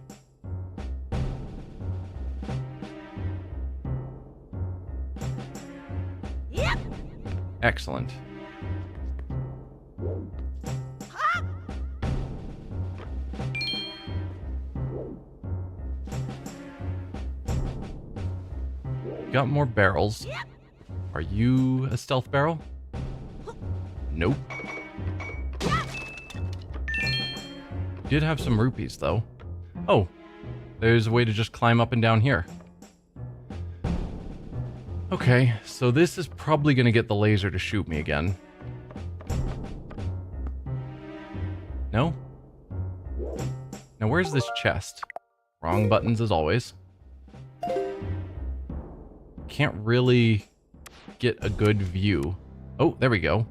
Yep. Excellent. Got more barrels. Yep. Are you a stealth barrel? Nope. Did have some rupees, though. Oh, there's a way to just climb up and down here. Okay, so this is probably going to get the laser to shoot me again. No? Now, where's this chest? Wrong buttons as always. Can't really get a good view. Oh, there we go.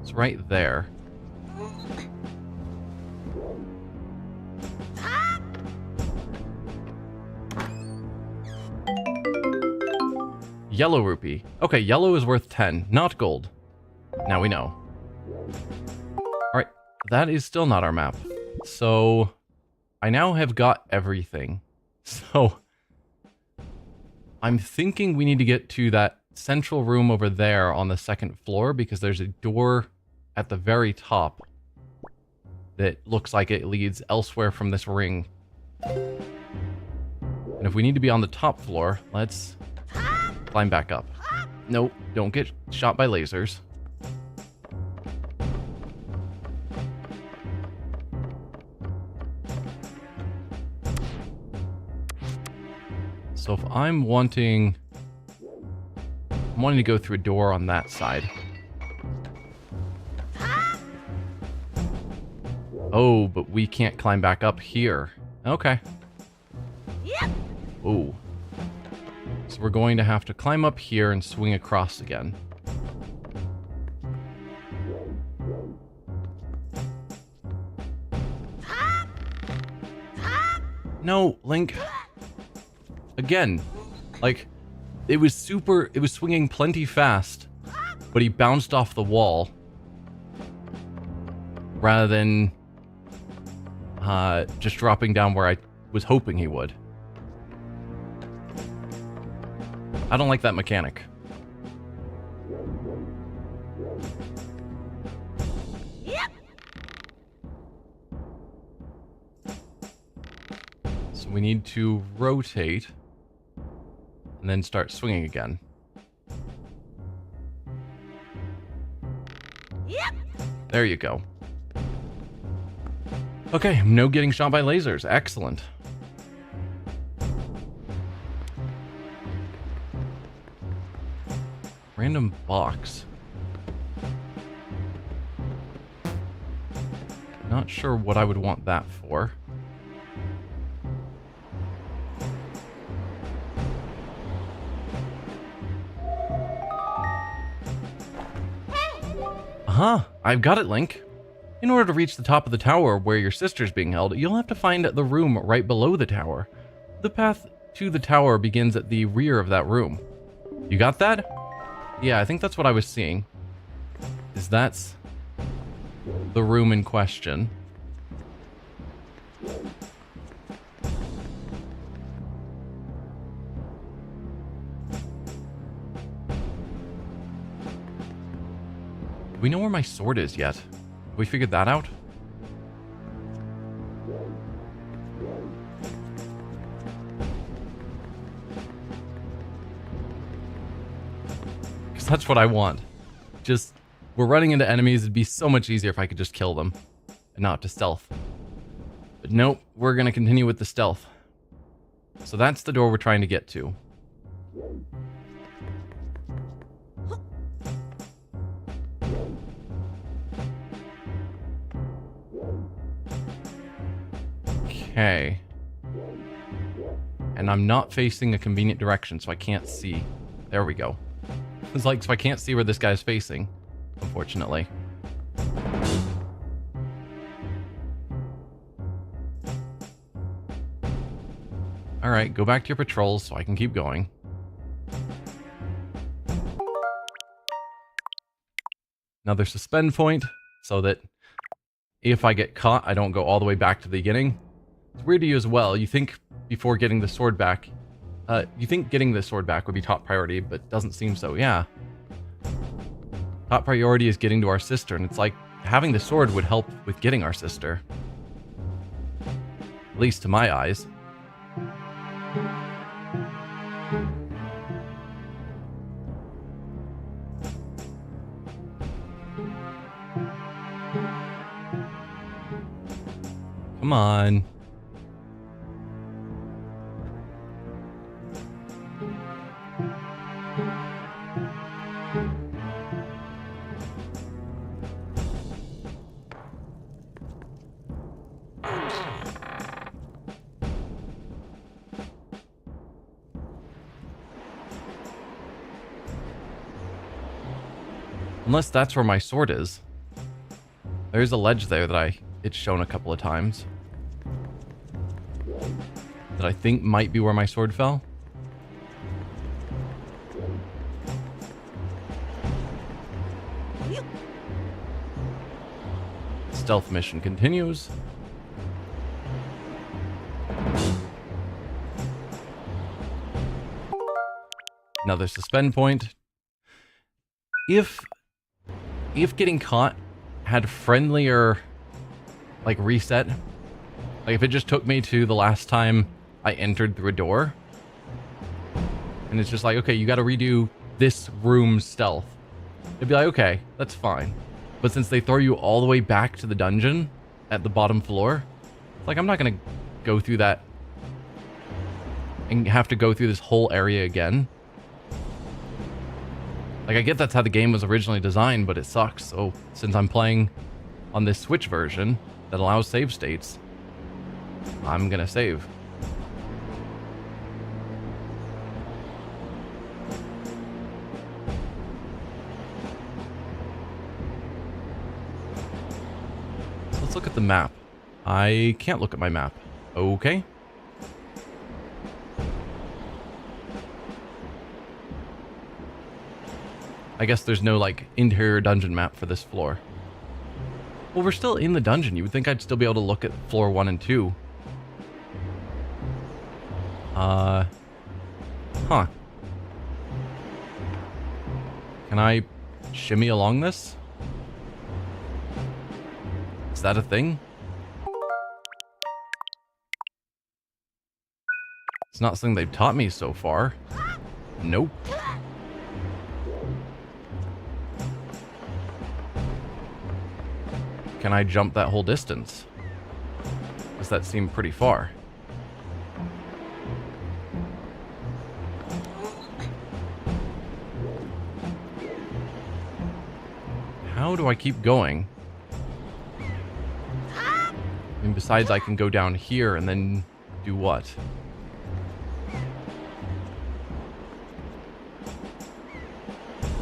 It's right there. Yellow rupee. Okay, yellow is worth 10, not gold. Now we know. Alright, that is still not our map. So, I now have got everything. So, I'm thinking we need to get to that central room over there on the second floor, because there's a door at the very top that looks like it leads elsewhere from this ring. And if we need to be on the top floor, let's climb back up. Nope, don't get shot by lasers. So if I'm wanting to go through a door on that side. Oh, but we can't climb back up here. Okay. Yep. Ooh. So we're going to have to climb up here and swing across again. No, Link. Again. Like, it was swinging plenty fast, but he bounced off the wall rather than just dropping down where I was hoping he would. I don't like that mechanic. Yep. So we need to rotate and then start swinging again. Yep. There you go. Okay, no getting shot by lasers. Excellent. Random box. Not sure what I would want that for. Uh-huh, I've got it, Link. In order to reach the top of the tower where your sister's being held, you'll have to find the room right below the tower. The path to the tower begins at the rear of that room. You got that? Yeah, I think that's what I was seeing. That's the room in question. Do we know where my sword is yet? Have we figured that out? Because that's what I want. Just, we're running into enemies. It'd be so much easier if I could just kill them and not to stealth. But nope, we're going to continue with the stealth. So that's the door we're trying to get to. Okay. And I'm not facing a convenient direction, so I can't see. There we go. It's like, so I can't see where this guy's facing, unfortunately. Alright, go back to your patrols so I can keep going. Another suspend point, so that if I get caught, I don't go all the way back to the beginning. It's weird to you as well. You think before getting the sword back, you think getting the sword back would be top priority, but doesn't seem so. Yeah. Top priority is getting to our sister, and it's like having the sword would help with getting our sister. At least to my eyes. Come on. Unless that's where my sword is. There's a ledge there that it's shown a couple of times. That I think might be where my sword fell. Stealth mission continues. Another suspend point. If getting caught had friendlier, like, reset, like if it just took me to the last time I entered through a door, and it's just like, okay, you got to redo this room's stealth, it'd be like, okay, that's fine. But since they throw you all the way back to the dungeon at the bottom floor, like, I'm not gonna go through that and have to go through this whole area again. Like, I get that's how the game was originally designed, but it sucks. So, since I'm playing on this Switch version that allows save states, I'm gonna save. So let's look at the map. I can't look at my map. Okay. I guess there's no, like, interior dungeon map for this floor. Well, we're still in the dungeon. You would think I'd still be able to look at floor 1 and 2. Huh. Can I shimmy along this? Is that a thing? It's not something they've taught me so far. Nope. Can I jump that whole distance? Does that seem pretty far? How do I keep going? I mean, besides I can go down here and then do what?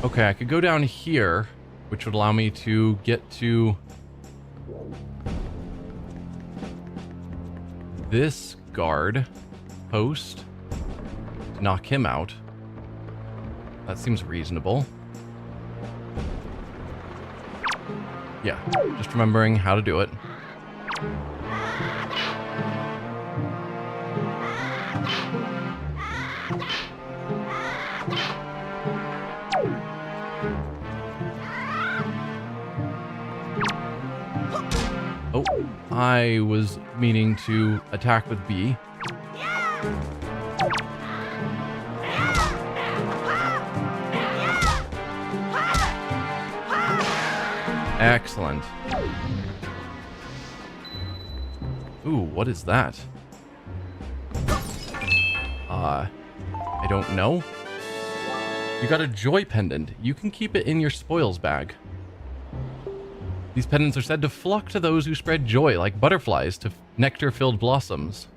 Okay, I could go down here, which would allow me to get to this guard post. to knock him out. That seems reasonable. Yeah, just remembering how to do it. Oh, I was meaning to attack with B. Excellent. Ooh, what is that? I don't know. You got a joy pendant. You can keep it in your spoils bag. These pendants are said to flock to those who spread joy like butterflies to nectar-filled blossoms.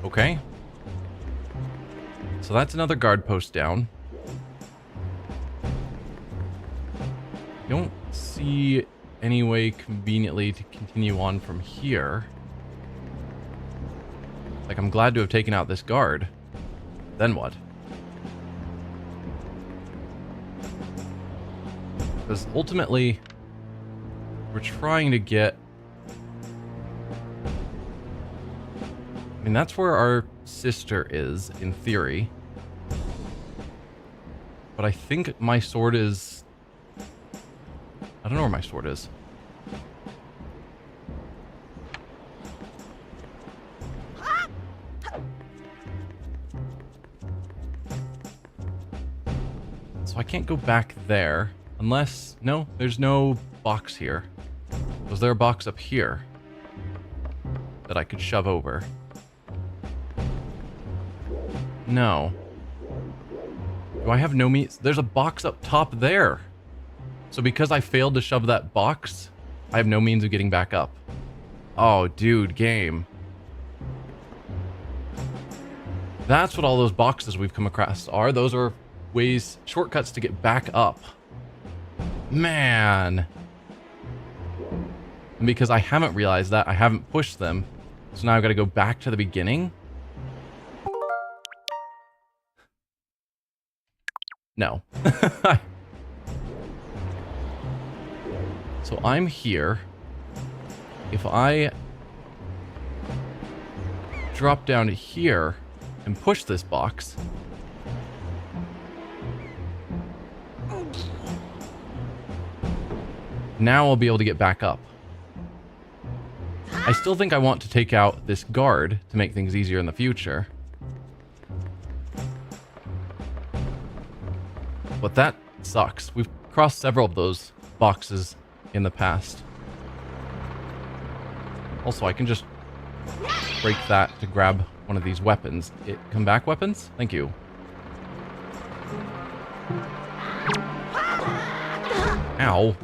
Okay. So that's another guard post down. Don't see any way conveniently to continue on from here. Like, I'm glad to have taken out this guard. Then what? Because ultimately, we're trying to get... I mean, that's where our sister is, in theory. But I think my sword is... I don't know where my sword is. So I can't go back there. Unless... No, there's no box here. Was there a box up here that I could shove over? No. Do I have no means? There's a box up top there. So because I failed to shove that box, I have no means of getting back up. Oh, dude, game. That's what all those boxes we've come across are. Those are ways, shortcuts to get back up. Man. And because I haven't realized that, I haven't pushed them. So now I've got to go back to the beginning. No. So I'm here. If I drop down to here and push this box, now I'll be able to get back up. I still think I want to take out this guard to make things easier in the future. But that sucks. We've crossed several of those boxes in the past. Also, I can just break that to grab one of these weapons. Come back weapons? Thank you. Ow.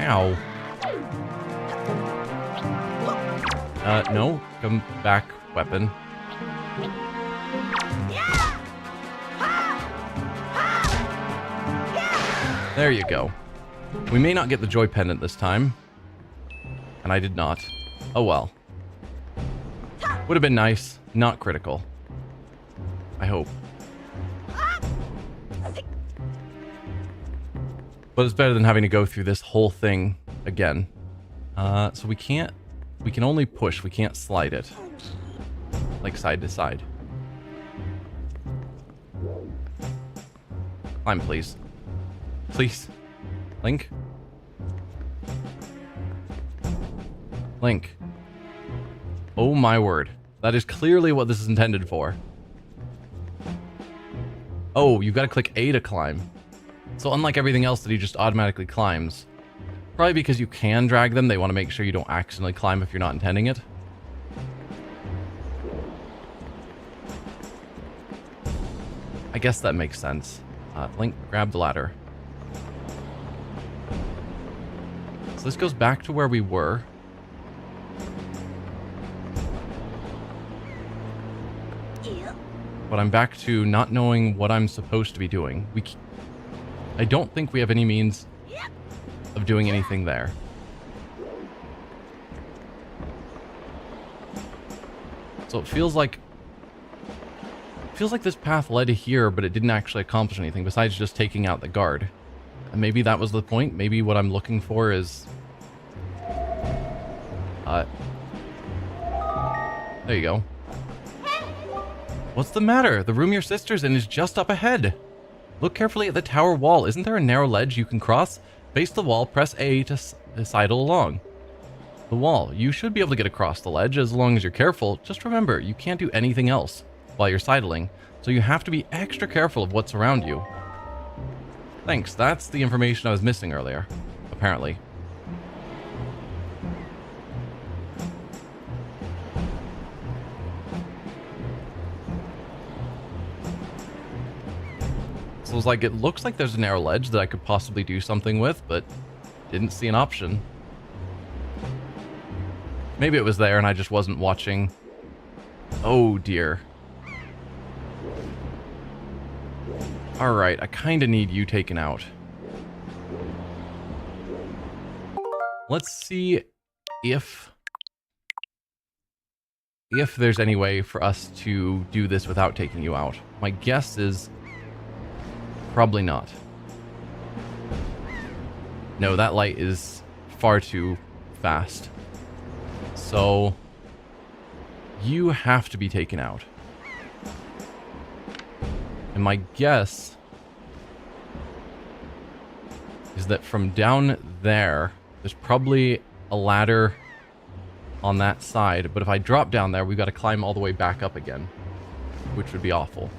Ow. No. Come back weapon. There you go. We may not get the joy pendant this time. And I did not. Oh well. Would have been nice. Not critical. I hope. But it's better than having to go through this whole thing again. So we can only push. We can't slide it. Like side to side. Climb, please. Please. Link? Link. Oh my word. That is clearly what this is intended for. Oh, you've got to click A to climb. So unlike everything else that he just automatically climbs, probably because you can drag them, they want to make sure you don't accidentally climb if you're not intending it. I guess that makes sense. Link, grab the ladder. So this goes back to where we were. But I'm back to not knowing what I'm supposed to be doing. I don't think we have any means Yep. of doing anything there. So it feels like this path led to here, but it didn't actually accomplish anything besides just taking out the guard. And maybe that was the point. Maybe what I'm looking for is there you go. What's the matter? The room your sister's in is just up ahead. Look carefully at the tower wall. Isn't there a narrow ledge you can cross? Face the wall, press A to sidle along. The wall. You should be able to get across the ledge as long as you're careful. Just remember, you can't do anything else while you're sidling, so you have to be extra careful of what's around you. Thanks, that's the information I was missing earlier, apparently. So it's like, it looks like there's a narrow ledge that I could possibly do something with, but didn't see an option. Maybe it was there and I just wasn't watching. Oh dear. Alright, I kind of need you taken out. Let's see if there's any way for us to do this without taking you out. My guess is probably not. No, that light is far too fast. So you have to be taken out. And my guess is that from down there, there's probably a ladder on that side. But if I drop down there, we've got to climb all the way back up again, which would be awful.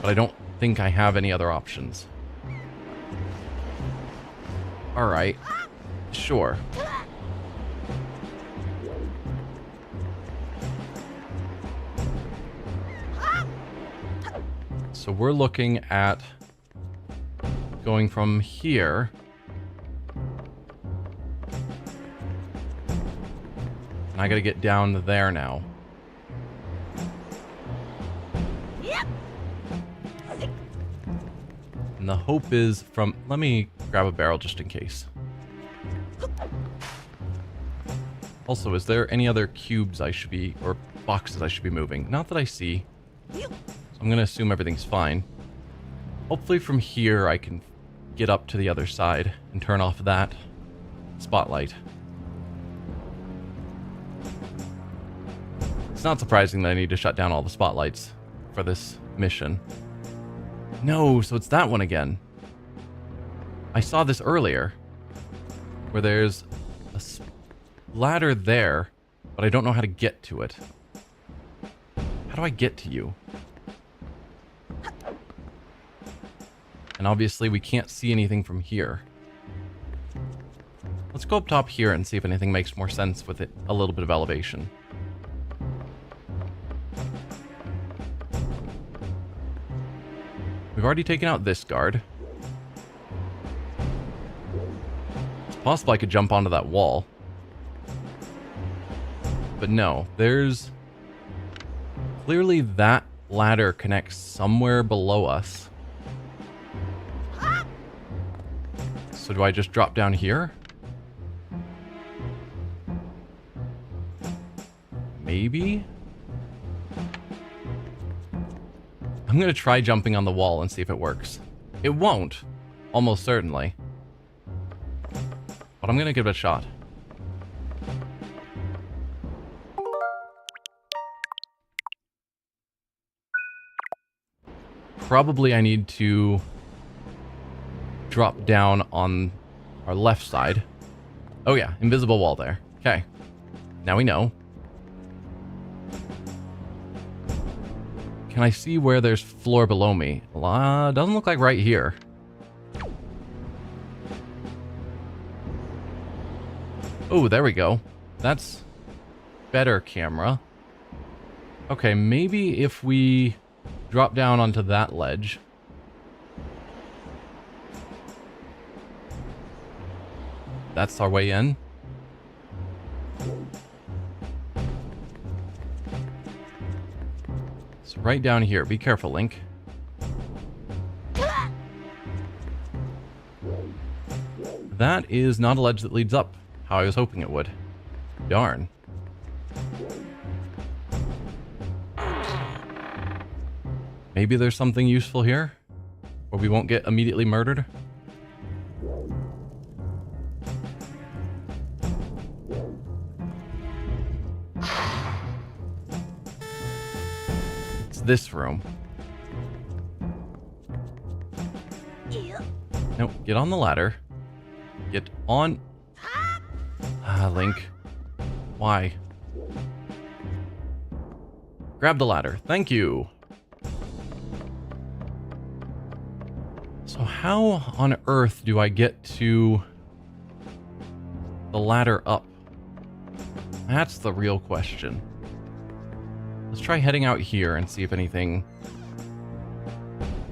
But I don't think I have any other options. All right. Sure. So we're looking at going from here and I gotta get down there now. Yep. And the hope is from... Let me grab a barrel just in case. Also, is there any other cubes I should be... or boxes I should be moving? Not that I see. So I'm gonna assume everything's fine. Hopefully from here I can get up to the other side and turn off that spotlight. It's not surprising that I need to shut down all the spotlights for this mission. No, so it's that one again. I saw this earlier, where there's a ladder there, but I don't know how to get to it. How do I get to you? And obviously we can't see anything from here. Let's go up top here and see if anything makes more sense with it, a little bit of elevation. We've already taken out this guard. It's possible I could jump onto that wall. But no, there's... Clearly that ladder connects somewhere below us. So do I just drop down here? Maybe? I'm gonna try jumping on the wall and see if it works. It won't, almost certainly. But I'm gonna give it a shot. Probably I need to drop down on our left side. Oh yeah, invisible wall there. Okay. Now we know. Can I see where there's floor below me? Doesn't look like right here. Oh, there we go. That's better camera. Okay, maybe if we drop down onto that ledge. That's our way in. So right down here. Be careful, Link. That is not a ledge that leads up how I was hoping it would. Darn. Maybe there's something useful here, where we won't get immediately murdered. It's this room. Yep. No, get on the ladder. Get on. Ah, Link. Why? Grab the ladder. Thank you. So how on earth do I get to the ladder up? That's the real question. Let's try heading out here and see if anything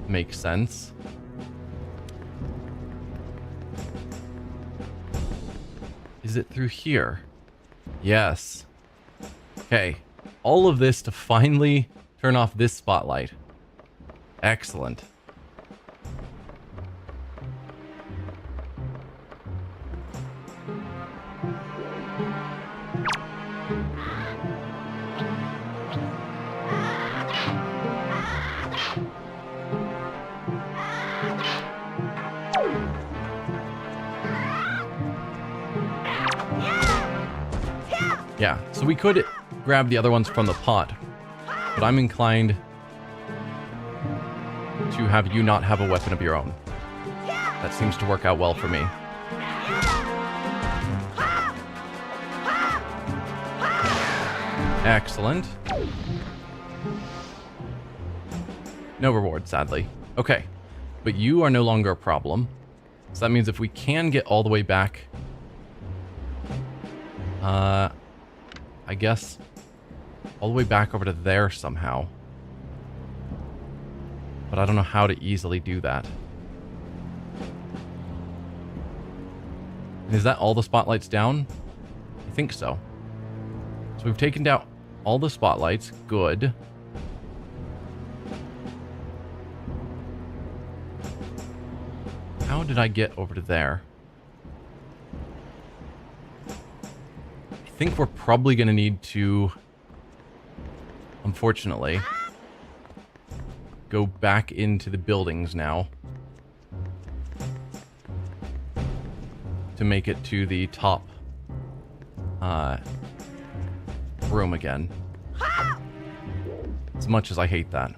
makes sense. Is it through here? Yes. Okay. All of this to finally turn off this spotlight. Excellent. Yeah, so we could grab the other ones from the pot, but I'm inclined to have you not have a weapon of your own. That seems to work out well for me. Excellent. No reward, sadly. Okay, but you are no longer a problem. So that means if we can get all the way back, I guess all the way back over to there somehow. But I don't know how to easily do that. Is that all the spotlights down? I think so. So we've taken down all the spotlights. Good. How did I get over to there? I think we're probably going to need to, unfortunately, go back into the buildings now to make it to the top room again. As much as I hate that.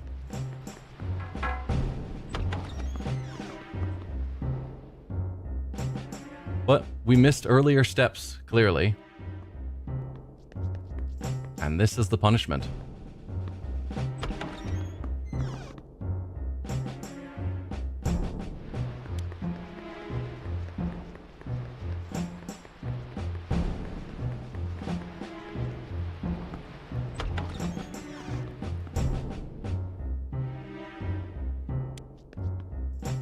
But we missed earlier steps, clearly. And this is the punishment.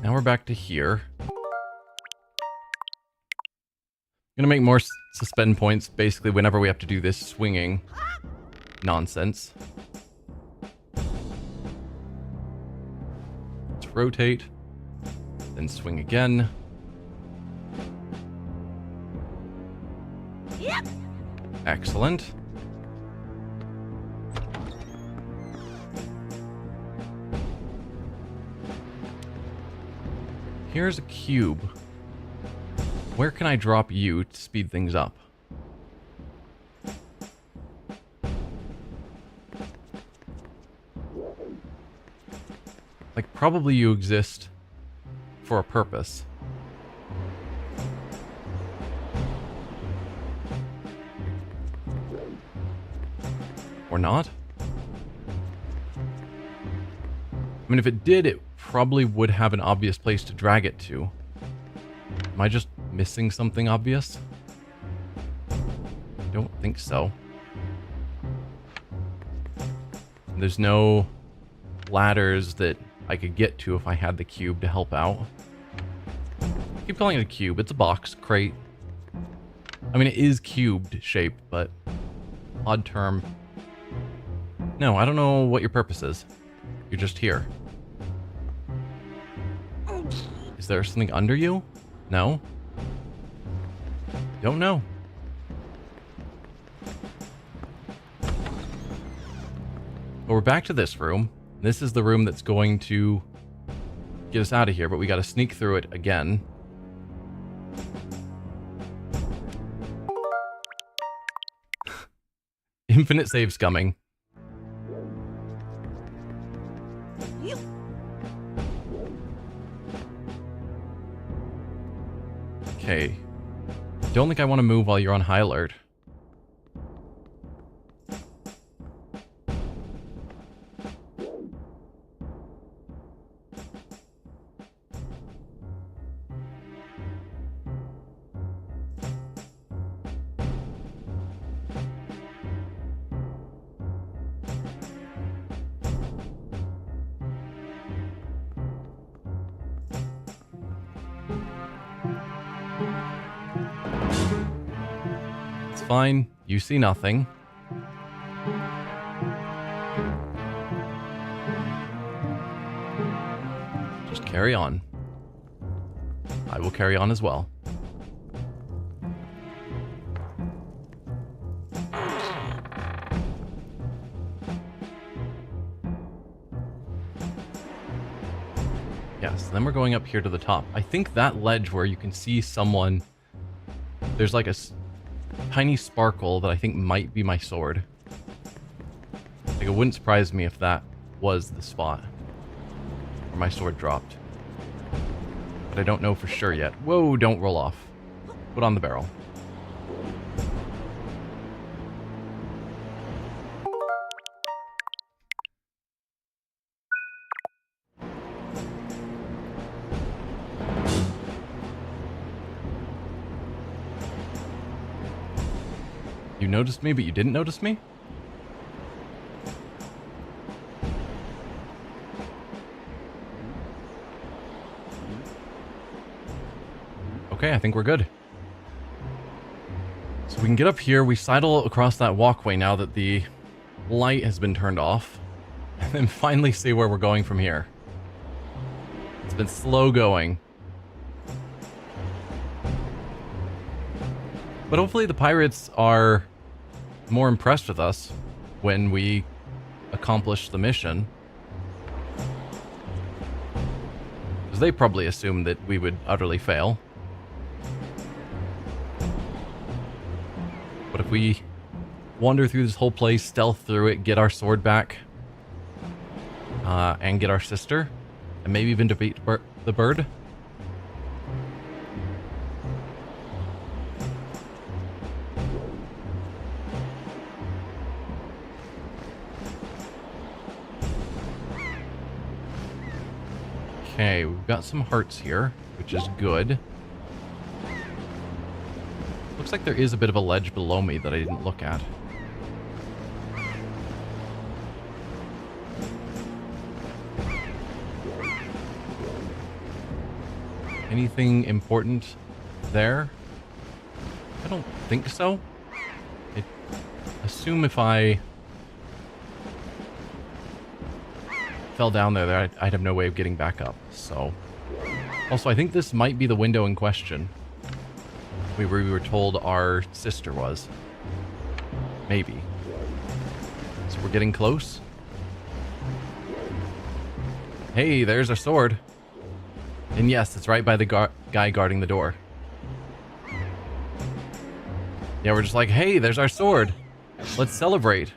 Now we're back to here. I'm gonna make more suspend points basically whenever we have to do this swinging nonsense. Let's rotate, then swing again. Yep. Excellent. Here's a cube. Where can I drop you to speed things up? Like, probably you exist for a purpose. Or not? I mean, if it did, it probably would have an obvious place to drag it to. Am I just missing something obvious? I don't think so. There's no ladders that I could get to if I had the cube to help out. I keep calling it a cube. It's a box, crate. I mean, it is cubed shaped, but odd term. No, I don't know what your purpose is. You're just here. Is there something under you? No? Don't know. But we're back to this room. This is the room that's going to get us out of here, but we got to sneak through it again. Infinite saves coming. Okay. Don't think I want to move while you're on high alert. Fine, you see nothing. Just carry on. I will carry on as well. Yes, then we're going up here to the top. I think that ledge where you can see someone, there's like a tiny sparkle that I think might be my sword. Like, it wouldn't surprise me if that was the spot where my sword dropped. But I don't know for sure yet. Whoa, don't roll off. Put on the barrel. You noticed me, but you didn't notice me? Okay, I think we're good. So we can get up here. We sidle across that walkway now that the light has been turned off. And then finally see where we're going from here. It's been slow going. But hopefully the pirates are more impressed with us when we accomplish the mission. Because they probably assumed that we would utterly fail. But if we wander through this whole place, stealth through it, get our sword back, and get our sister, and maybe even defeat the bird. Okay, we've got some hearts here, which is good. Looks like there is a bit of a ledge below me that I didn't look at. Anything important there? I don't think so. I assume if I fell down there, I'd have no way of getting back up, so. Also, I think this might be the window in question. We were told our sister was. Maybe. So we're getting close. Hey, there's our sword. And yes, it's right by the guy guarding the door. Yeah, we're just like, hey, there's our sword. Let's celebrate.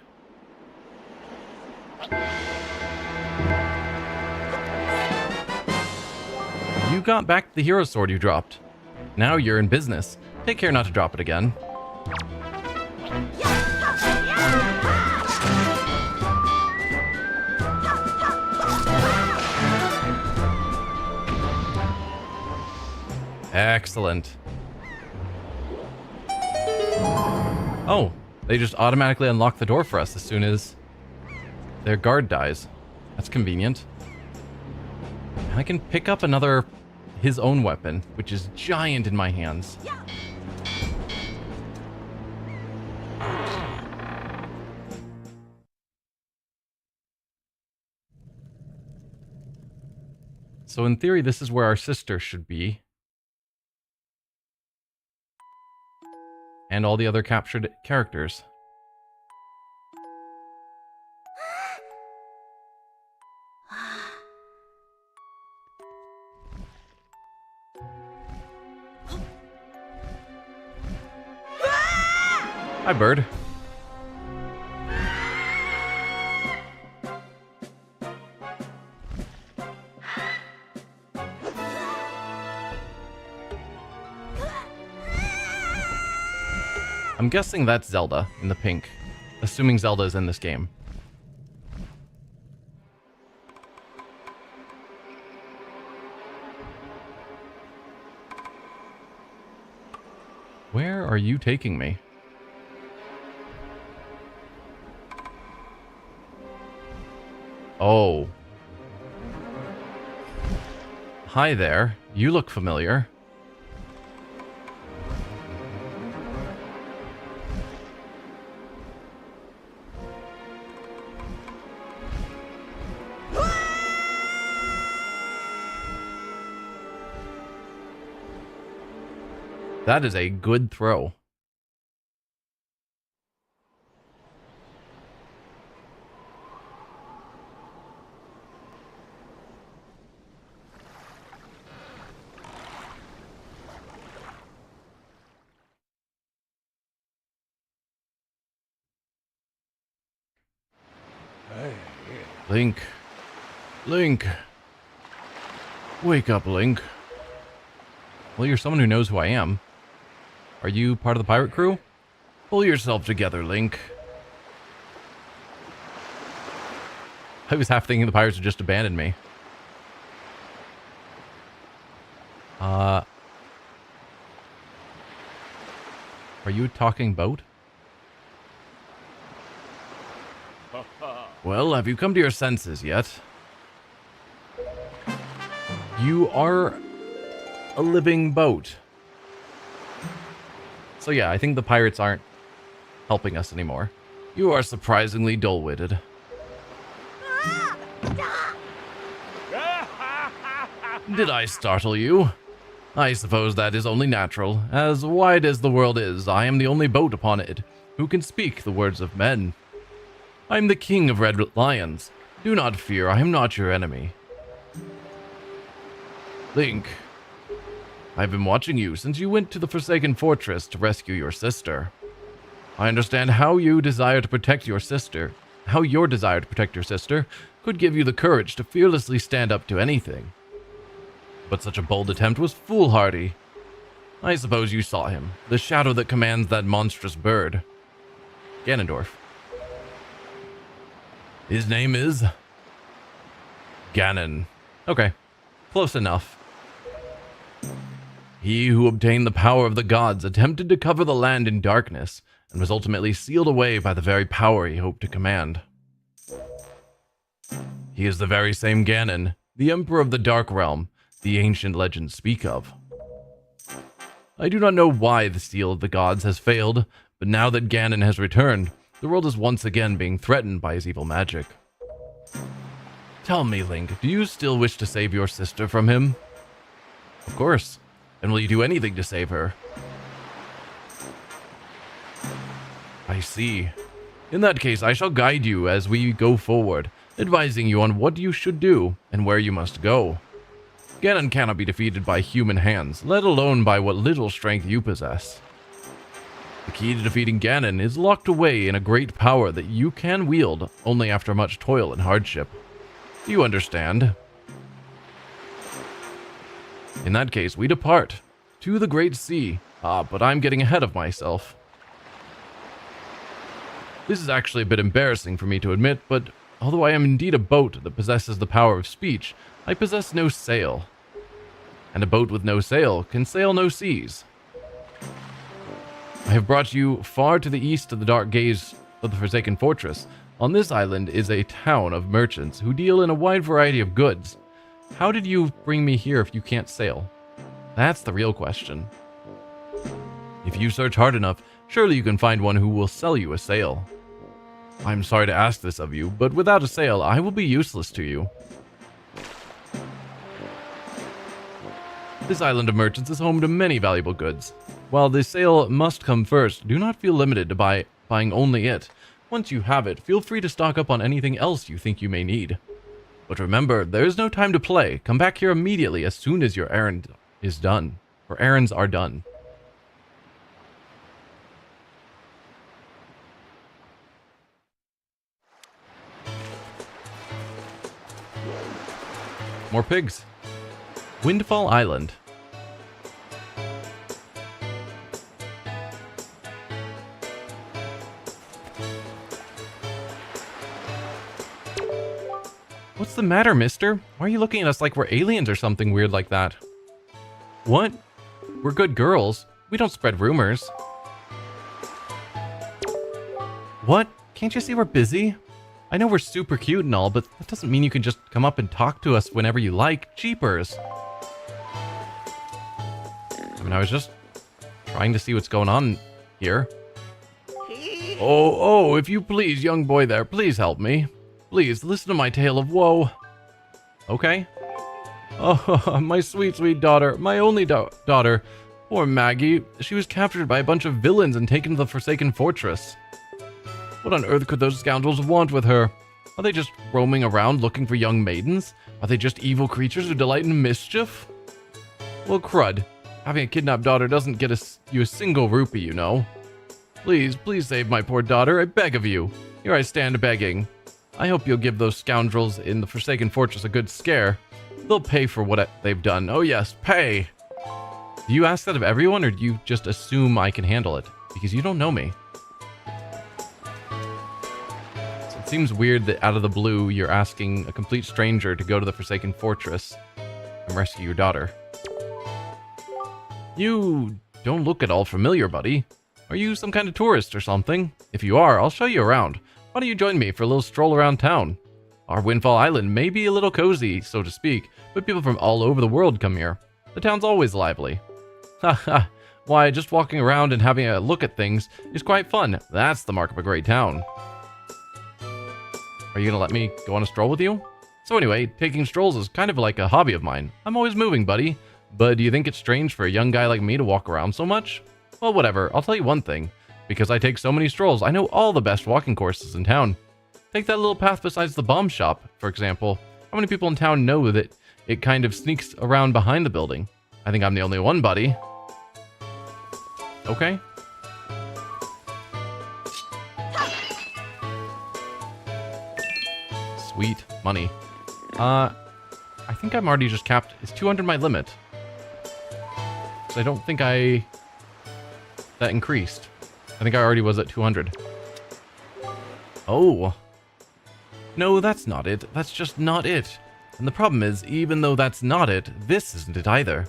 You got back the hero sword you dropped. Now you're in business. Take care not to drop it again. Excellent. Oh, they just automatically unlock the door for us as soon as their guard dies. That's convenient. I can pick up his own weapon, which is giant in my hands. So in theory, this is where our sister should be. and all the other captured characters. Hi, bird. I'm guessing that's Zelda in the pink, assuming Zelda is in this game. Where are you taking me? Oh. Hi there. You look familiar. That is a good throw. Link. Link. Wake up, Link. Well, you're someone who knows who I am. Are you part of the pirate crew? Pull yourself together, Link. I was half thinking the pirates had just abandoned me. Are you a talking boat? Well, have you come to your senses yet? You are a living boat. So yeah, I think the pirates aren't helping us anymore. You are surprisingly dull-witted. Did I startle you? I suppose that is only natural. As wide as the world is, I am the only boat upon it who can speak the words of men. I am the king of red lions. Do not fear, I am not your enemy. Link, I've been watching you since you went to the Forsaken Fortress to rescue your sister. I understand how your desire to protect your sister could give you the courage to fearlessly stand up to anything. But such a bold attempt was foolhardy. I suppose you saw him, the shadow that commands that monstrous bird. Ganondorf. His name is Ganon. Okay, close enough. He who obtained the power of the gods attempted to cover the land in darkness, and was ultimately sealed away by the very power he hoped to command. He is the very same Ganon, the Emperor of the Dark Realm, the ancient legends speak of. I do not know why the seal of the gods has failed, but now that Ganon has returned, the world is once again being threatened by his evil magic. Tell me, Link, do you still wish to save your sister from him? Of course. And will you do anything to save her? I see. In that case, I shall guide you as we go forward, advising you on what you should do and where you must go. Ganon cannot be defeated by human hands, let alone by what little strength you possess. The key to defeating Ganon is locked away in a great power that you can wield only after much toil and hardship. Do you understand? In that case, we depart to the Great Sea. But I'm getting ahead of myself. This is actually a bit embarrassing for me to admit, but although I am indeed a boat that possesses the power of speech, I possess no sail. And a boat with no sail can sail no seas. I have brought you far to the east of the dark gaze of the Forsaken Fortress. On this island is a town of merchants who deal in a wide variety of goods. How did you bring me here if you can't sail? That's the real question. If you search hard enough, surely you can find one who will sell you a sail. I'm sorry to ask this of you, but without a sail, I will be useless to you. This island of merchants is home to many valuable goods. While the sale must come first, do not feel limited to buying only it. Once you have it, feel free to stock up on anything else you think you may need. But remember, there is no time to play. Come back here immediately as soon as your errand is done. Or errands are done. More pigs. Windfall Island. What's the matter, mister? Why are you looking at us like we're aliens or something weird like that? What? We're good girls. We don't spread rumors. What? Can't you see we're busy? I know we're super cute and all, but that doesn't mean you can just come up and talk to us whenever you like. Jeepers. I mean, I was just trying to see what's going on here. Oh, if you please, young boy there, please help me. Please, listen to my tale of woe. Okay. Oh, my sweet, sweet daughter. My only daughter. Poor Maggie. She was captured by a bunch of villains and taken to the Forsaken Fortress. What on earth could those scoundrels want with her? Are they just roaming around looking for young maidens? Are they just evil creatures who delight in mischief? Well, crud. Having a kidnapped daughter doesn't get you a single rupee, you know. Please, please save my poor daughter, I beg of you. Here I stand begging. I hope you'll give those scoundrels in the Forsaken Fortress a good scare. They'll pay for what they've done. Oh yes, pay! Do you ask that of everyone, or do you just assume I can handle it? Because you don't know me. So it seems weird that out of the blue, you're asking a complete stranger to go to the Forsaken Fortress and rescue your daughter. You don't look at all familiar, buddy. Are you some kind of tourist or something? If you are, I'll show you around. Why don't you join me for a little stroll around town? Our Windfall Island may be a little cozy, so to speak, but people from all over the world come here. The town's always lively. Haha, why, just walking around and having a look at things is quite fun. That's the mark of a great town. Are you gonna let me go on a stroll with you? So anyway, taking strolls is kind of like a hobby of mine. I'm always moving, buddy. But do you think it's strange for a young guy like me to walk around so much? Well, whatever. I'll tell you one thing. Because I take so many strolls, I know all the best walking courses in town. Take that little path besides the bomb shop, for example. How many people in town know that it kind of sneaks around behind the building? I think I'm the only one, buddy. Okay. Sweet money. I think I'm already just capped. Is 200 my limit? So I don't think that increased. I think I already was at 200. Oh. No, that's not it. That's just not it. And the problem is, even though that's not it, this isn't it either.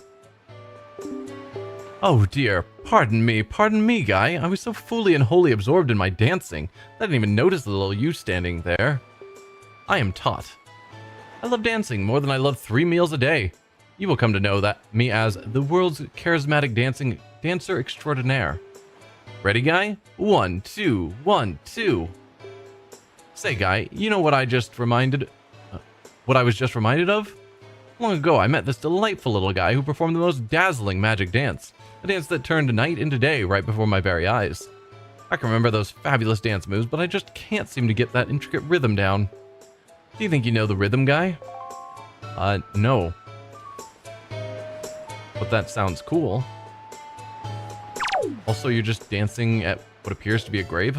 Oh dear. Pardon me, guy. I was so fully and wholly absorbed in my dancing that I didn't even notice the little you standing there. I am taught. I love dancing more than I love 3 meals a day. You will come to know me as the world's charismatic dancer extraordinaire. Ready, guy? 1, 2, 1, 2. Say, guy, you know what I was just reminded of? Long ago, I met this delightful little guy who performed the most dazzling magic dance. A dance that turned night into day right before my very eyes. I can remember those fabulous dance moves, but I just can't seem to get that intricate rhythm down. Do you think you know the rhythm, guy? No. But that sounds cool. Also, you're just dancing at what appears to be a grave?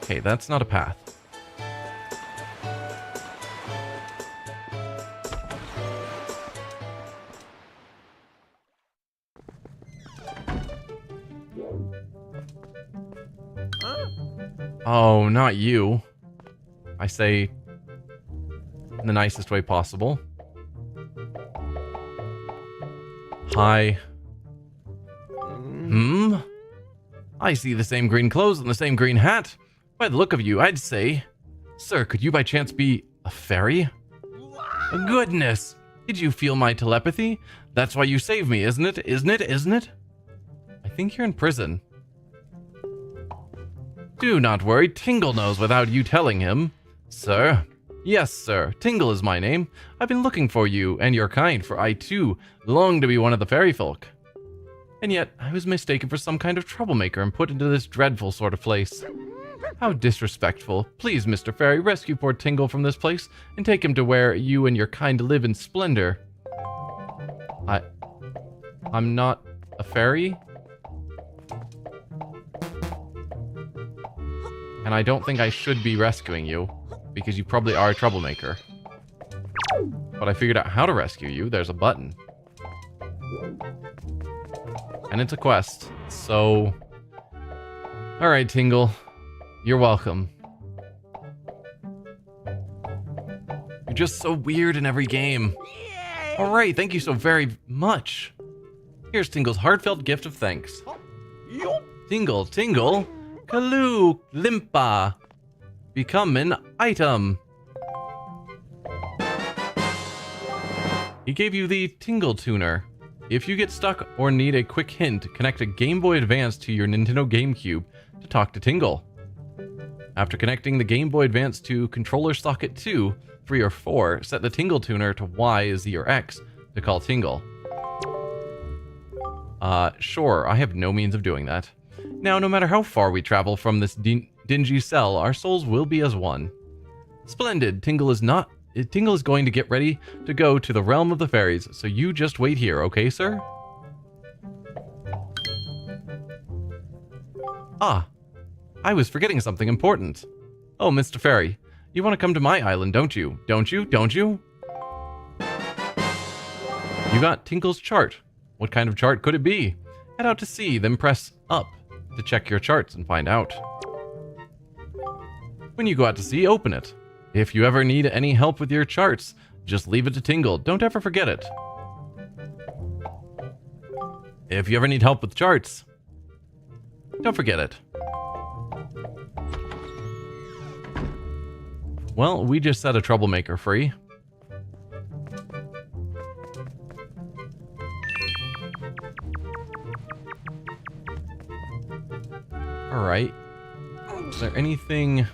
Okay, that's not a path. Oh, not you. I say in the nicest way possible. Hi. I see the same green clothes and the same green hat. By the look of you, I'd say... Sir, could you by chance be a fairy? Goodness! Did you feel my telepathy? That's why you saved me, isn't it? Isn't it? I think you're in prison. Do not worry, Tingle knows without you telling him. Sir, Yes, sir. Tingle is my name. I've been looking for you and your kind, for I too long to be one of the fairy folk. And yet, I was mistaken for some kind of troublemaker and put into this dreadful sort of place. How disrespectful. Please, Mr. Fairy, rescue poor Tingle from this place and take him to where you and your kind live in splendor. I'm not a fairy? And I don't think I should be rescuing you, because you probably are a troublemaker. But I figured out how to rescue you. There's a button. And it's a quest, so... Alright, Tingle. You're welcome. You're just so weird in every game. Alright, thank you so very much. Here's Tingle's heartfelt gift of thanks. Tingle, Tingle, Kaloo, Limpa. Become an item. He gave you the Tingle Tuner. If you get stuck or need a quick hint, connect a Game Boy Advance to your Nintendo GameCube to talk to Tingle. After connecting the Game Boy Advance to controller socket 2, 3, or 4, set the Tingle Tuner to Y, Z, or X to call Tingle. Sure, I have no means of doing that. Now, no matter how far we travel from this dingy cell, our souls will be as one. Splendid! Tingle is going to get ready to go to the realm of the fairies, so you just wait here, okay, sir? Ah, I was forgetting something important. Oh, Mr. Fairy, you want to come to my island, don't you? Don't you? Don't you? You got Tingle's chart. What kind of chart could it be? Head out to sea, then press up to check your charts and find out. When you go out to sea, open it. If you ever need any help with your charts, just leave it to Tingle. Don't ever forget it. If you ever need help with charts, don't forget it. Well, we just set a troublemaker free. Alright. Is there anything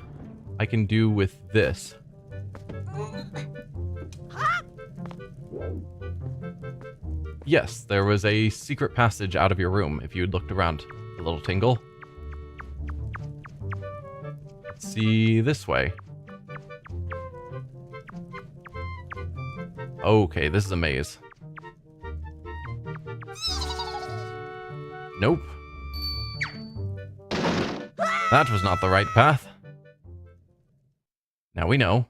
I can do with this? Yes, there was a secret passage out of your room if you had looked around a little, Tingle. Let's see this way. Okay, this is a maze. Nope. That was not the right path. Now we know.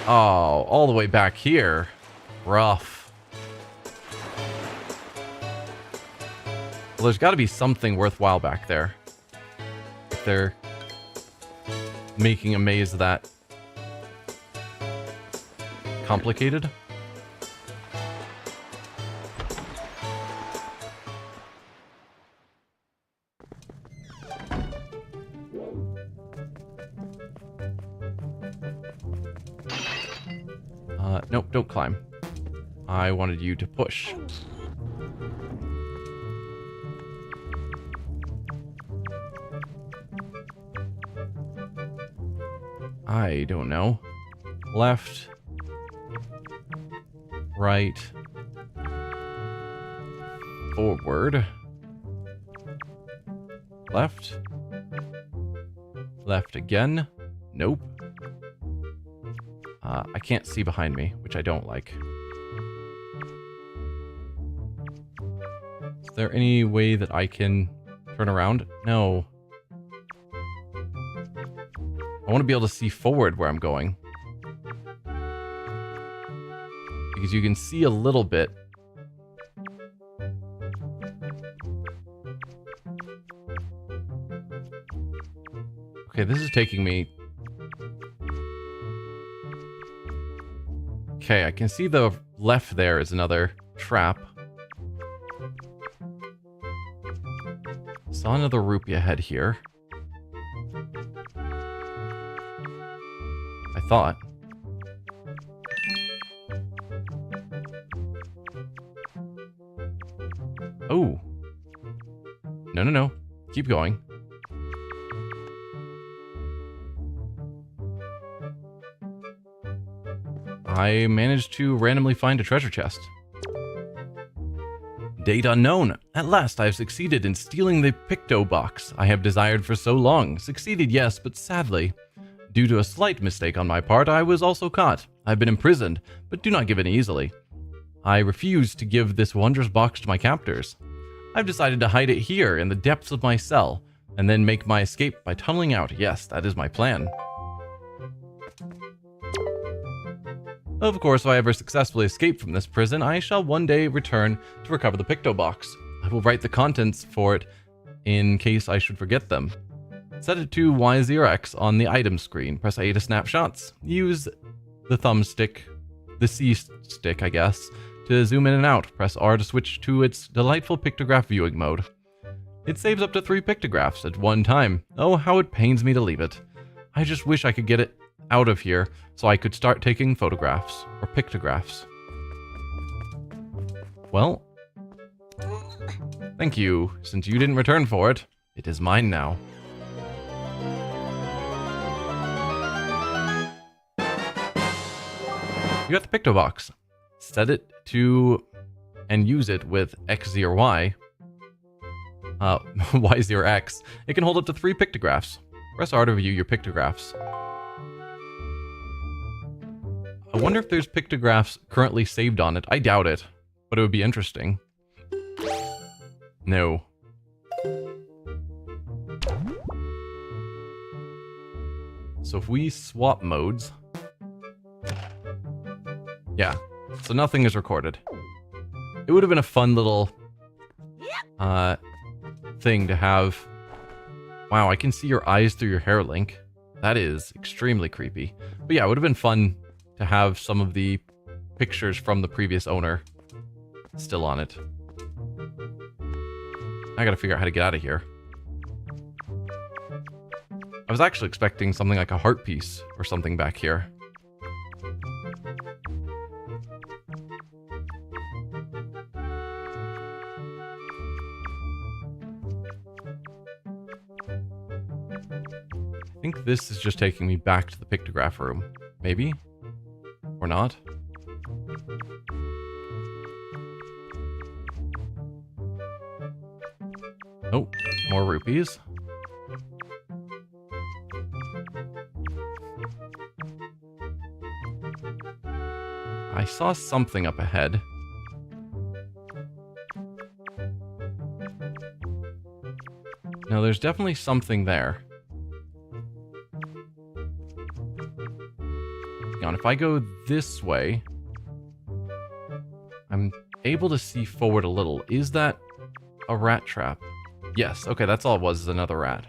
Oh, all the way back here. Rough. Well, there's got to be something worthwhile back there. If they're making a maze that complicated. Nope, don't climb. I wanted you to push. I don't know. Left. Right. Forward. Left. Left again. Nope. I can't see behind me, which I don't like. Is there any way that I can turn around? No. I want to be able to see forward where I'm going. Because you can see a little bit. Okay, this is taking me... Okay, I can see the left there is another trap. Saw another rupee ahead here. I thought. Oh. No, no, no. Keep going. I managed to randomly find a treasure chest. Date unknown. At last I have succeeded in stealing the Picto box I have desired for so long. Succeeded, yes, but sadly, due to a slight mistake on my part, I was also caught. I've been imprisoned, but do not give in easily. I refuse to give this wondrous box to my captors. I've decided to hide it here in the depths of my cell, and then make my escape by tunneling out. Yes, that is my plan. Of course, if I ever successfully escape from this prison, I shall one day return to recover the Picto box. I will write the contents for it in case I should forget them. Set it to Y0X on the item screen. Press A to snap shots. Use the thumbstick, the C stick, I guess, to zoom in and out. Press R to switch to its delightful pictograph viewing mode. It saves up to 3 pictographs at one time. Oh, how it pains me to leave it. I just wish I could get it out of here so I could start taking photographs or pictographs. Well, thank you. Since you didn't return for it, it is mine now. You got the Picto box. Set it to and use it with X, Z, or Y. Y, Z, or X. It can hold up to 3 pictographs. Press R to view your pictographs. I wonder if there's pictographs currently saved on it. I doubt it, but it would be interesting. No. So if we swap modes... Yeah, so nothing is recorded. It would have been a fun little thing to have. Wow, I can see your eyes through your hair, Link. That is extremely creepy. But yeah, it would have been fun to have some of the pictures from the previous owner still on it. I gotta figure out how to get out of here. I was actually expecting something like a heart piece or something back here. I think this is just taking me back to the pictograph room. Maybe? Or not? Oh, more rupees. I saw something up ahead. No, there's definitely something there. Hang on, if I go this way, I'm able to see forward a little. Is that a rat trap? Yes, okay, that's all it was, is another rat.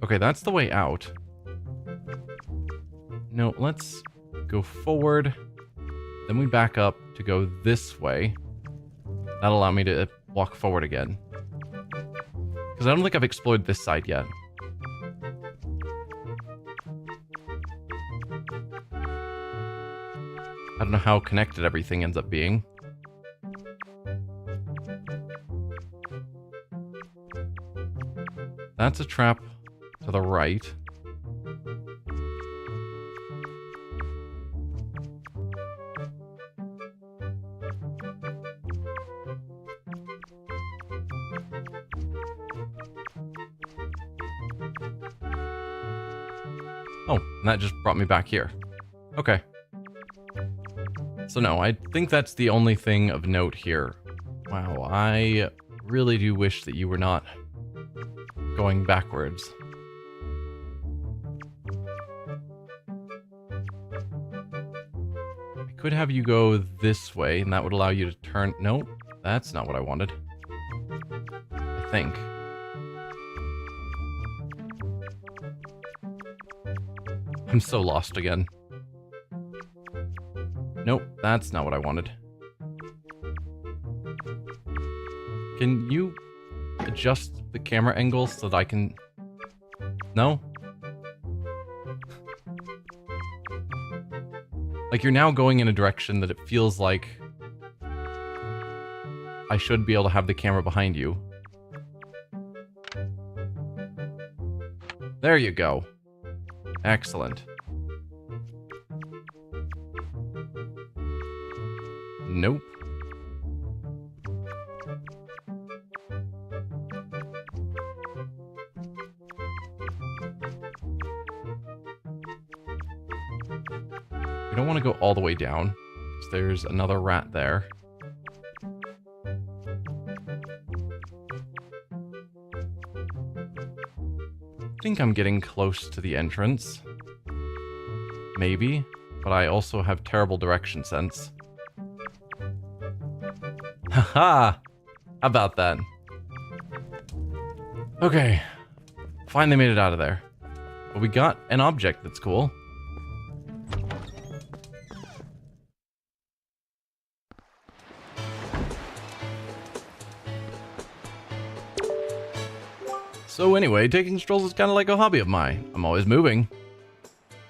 Okay, that's the way out. No, let's go forward. Then we back up to go this way. That'll allow me to walk forward again. Because I don't think I've explored this side yet. I don't know how connected everything ends up being. That's a trap to the right. Oh, and that just brought me back here. Okay. So no, I think that's the only thing of note here. Wow, I really do wish that you were not going backwards. I could have you go this way, and that would allow you to turn... No, that's not what I wanted. I think. I'm so lost again. Nope, that's not what I wanted. Can you adjust the camera angle so that I can... No? Like, you're now going in a direction that it feels like I should be able to have the camera behind you. There you go. Excellent. Nope. We don't want to go all the way down, because there's another rat there. I think I'm getting close to the entrance. Maybe, but I also have terrible direction sense. Haha! How about that? Okay. Finally made it out of there. But we got an object that's cool. So anyway, taking strolls is kind of like a hobby of mine. I'm always moving.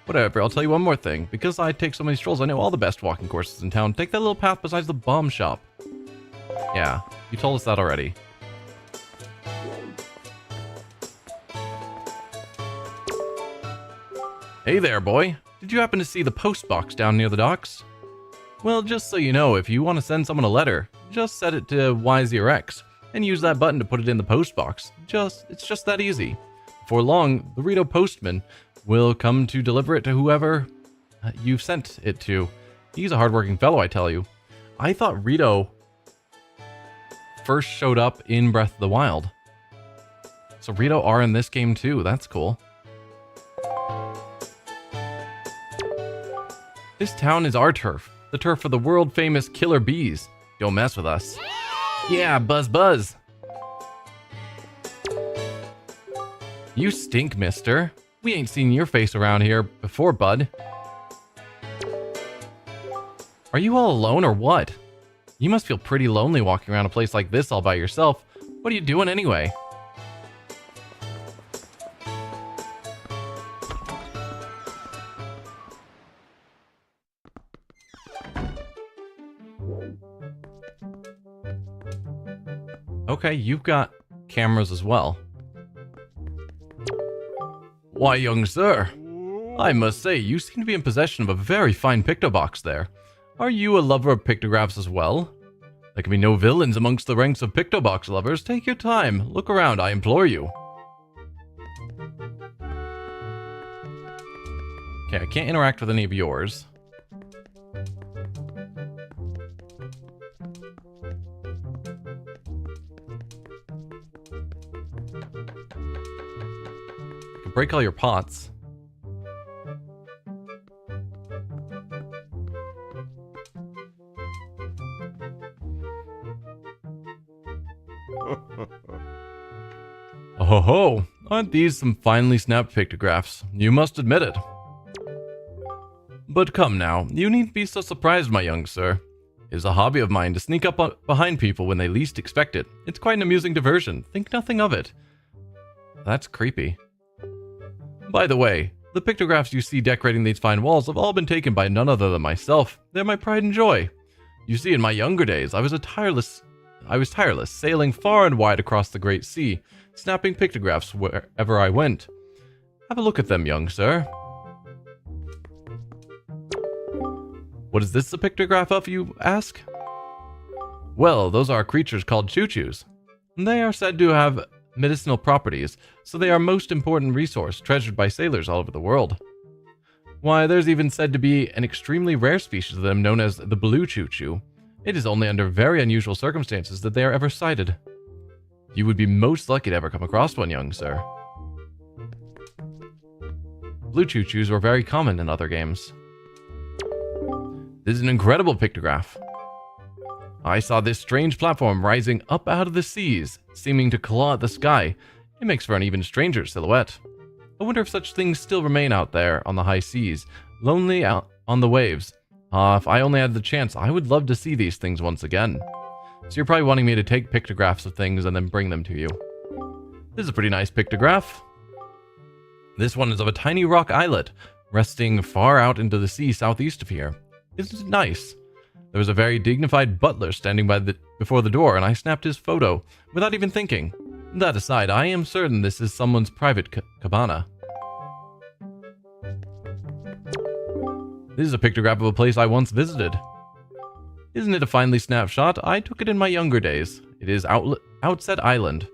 Whatever, I'll tell you one more thing. Because I take so many strolls, I know all the best walking courses in town. Take that little path besides the bomb shop. Yeah, you told us that already. Hey there, boy. Did you happen to see the post box down near the docks? Well, just so you know, if you want to send someone a letter, just set it to Y0X and use that button to put it in the post box. It's just that easy. Before long, the Rito postman will come to deliver it to whoever you've sent it to. He's a hardworking fellow, I tell you. I thought Rito first showed up in Breath of the Wild. So Rito are in this game too. That's cool. This town is our turf. The turf for the world-famous killer bees. Don't mess with us. Yeah, buzz buzz. You stink, mister. We ain't seen your face around here before, bud. Are you all alone or what? You must feel pretty lonely walking around a place like this all by yourself. What are you doing anyway? Okay, you've got cameras as well. Why, young sir, I must say, you seem to be in possession of a very fine pictobox there. Are you a lover of pictographs as well? There can be no villains amongst the ranks of pictobox lovers. Take your time. Look around, I implore you. Okay, I can't interact with any of yours. Break all your pots. Oh ho! Aren't these some finely snapped pictographs? You must admit it. But come now, you needn't be so surprised, my young sir. It is a hobby of mine to sneak up behind people when they least expect it. It's quite an amusing diversion. Think nothing of it. That's creepy. By the way, the pictographs you see decorating these fine walls have all been taken by none other than myself. They're my pride and joy. You see, in my younger days, I was tireless, sailing far and wide across the great sea, snapping pictographs wherever I went. Have a look at them, young sir. What is this a pictograph of, you ask? Well, those are creatures called choo-choos. They are said to have medicinal properties, so they are a most important resource treasured by sailors all over the world. Why, there's even said to be an extremely rare species of them known as the blue choo-choo. It is only under very unusual circumstances that they are ever sighted. You would be most lucky to ever come across one, young sir. Blue choo-choos were very common in other games. This is an incredible pictograph. I saw this strange platform rising up out of the seas, seeming to claw at the sky. It makes for an even stranger silhouette. I wonder if such things still remain out there on the high seas, lonely out on the waves. If I only had the chance, I would love to see these things once again. So you're probably wanting me to take pictographs of things and then bring them to you. This is a pretty nice pictograph. This one is of a tiny rock islet, resting far out into the sea southeast of here. Isn't it nice? There was a very dignified butler standing before the door, and I snapped his photo, without even thinking. That aside, I am certain this is someone's private cabana. This is a pictograph of a place I once visited. Isn't it a finely snapped shot? I took it in my younger days. It is Outset Island.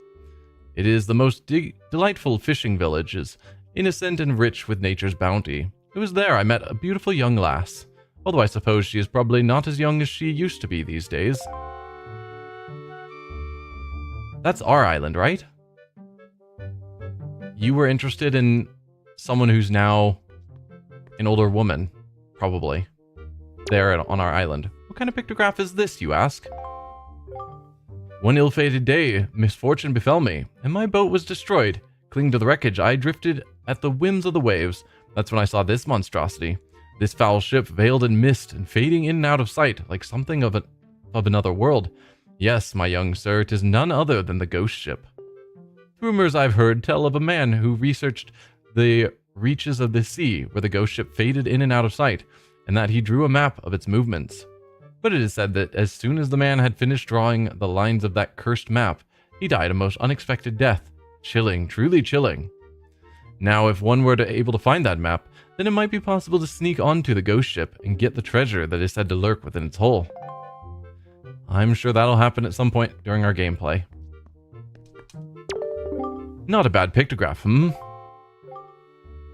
It is the most delightful fishing village, is innocent and rich with nature's bounty. It was there I met a beautiful young lass, although I suppose she is probably not as young as she used to be these days. That's our island, right? You were interested in someone who's now an older woman, probably, there on our island. What kind of pictograph is this, you ask? One ill-fated day, misfortune befell me, and my boat was destroyed. Clinging to the wreckage, I drifted at the whims of the waves. That's when I saw this monstrosity. This foul ship veiled in mist and fading in and out of sight, like something of another world. Yes, my young sir, 'tis none other than the ghost ship. Rumors I've heard tell of a man who researched the reaches of the sea where the ghost ship faded in and out of sight, and that he drew a map of its movements. But it is said that as soon as the man had finished drawing the lines of that cursed map, he died a most unexpected death. Chilling, truly chilling. Now, if one were able to find that map, then it might be possible to sneak onto the ghost ship and get the treasure that is said to lurk within its hull. I'm sure that'll happen at some point during our gameplay. Not a bad pictograph,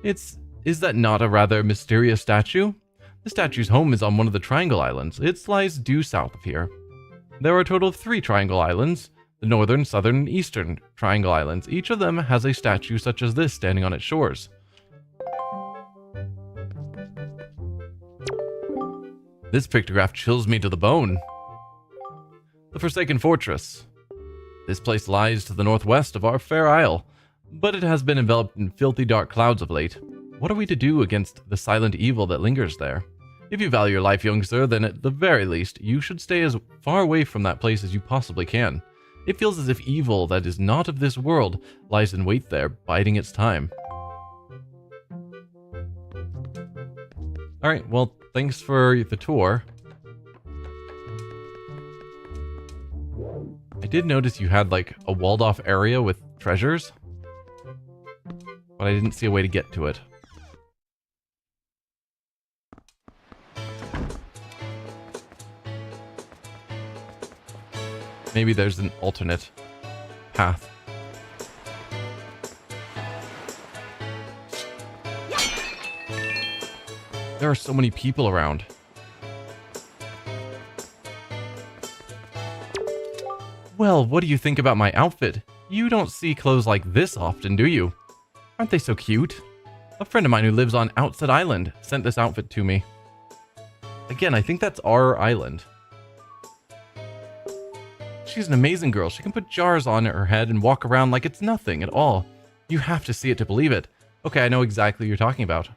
Is that not a rather mysterious statue? The statue's home is on one of the Triangle Islands. It lies due south of here. There are a total of 3 Triangle Islands, the northern, southern, and eastern Triangle Islands. Each of them has a statue such as this standing on its shores. This pictograph chills me to the bone. The Forsaken Fortress. This place lies to the northwest of our fair isle, but it has been enveloped in filthy dark clouds of late. What are we to do against the silent evil that lingers there? If you value your life, young sir, then at the very least, you should stay as far away from that place as you possibly can. It feels as if evil that is not of this world lies in wait there, biding its time. Alright, well, thanks for the tour. I did notice you had, like, a walled-off area with treasures, but I didn't see a way to get to it. Maybe there's an alternate path. There are so many people around. Well, what do you think about my outfit? You don't see clothes like this often, do you? Aren't they so cute? A friend of mine who lives on Outset Island sent this outfit to me. Again, I think that's our island. She's an amazing girl. She can put jars on her head and walk around like it's nothing at all. You have to see it to believe it. Okay, I know exactly what you're talking about.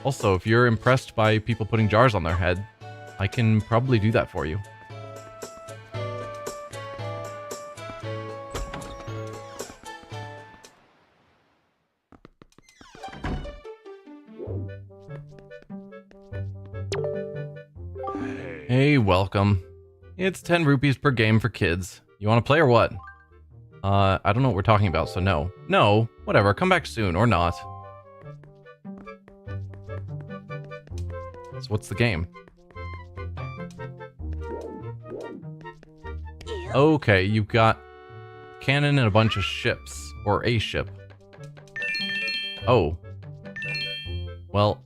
Also, if you're impressed by people putting jars on their head, I can probably do that for you. Hey, welcome. It's 10 rupees per game for kids. You want to play or what? I don't know what we're talking about, so no. No, whatever, come back soon, or not. So what's the game? Okay, you've got cannon and a bunch of ships, or a ship. Oh. Well,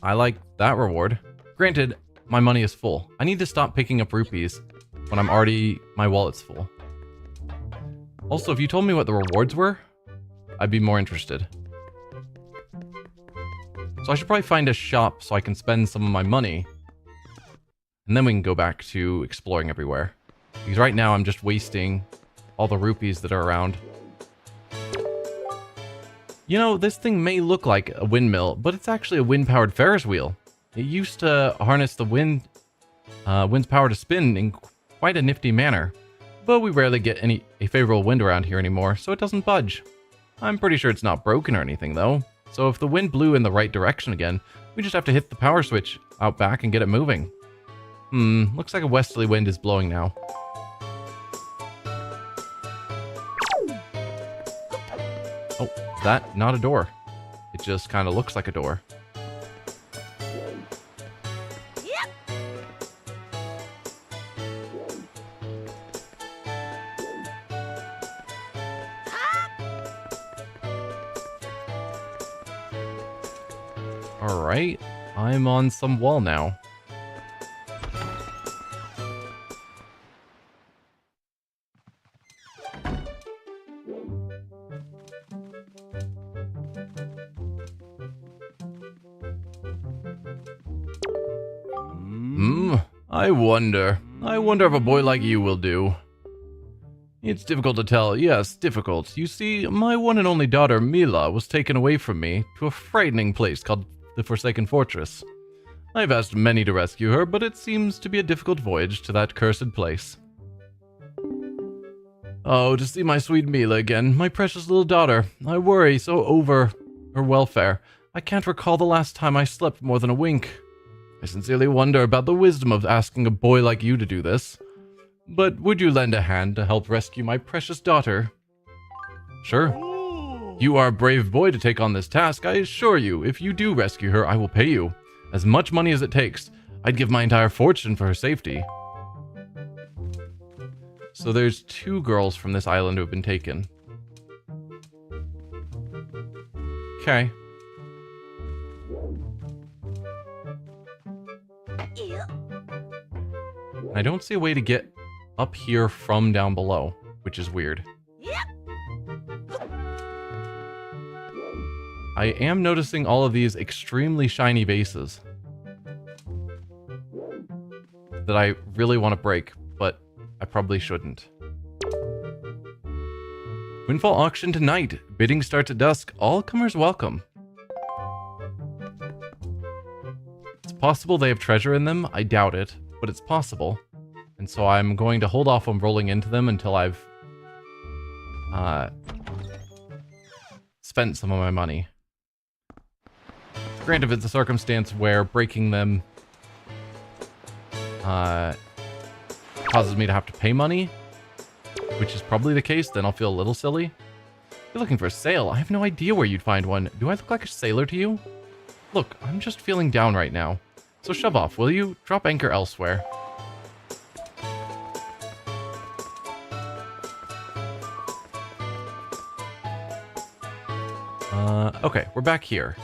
I like that reward. Granted, my money is full. I need to stop picking up rupees when my wallet's full. Also, if you told me what the rewards were, I'd be more interested. So I should probably find a shop so I can spend some of my money. And then we can go back to exploring everywhere. Because right now I'm just wasting all the rupees that are around. You know, this thing may look like a windmill, but it's actually a wind-powered Ferris wheel. It used to harness the wind's power to spin in quite a nifty manner, but we rarely get a favorable wind around here anymore, so it doesn't budge. I'm pretty sure it's not broken or anything though, so if the wind blew in the right direction again, we just have to hit the power switch out back and get it moving. Looks like a westerly wind is blowing now. Oh, is that not a door? It just kind of looks like a door. Alright, I'm on some wall now. I wonder if a boy like you will do. It's difficult to tell. Yes, difficult. You see, my one and only daughter, Mila, was taken away from me to a frightening place called the Forsaken Fortress. I've asked many to rescue her, but it seems to be a difficult voyage to that cursed place. Oh, to see my sweet Mila again, my precious little daughter. I worry so over her welfare. I can't recall the last time I slept more than a wink. I sincerely wonder about the wisdom of asking a boy like you to do this. But would you lend a hand to help rescue my precious daughter? Sure. You are a brave boy to take on this task. I assure you, if you do rescue her, I will pay you. As much money as it takes. I'd give my entire fortune for her safety. So there's 2 girls from this island who have been taken. Okay. I don't see a way to get up here from down below, which is weird. I am noticing all of these extremely shiny bases that I really want to break, but I probably shouldn't. Windfall auction tonight. Bidding starts at dusk. All comers welcome. It's possible they have treasure in them. I doubt it, but it's possible. And so I'm going to hold off on rolling into them until I've spent some of my money. Granted, if it's a circumstance where breaking them causes me to have to pay money, which is probably the case, then I'll feel a little silly. You're looking for a sail. I have no idea where you'd find one. Do I look like a sailor to you? Look, I'm just feeling down right now. So shove off, will you? Drop anchor elsewhere. Okay, we're back here.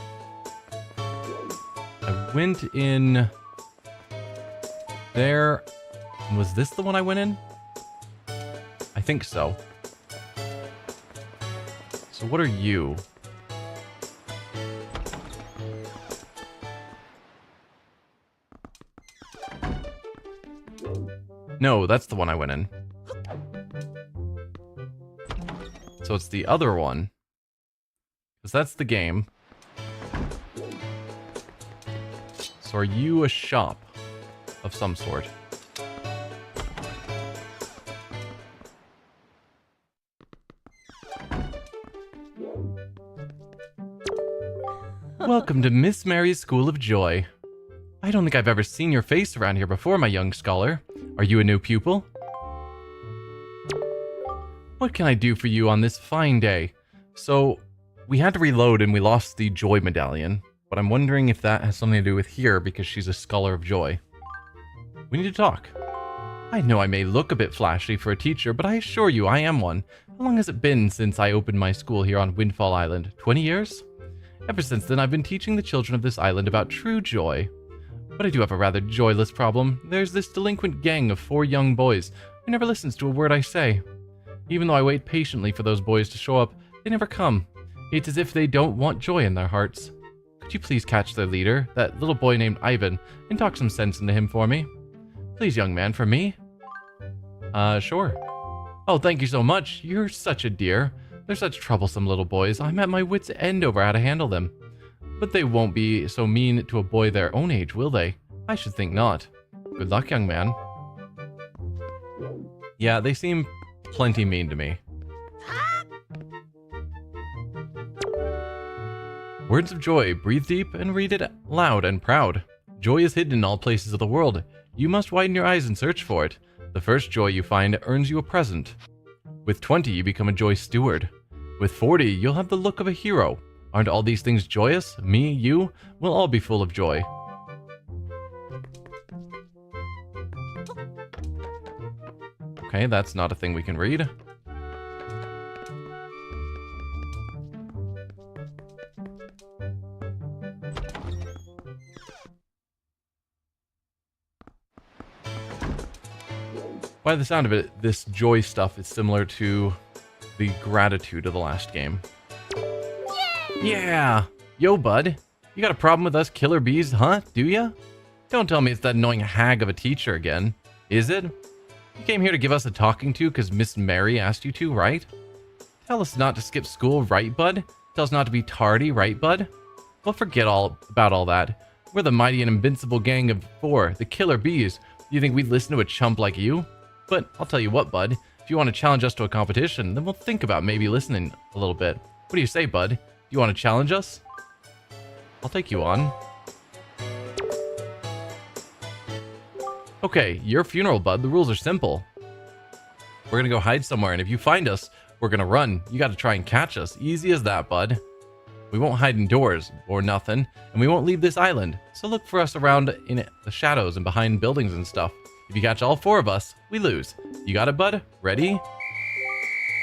I went in there. Was this the one I went in? I think so. So what are you? No, that's the one I went in. So it's the other one. Because that's the game. So are you a shop of some sort? Welcome to Miss Mary's School of Joy. I don't think I've ever seen your face around here before, my young scholar. Are you a new pupil? What can I do for you on this fine day? So, we had to reload and we lost the Joy medallion, but I'm wondering if that has something to do with here because she's a Scholar of Joy. We need to talk. I know I may look a bit flashy for a teacher, but I assure you I am one. How long has it been since I opened my school here on Windfall Island? 20 years? Ever since then, I've been teaching the children of this island about true joy. But I do have a rather joyless problem. There's this delinquent gang of 4 young boys who never listens to a word I say. Even though I wait patiently for those boys to show up, they never come. It's as if they don't want joy in their hearts. Could you please catch their leader, that little boy named Ivan, and talk some sense into him for me? Please, young man, for me? Sure. Oh, thank you so much. You're such a dear. They're such troublesome little boys. I'm at my wit's end over how to handle them. But they won't be so mean to a boy their own age, will they? I should think not. Good luck, young man. Yeah, they seem plenty mean to me. Words of joy, breathe deep and read it loud and proud. Joy is hidden in all places of the world. You must widen your eyes and search for it. The first joy you find earns you a present. With 20, you become a joy steward. With 40, you'll have the look of a hero. Aren't all these things joyous? Me, you, we'll all be full of joy. Okay, that's not a thing we can read. By the sound of it, this joy stuff is similar to the gratitude of the last game. Yeah! Yo, bud. You got a problem with us killer bees, huh? Do ya? Don't tell me it's that annoying hag of a teacher again. Is it? You came here to give us a talking to because Miss Mary asked you to, right? Tell us not to skip school, right, bud? Tell us not to be tardy, right, bud? Well, forget all about all that. We're the mighty and invincible gang of 4, the killer bees. Do you think we'd listen to a chump like you? But I'll tell you what, bud. If you want to challenge us to a competition, then we'll think about maybe listening a little bit. What do you say, bud? Do you want to challenge us? I'll take you on. Okay, your funeral, bud. The rules are simple. We're gonna go hide somewhere, and if you find us, we're gonna run. You gotta try and catch us. Easy as that, bud. We won't hide indoors or nothing, and we won't leave this island. So look for us around in the shadows and behind buildings and stuff. If you catch all 4 of us, we lose. You got it, bud? Ready?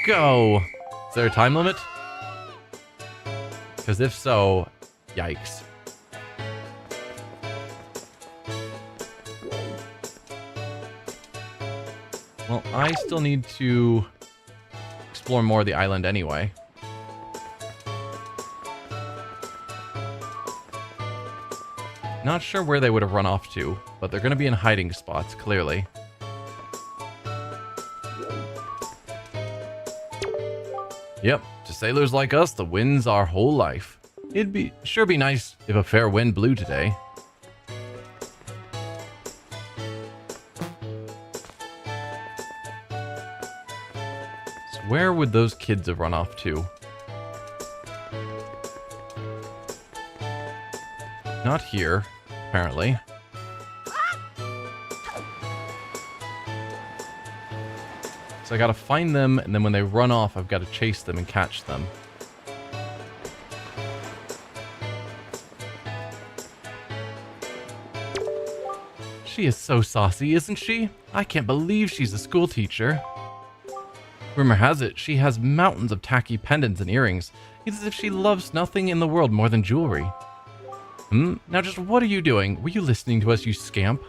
Go! Is there a time limit? Because if so, yikes. Well, I still need to explore more of the island anyway. Not sure where they would have run off to, but they're going to be in hiding spots, clearly. Yep, to sailors like us, the wind's our whole life. It'd sure be nice if a fair wind blew today. So where would those kids have run off to? Not here, apparently. So I gotta find them, and then when they run off, I've got to chase them and catch them. She is so saucy, isn't she? I can't believe she's a school teacher. Rumor has it, she has mountains of tacky pendants and earrings. It's as if she loves nothing in the world more than jewelry. Now just what are you doing? Were you listening to us, you scamp?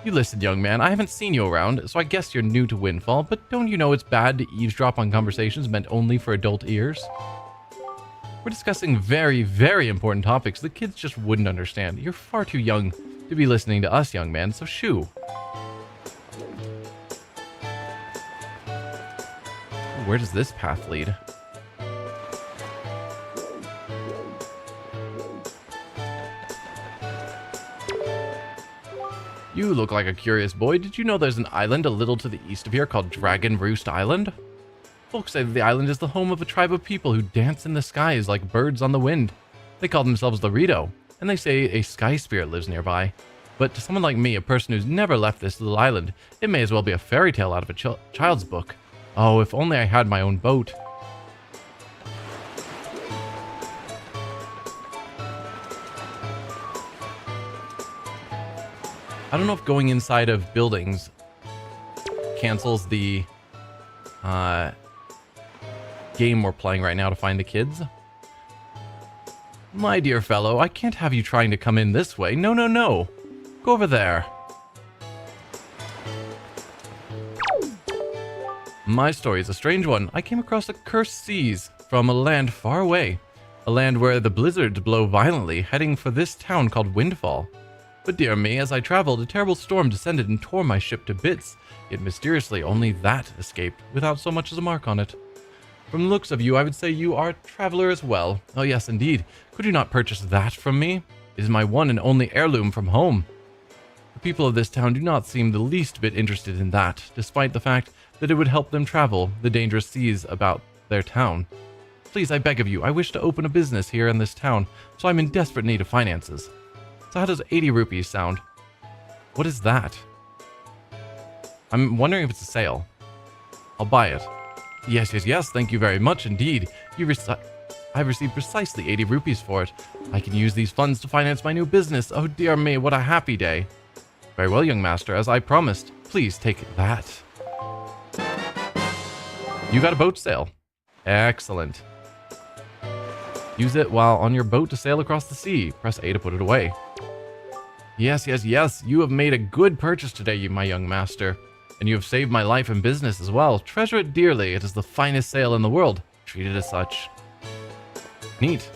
You listen, young man, I haven't seen you around, so I guess you're new to Windfall, but don't you know it's bad to eavesdrop on conversations meant only for adult ears? We're discussing very, very important topics the kids just wouldn't understand. You're far too young to be listening to us, young man, so shoo. Where does this path lead? You look like a curious boy. Did you know there's an island a little to the east of here called Dragon Roost Island? Folks say that the island is the home of a tribe of people who dance in the skies like birds on the wind. They call themselves the Rito, and they say a sky spirit lives nearby. But to someone like me, a person who's never left this little island, it may as well be a fairy tale out of a child's book. Oh, if only I had my own boat. I don't know if going inside of buildings cancels the game we're playing right now to find the kids. My dear fellow, I can't have you trying to come in this way. No, no, no. Go over there. My story is a strange one. I came across the cursed seas from a land far away. A land where the blizzards blow violently, heading for this town called Windfall. But dear me, as I traveled, a terrible storm descended and tore my ship to bits. Yet mysteriously, only that escaped, without so much as a mark on it. From the looks of you, I would say you are a traveler as well. Oh yes, indeed. Could you not purchase that from me? It is my one and only heirloom from home. The people of this town do not seem the least bit interested in that, despite the fact that it would help them travel the dangerous seas about their town. Please, I beg of you, I wish to open a business here in this town, so I'm in desperate need of finances. So how does 80 rupees sound? What is that? I'm wondering if it's a sale. I'll buy it. Yes, yes, yes, thank you very much indeed. I've received precisely 80 rupees for it. I can use these funds to finance my new business. Oh dear me, what a happy day. Very well, young master, as I promised. Please take that. You got a boat sale. Excellent. Use it while on your boat to sail across the sea. Press A to put it away. Yes, yes, yes. You have made a good purchase today, my young master. And you have saved my life and business as well. Treasure it dearly. It is the finest sail in the world. Treat it as such. Neat.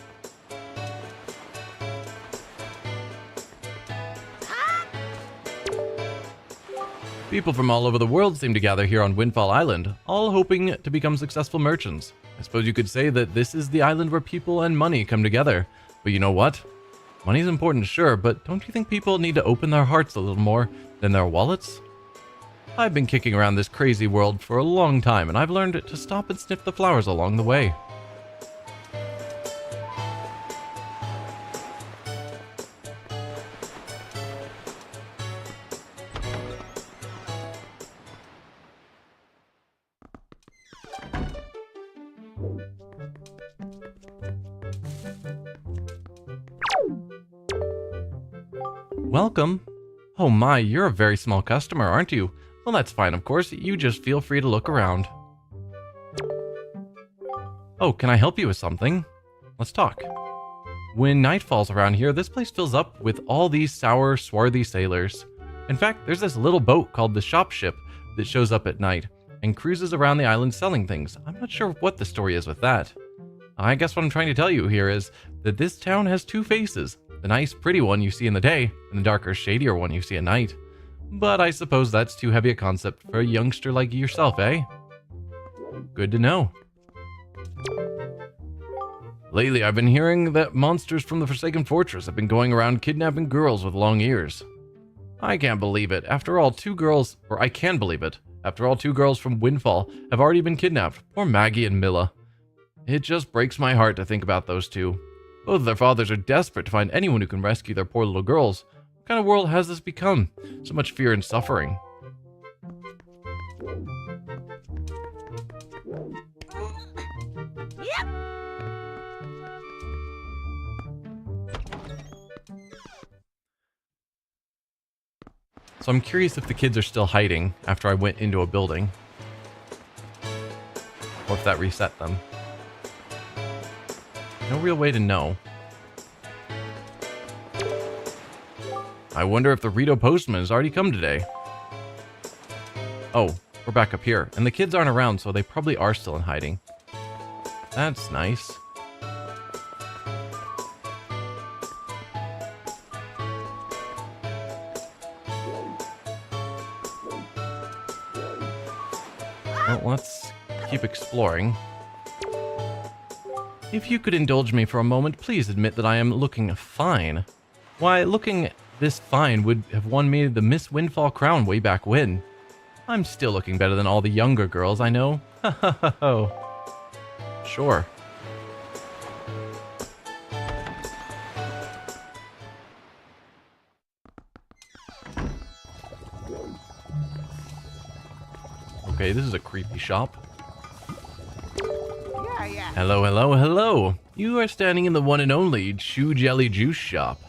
People from all over the world seem to gather here on Windfall Island, all hoping to become successful merchants. I suppose you could say that this is the island where people and money come together. But you know what? Money's important, sure, but don't you think people need to open their hearts a little more than their wallets? I've been kicking around this crazy world for a long time, and I've learned to stop and sniff the flowers along the way. Welcome. Oh my, you're a very small customer, aren't you? Well, that's fine, of course. You just feel free to look around. Oh, can I help you with something? Let's talk. When night falls around here, this place fills up with all these sour, swarthy sailors. In fact, there's this little boat called the Shop Ship that shows up at night and cruises around the island selling things. I'm not sure what the story is with that. I guess what I'm trying to tell you here is that this town has two faces. The nice, pretty one you see in the day, and the darker, shadier one you see at night. But I suppose that's too heavy a concept for a youngster like yourself, eh? Good to know. Lately, I've been hearing that monsters from the Forsaken Fortress have been going around kidnapping girls with long ears. I can't believe it. After all, I can believe it. After all, 2 girls from Windfall have already been kidnapped. Poor Maggie and Milla. It just breaks my heart to think about those two. Both of their fathers are desperate to find anyone who can rescue their poor little girls. What kind of world has this become? So much fear and suffering. Yep. So I'm curious if the kids are still hiding after I went into a building. Or if that reset them. No real way to know. I wonder if the Rito postman has already come today. Oh, we're back up here. And the kids aren't around, so they probably are still in hiding. That's nice. Well, let's keep exploring. If you could indulge me for a moment, please admit that I am looking fine. Why, looking this fine would have won me the Miss Windfall crown way back when. I'm still looking better than all the younger girls I know. Ha ha ha ho. Sure. Okay, this is a creepy shop. Hello, hello, hello. You are standing in the one and only Chew Jelly Juice shop.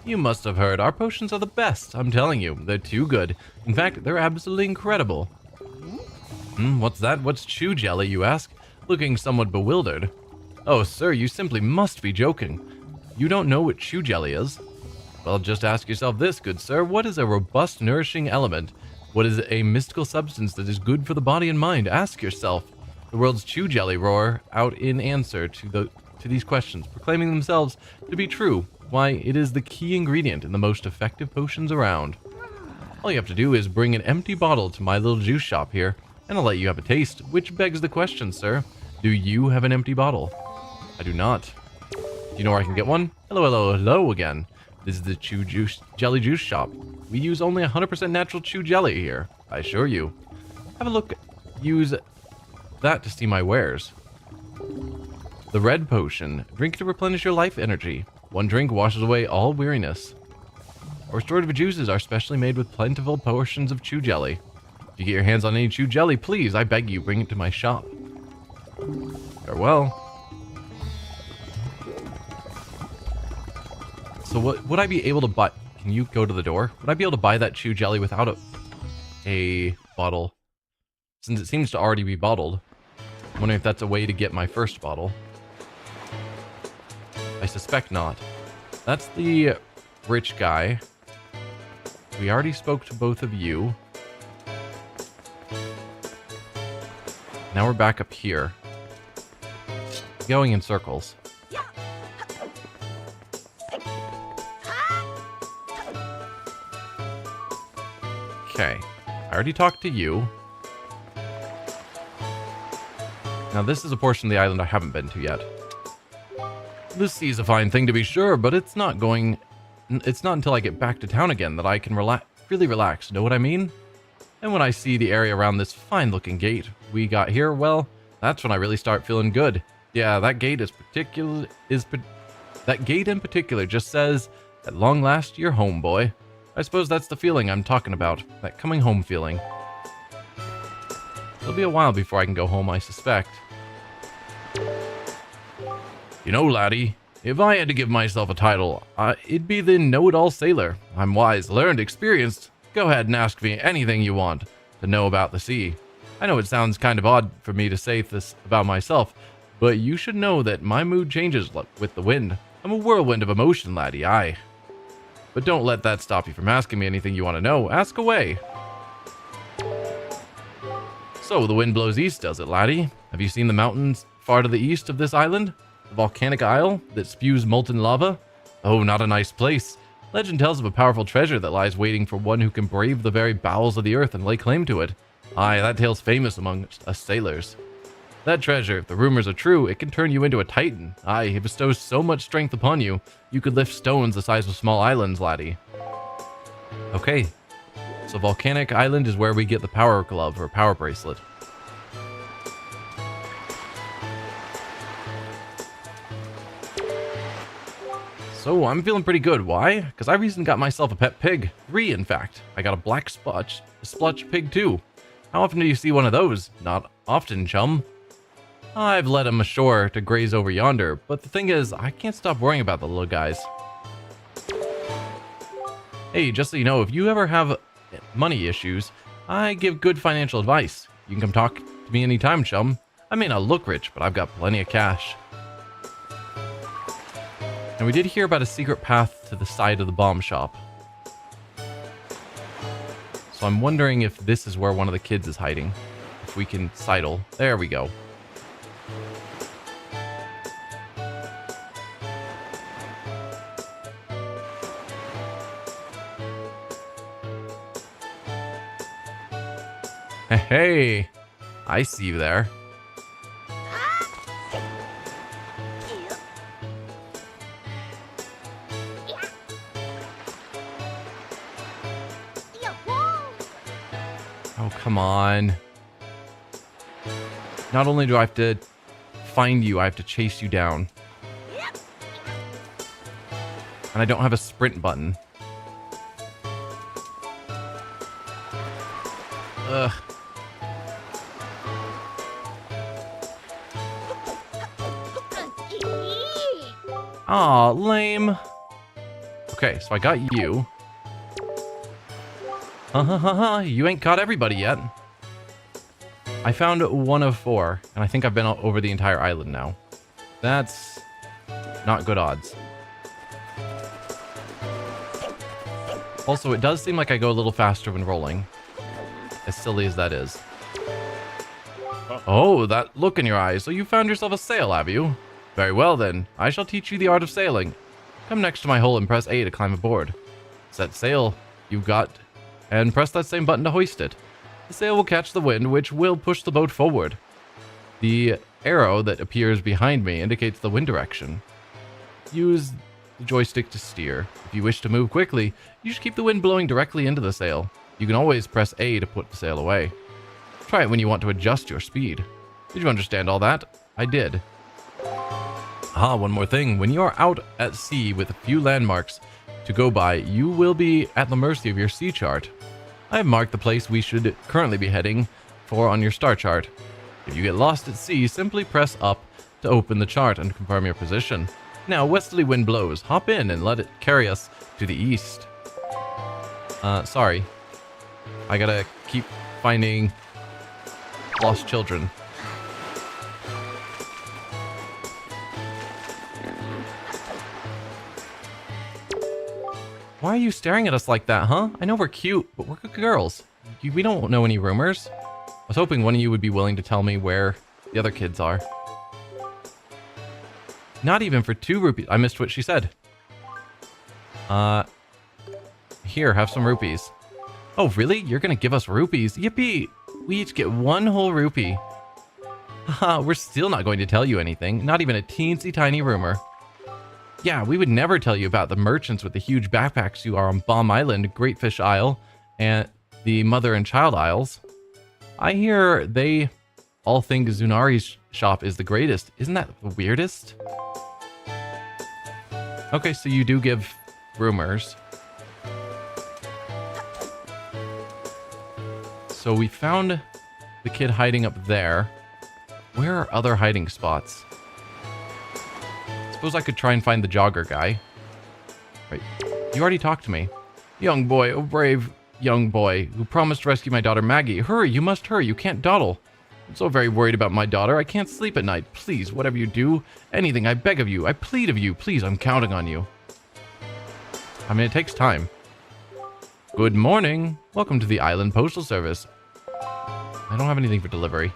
You must have heard our potions are the best. I'm telling you, they're too good. In fact, they're absolutely incredible. What's that? What's Chew Jelly, you ask? Looking somewhat bewildered. Oh, sir, you simply must be joking. You don't know what Chew Jelly is? Well, just ask yourself this, good sir. What is a robust, nourishing element? What is a mystical substance that is good for the body and mind? Ask yourself. The world's Chew Jelly roar out in answer to these questions, proclaiming themselves to be true. Why, it is the key ingredient in the most effective potions around. All you have to do is bring an empty bottle to my little juice shop here, and I'll let you have a taste, which begs the question, sir. Do you have an empty bottle? I do not. Do you know where I can get one? Hello, hello, hello again. This is the Jelly Juice shop. We use only 100% natural Chew Jelly here, I assure you. Have a look. Use that to see my wares. The red potion. Drink to replenish your life energy. One drink washes away all weariness. Our restorative juices are specially made with plentiful portions of Chew Jelly. If you get your hands on any Chew Jelly, please, I beg you, bring it to my shop. Farewell. So what would I be able to buy? Can you go to the door? Would I be able to buy that Chew Jelly without a bottle? Since it seems to already be bottled. I'm wondering if that's a way to get my first bottle. I suspect not. That's the rich guy. We already spoke to both of you. Now we're back up here. Going in circles. Okay. I already talked to you. Now this is a portion of the island I haven't been to yet. The sea's a fine thing to be sure, but it's not until I get back to town again that I can really relax, know what I mean? And when I see the area around this fine-looking gate we got here, well, that's when I really start feeling good. Yeah, that gate that gate in particular just says, "At long last, you're home, boy." I suppose that's the feeling I'm talking about, that coming home feeling. It'll be a while before I can go home, I suspect. You know, laddie, if I had to give myself a title, it'd be the know-it-all sailor. I'm wise, learned, experienced. Go ahead and ask me anything you want to know about the sea. I know it sounds kind of odd for me to say this about myself, but you should know that my mood changes with the wind. I'm a whirlwind of emotion, laddie, aye. But don't let that stop you from asking me anything you want to know. Ask away. So, the wind blows east, does it, laddie? Have you seen the mountains far to the east of this island? The volcanic isle that spews molten lava? Oh, not a nice place. Legend tells of a powerful treasure that lies waiting for one who can brave the very bowels of the earth and lay claim to it. Aye, that tale's famous amongst us sailors. That treasure, if the rumors are true, it can turn you into a titan. Aye, it bestows so much strength upon you, you could lift stones the size of small islands, laddie. Okay, so Volcanic Island is where we get the power glove or power bracelet. So I'm feeling pretty good. Why? Because I recently got myself a pet pig. 3, in fact. I got a black splutch pig too. How often do you see one of those? Not often, chum. I've led him ashore to graze over yonder, but the thing is, I can't stop worrying about the little guys. Hey, just so you know, if you ever have money issues, I give good financial advice. You can come talk to me anytime, chum. I may not look rich, but I've got plenty of cash. And we did hear about a secret path to the side of the bomb shop. So I'm wondering if this is where one of the kids is hiding. If we can sidle. There we go. Hey, I see you there. Oh, come on. Not only do I have to find you, I have to chase you down. And I don't have a sprint button. Ugh. Aw, lame. Okay, so I got you. You ain't caught everybody yet. I found 1 of 4, and I think I've been over the entire island now. That's not good odds. Also, it does seem like I go a little faster when rolling. As silly as that is. Oh, that look in your eyes. So you found yourself a sail, have you? Very well then. I shall teach you the art of sailing. Come next to my hole and press A to climb aboard. Set sail you've got, and press that same button to hoist it. The sail will catch the wind, which will push the boat forward. The arrow that appears behind me indicates the wind direction. Use the joystick to steer. If you wish to move quickly, you should keep the wind blowing directly into the sail. You can always press A to put the sail away. Try it when you want to adjust your speed. Did you understand all that? I did. Ah, one more thing. When you are out at sea with a few landmarks to go by, you will be at the mercy of your sea chart. I have marked the place we should currently be heading for on your star chart. If you get lost at sea, simply press up to open the chart and confirm your position. Now, westerly wind blows. Hop in and let it carry us to the east. Sorry. I gotta keep finding lost children. Why are you staring at us like that, huh? I know we're cute, but we're good girls. We don't know any rumors. was hoping one of you would be willing to tell me where the other kids are. Not even for 2 rupees. I missed what she said. Here, have some rupees. Oh, really? You're gonna give us rupees? Yippee! We each get 1 whole rupee. Haha, we're still not going to tell you anything. Not even a teensy tiny rumor. Yeah, we would never tell you about the merchants with the huge backpacks you are on Bomb Island, Great Fish Isle, and the Mother and Child Isles. I hear they all think Zunari's shop is the greatest. Isn't that the weirdest? Okay, so you do give rumors. So we found the kid hiding up there. Where are other hiding spots? Suppose I could try and find the jogger guy. Right. You already talked to me. Young boy, oh brave young boy, who promised to rescue my daughter Maggie. Hurry, you must hurry, you can't dawdle. I'm so very worried about my daughter, I can't sleep at night. Please, whatever you do, anything, I beg of you, I plead of you, please, I'm counting on you. I mean, it takes time. Good morning. Welcome to the Island Postal Service. I don't have anything for delivery.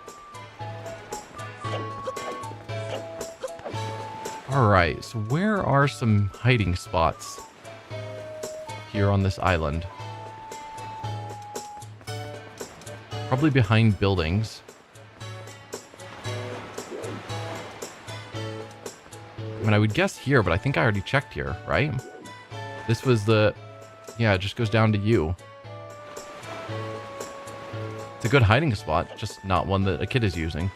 Alright, so where are some hiding spots here on this island? Probably behind buildings. I mean, I would guess here, but I think I already checked here, right? This was the... Yeah, it just goes down to you. It's a good hiding spot, just not one that a kid is using.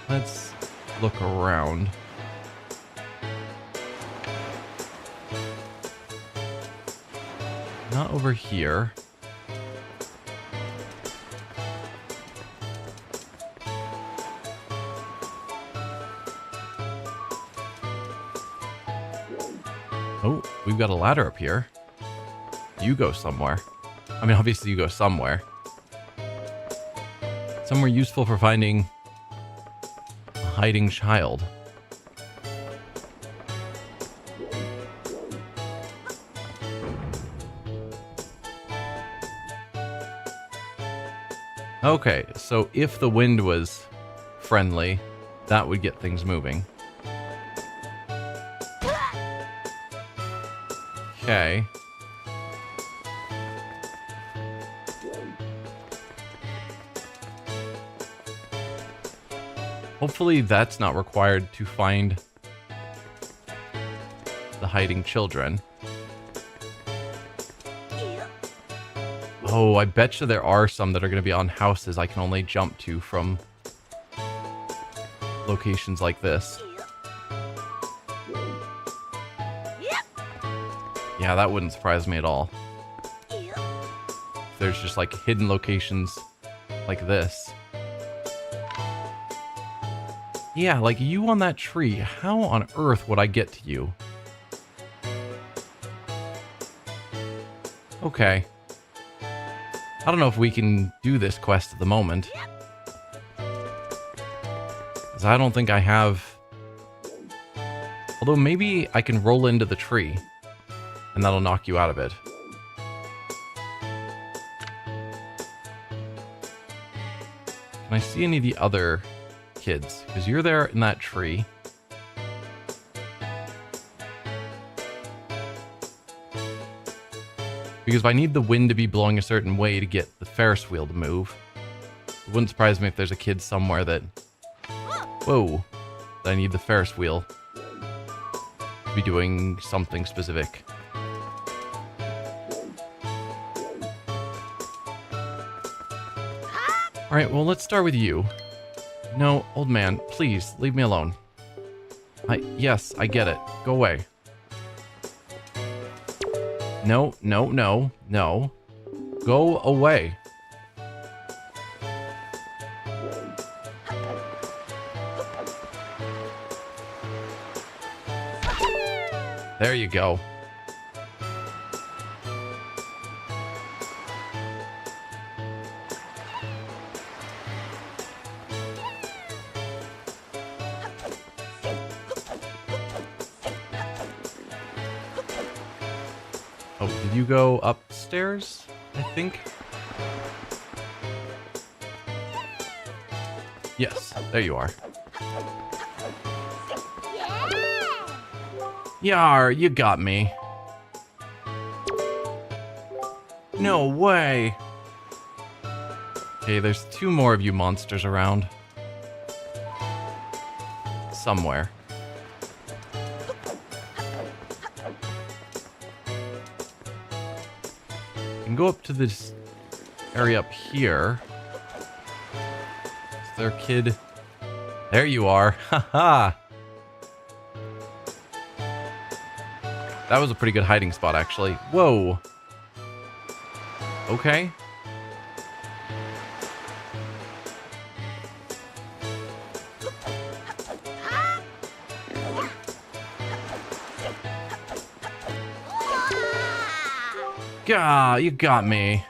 Let's look around. Not over here. Oh, we've got a ladder up here. You go somewhere. I mean, obviously you go somewhere. Somewhere useful for finding a hiding child. Okay, so if the wind was friendly, that would get things moving. Okay. Hopefully that's not required to find the hiding children. Oh, I bet you there are some that are going to be on houses I can only jump to from locations like this. Yeah, that wouldn't surprise me at all. If there's just like hidden locations like this. Yeah, like you on that tree. How on earth would I get to you? Okay. I don't know if we can do this quest at the moment. Because I don't think I have... Although maybe I can roll into the tree. And that'll knock you out of it. Can I see any of the other kids? Because you're there in that tree. Because if I need the wind to be blowing a certain way to get the Ferris wheel to move, it wouldn't surprise me if there's a kid somewhere that... Whoa. That I need the Ferris wheel to be doing something specific. Alright, well, let's start with you. No, old man, please, leave me alone. Yes, I get it. Go away. No, no, no, no. Go away. There you go. Oh, did you go upstairs? I think. Yes, there you are. Yar, you got me. No way. Okay, there's 2 more of you monsters around. Somewhere. You can go up to this area up here. Is there a kid? There you are. Haha. That was a pretty good hiding spot, actually. Whoa. Okay. Gah, you got me.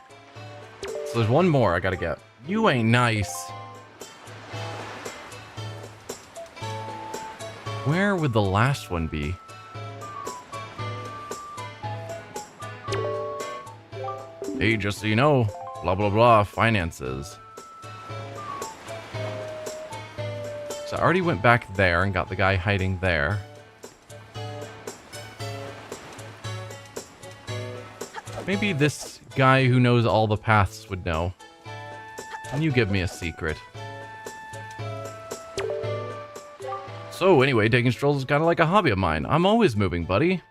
So there's one more I gotta get. You ain't nice. Where would the last one be? Hey, just so you know, blah, blah, blah, finances. So I already went back there and got the guy hiding there. Maybe this guy who knows all the paths would know. Can you give me a secret? So anyway, taking strolls is kind of like a hobby of mine. I'm always moving, buddy.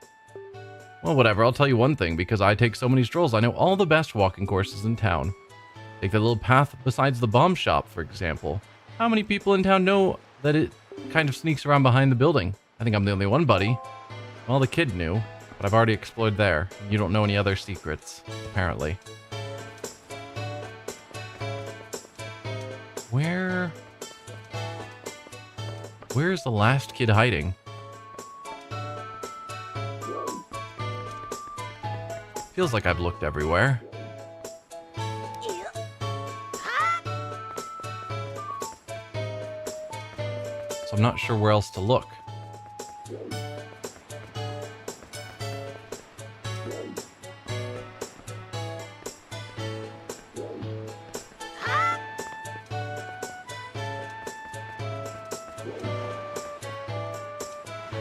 Well, whatever, I'll tell you one thing, because I take so many strolls, I know all the best walking courses in town. Take the little path besides the bomb shop, for example. How many people in town know that it kind of sneaks around behind the building? I think I'm the only one, buddy. Well, the kid knew, but I've already explored there. You don't know any other secrets, apparently. Where's the last kid hiding? Feels like I've looked everywhere. So I'm not sure where else to look.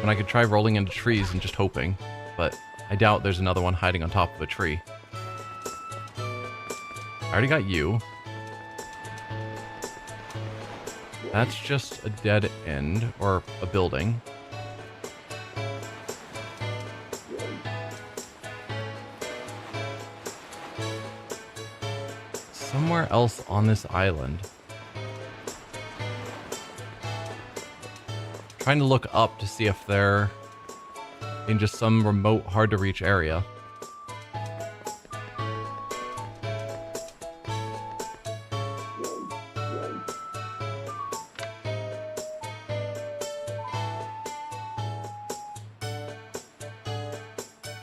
And I could try rolling into trees and just hoping, but I doubt there's another one hiding on top of a tree. I already got you. That's just a dead end, or a building. Somewhere else on this island. Trying to look up to see if they're in just some remote, hard-to-reach area.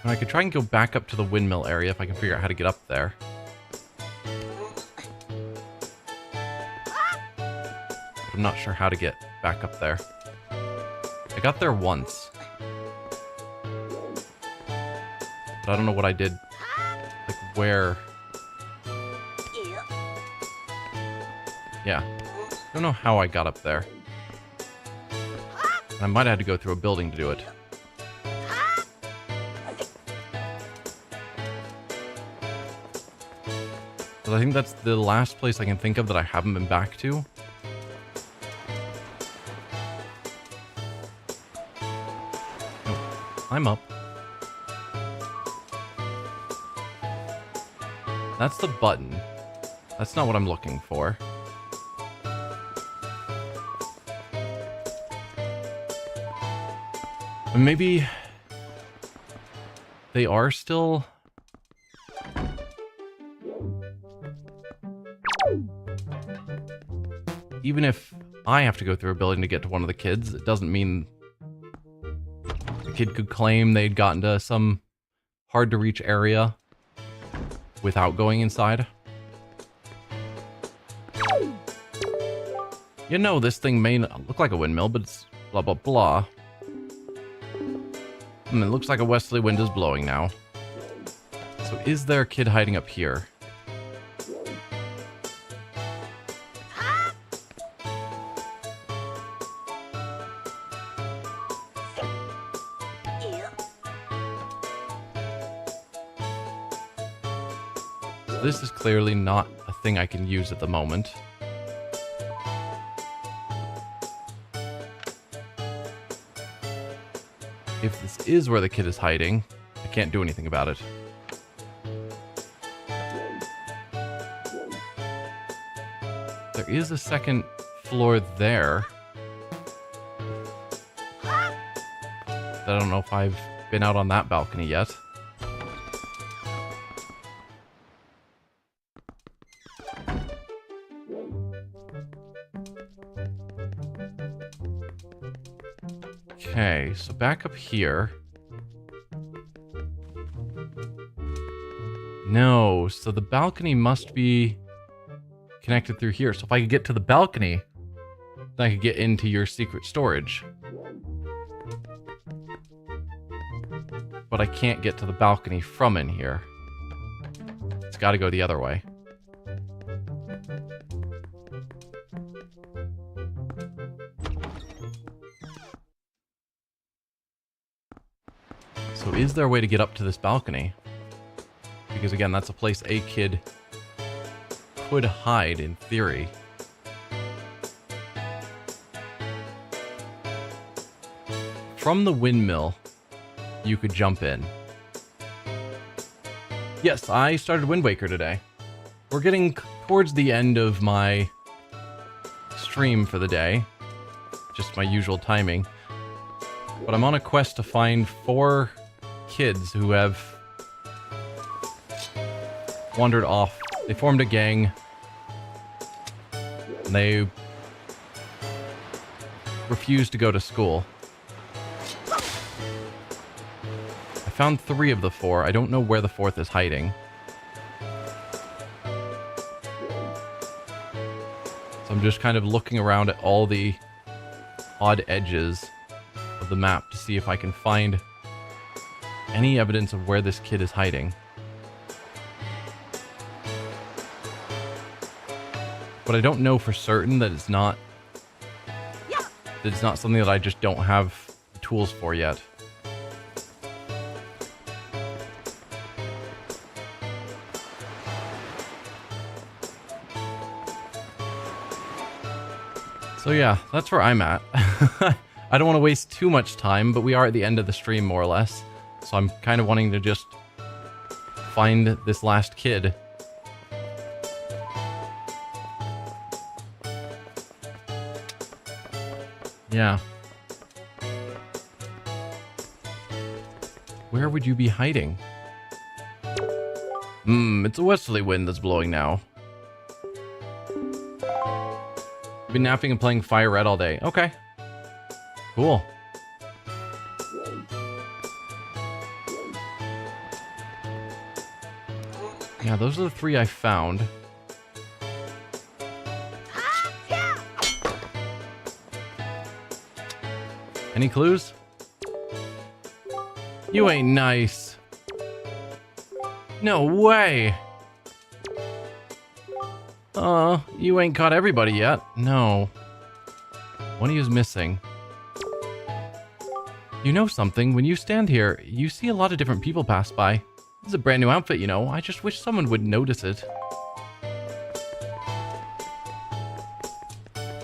And I could try and go back up to the windmill area if I can figure out how to get up there. But I'm not sure how to get back up there. I got there once. But I don't know what I did. Like, where? Yeah. I don't know how I got up there. I might have had to go through a building to do it. But I think that's the last place I can think of that I haven't been back to. I'm up. That's the button. That's not what I'm looking for. And maybe they are still... Even if I have to go through a building to get to one of the kids, it doesn't mean the kid could claim they'd gotten to some hard-to-reach area without going inside. You know, this thing may not look like a windmill, but it's blah, blah, blah. It looks like a westerly wind is blowing now. So is there a kid hiding up here? Ew. So this is clearly not a thing I can use at the moment. If this is where the kid is hiding, I can't do anything about it. There is a second floor there. I don't know if I've been out on that balcony yet. Okay, so back up here. No, so the balcony must be connected through here. So if I could get to the balcony, then I could get into your secret storage. But I can't get to the balcony from in here. It's got to go the other way. So is there a way to get up to this balcony? Because again, that's a place a kid could hide in theory. From the windmill, you could jump in. Yes, I started Wind Waker today. We're getting towards the end of my stream for the day. Just my usual timing. But I'm on a quest to find 4 kids who have wandered off. They formed a gang. And they refused to go to school. I found 3 of the 4. I don't know where the 4th is hiding. So I'm just kind of looking around at all the odd edges of the map to see if I can find any evidence of where this kid is hiding. But I don't know for certain that it's not something that I just don't have the tools for yet. So yeah, that's where I'm at. I don't want to waste too much time, but we are at the end of the stream more or less. So I'm kind of wanting to just find this last kid. Yeah. Where would you be hiding? It's a westerly wind that's blowing now. Been napping and playing Fire Red all day. Okay. Cool. Yeah, those are the 3 I found. Any clues? You ain't nice. No way. You ain't caught everybody yet. No. One of you's missing. You know something? When you stand here, you see a lot of different people pass by. This is a brand new outfit, you know. I just wish someone would notice it.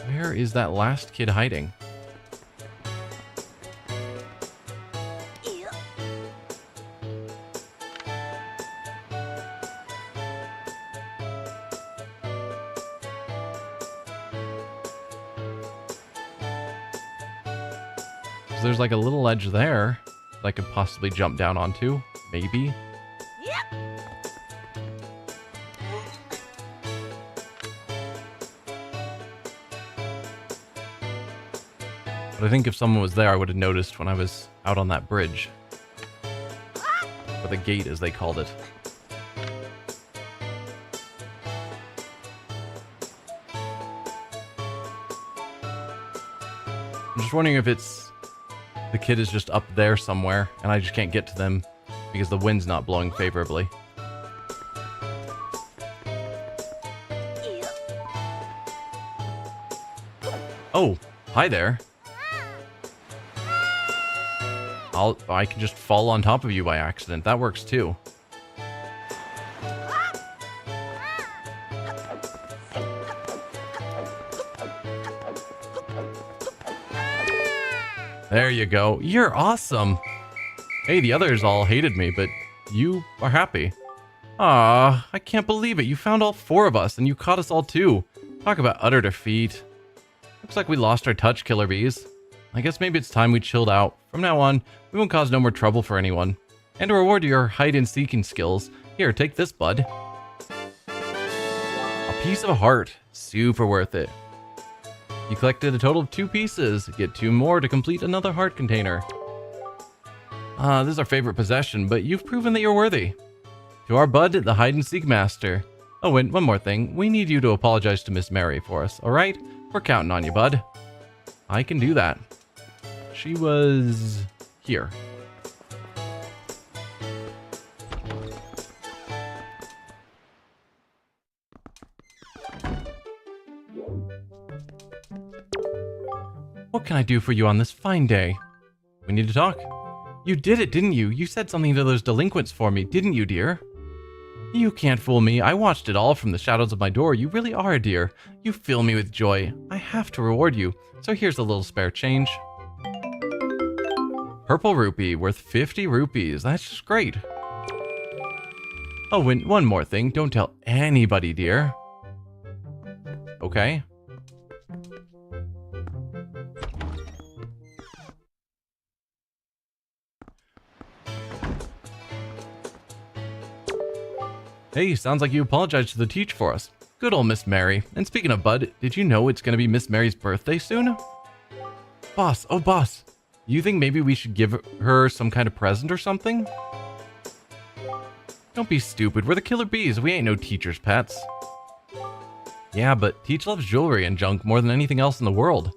Where is that last kid hiding? Ew. So there's like a little ledge there that I could possibly jump down onto. Maybe. Yep. But I think if someone was there, I would have noticed when I was out on that bridge. Or the gate, as they called it. I'm just wondering if it's... the kid is just up there somewhere, and I just can't get to them because the wind's not blowing favorably. Oh, hi there. I can just fall on top of you by accident. That works too. There you go. You're awesome. Hey, the others all hated me, but you are happy. Ah, I can't believe it. You found all 4 of us, and you caught us all too. Talk about utter defeat. Looks like we lost our touch, killer bees. I guess maybe it's time we chilled out. From now on, we won't cause no more trouble for anyone. And to reward your hide-and-seeking skills, here, take this, bud. A piece of a heart. Super worth it. You collected a total of 2 pieces. Get 2 more to complete another heart container. This is our favorite possession, but you've proven that you're worthy. To our bud, the hide-and-seek master. Oh, and one more thing. We need you to apologize to Miss Mary for us, alright? We're counting on you, bud. I can do that. She was here. What can I do for you on this fine day? We need to talk. You did it, didn't you? You said something to those delinquents for me, didn't you, dear? You can't fool me. I watched it all from the shadows of my door. You really are a dear. You fill me with joy. I have to reward you. So here's a little spare change. Purple rupee worth 50 rupees. That's just great. Oh, and one more thing. Don't tell anybody, dear. Okay. Hey, sounds like you apologized to the teacher for us. Good old Miss Mary. And speaking of Bud, did you know it's going to be Miss Mary's birthday soon? Boss, oh boss. You think maybe we should give her some kind of present or something? Don't be stupid. We're the killer bees. We ain't no teacher's pets. Yeah, but Teach loves jewelry and junk more than anything else in the world.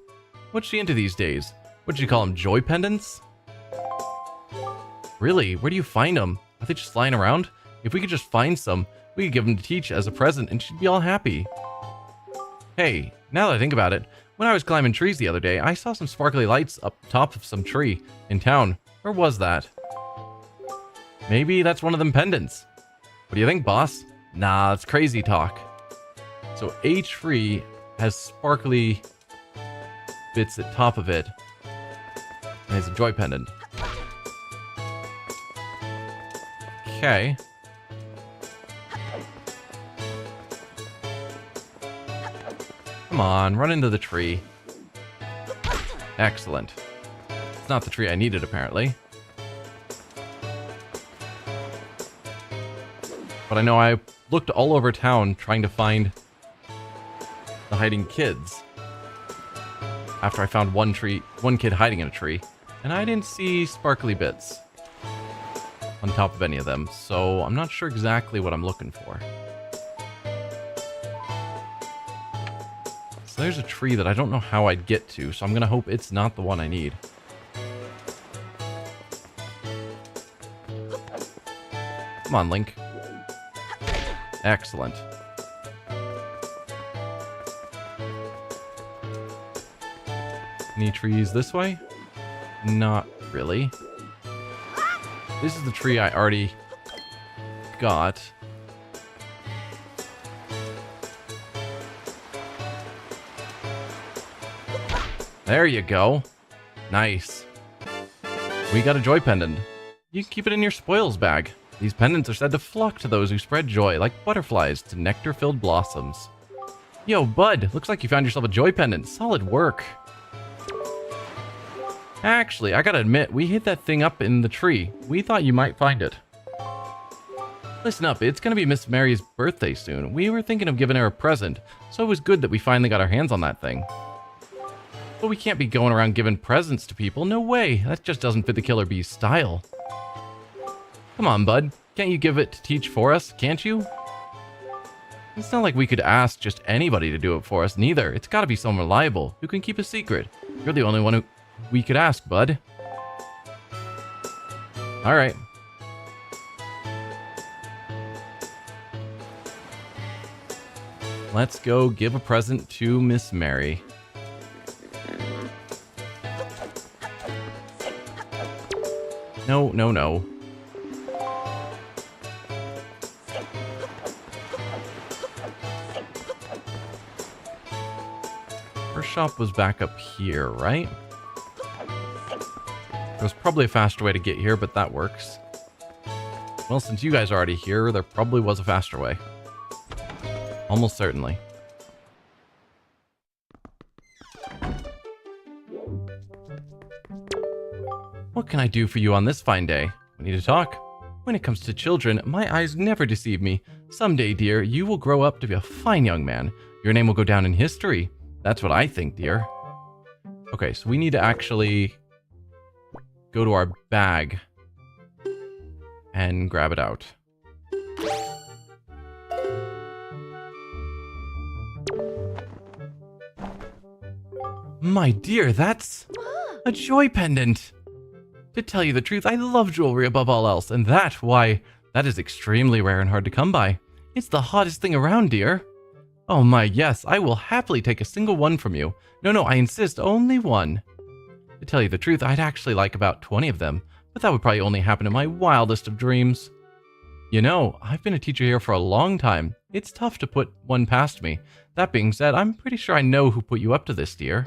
What's she into these days? What'd you call them, joy pendants? Really? Where do you find them? Are they just lying around? If we could just find some, we could give them to Teach as a present and she'd be all happy. Hey, now that I think about it, when I was climbing trees the other day, I saw some sparkly lights up top of some tree in town. Where was that? Maybe that's one of them pendants. What do you think, boss? Nah, it's crazy talk. So a tree has sparkly bits at top of it. And it's a joy pendant. Okay. Come on, run into the tree. Excellent. It's not the tree I needed, apparently. But I know I looked all over town trying to find the hiding kids. After I found one kid hiding in a tree. And I didn't see sparkly bits on top of any of them. So I'm not sure exactly what I'm looking for. So there's a tree that I don't know how I'd get to, so I'm going to hope it's not the one I need. Come on, Link. Excellent. Any trees this way? Not really. This is the tree I already got. There you go. Nice. We got a joy pendant. You can keep it in your spoils bag. These pendants are said to flock to those who spread joy, like butterflies to nectar-filled blossoms. Yo, bud, looks like you found yourself a joy pendant. Solid work. Actually, I gotta admit, we hid that thing up in the tree. We thought you might find it. Listen up, it's gonna be Miss Mary's birthday soon. We were thinking of giving her a present, so it was good that we finally got our hands on that thing. But we can't be going around giving presents to people. No way. That just doesn't fit the Killer Bee's style. Come on, bud. Can't you give it to Teach for us? Can't you? It's not like we could ask just anybody to do it for us, neither. It's gotta be someone reliable who can keep a secret. You're the only one who we could ask, bud. Alright. Let's go give a present to Miss Mary. No, no, no. First shop was back up here, right? There's probably a faster way to get here, but that works. Well, since you guys are already here, there probably was a faster way. Almost certainly. What can I do for you on this fine day? We need to talk. When it comes to children, my eyes never deceive me. Someday, dear, you will grow up to be a fine young man. Your name will go down in history. That's what I think, dear. Okay, so we need to actually go to our bag and grab it out. My dear, that's a joy pendant. To tell you the truth, I love jewelry above all else, and that is extremely rare and hard to come by. It's the hottest thing around, dear. Oh my, yes, I will happily take a single one from you. No, I insist, only one. To tell you the truth, I'd actually like about 20 of them, but that would probably only happen in my wildest of dreams. You know, I've been a teacher here for a long time. It's tough to put one past me. That being said, I'm pretty sure I know who put you up to this, dear.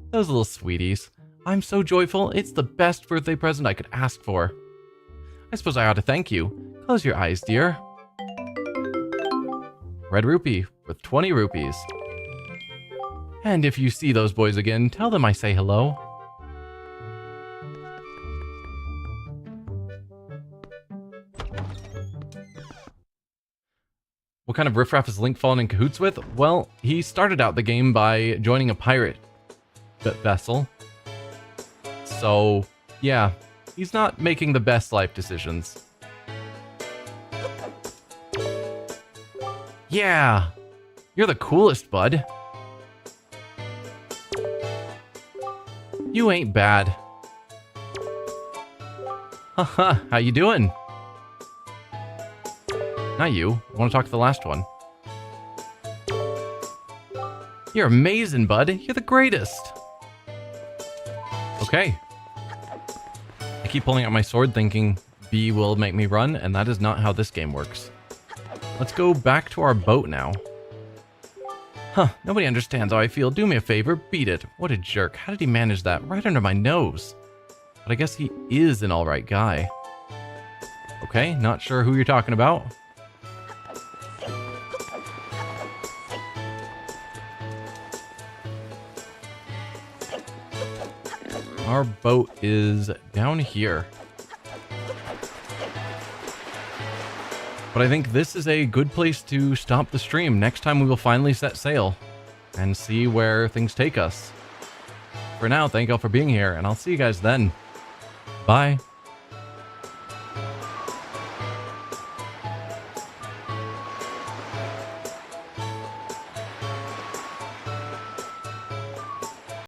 Those little sweeties. I'm so joyful, it's the best birthday present I could ask for. I suppose I ought to thank you. Close your eyes, dear. Red rupee with 20 rupees. And if you see those boys again, tell them I say hello. What kind of riffraff is Link fallen in cahoots with? Well, he started out the game by joining a pirate vessel. So, yeah, he's not making the best life decisions. Yeah, you're the coolest, bud. You ain't bad. Haha, how you doing? Not you. I want to talk to the last one. You're amazing, bud. You're the greatest. Okay. I keep pulling out my sword thinking B will make me run, and that is not how this game works. Let's go back to our boat now. Huh, nobody understands how I feel. Do me a favor, beat it. What a jerk. How did he manage that right under my nose? But I guess he is an alright guy. Okay, not sure who you're talking about. Our boat is down here. But I think this is a good place to stop the stream. Next time we will finally set sail and see where things take us. For now, thank you all for being here, and I'll see you guys then. Bye.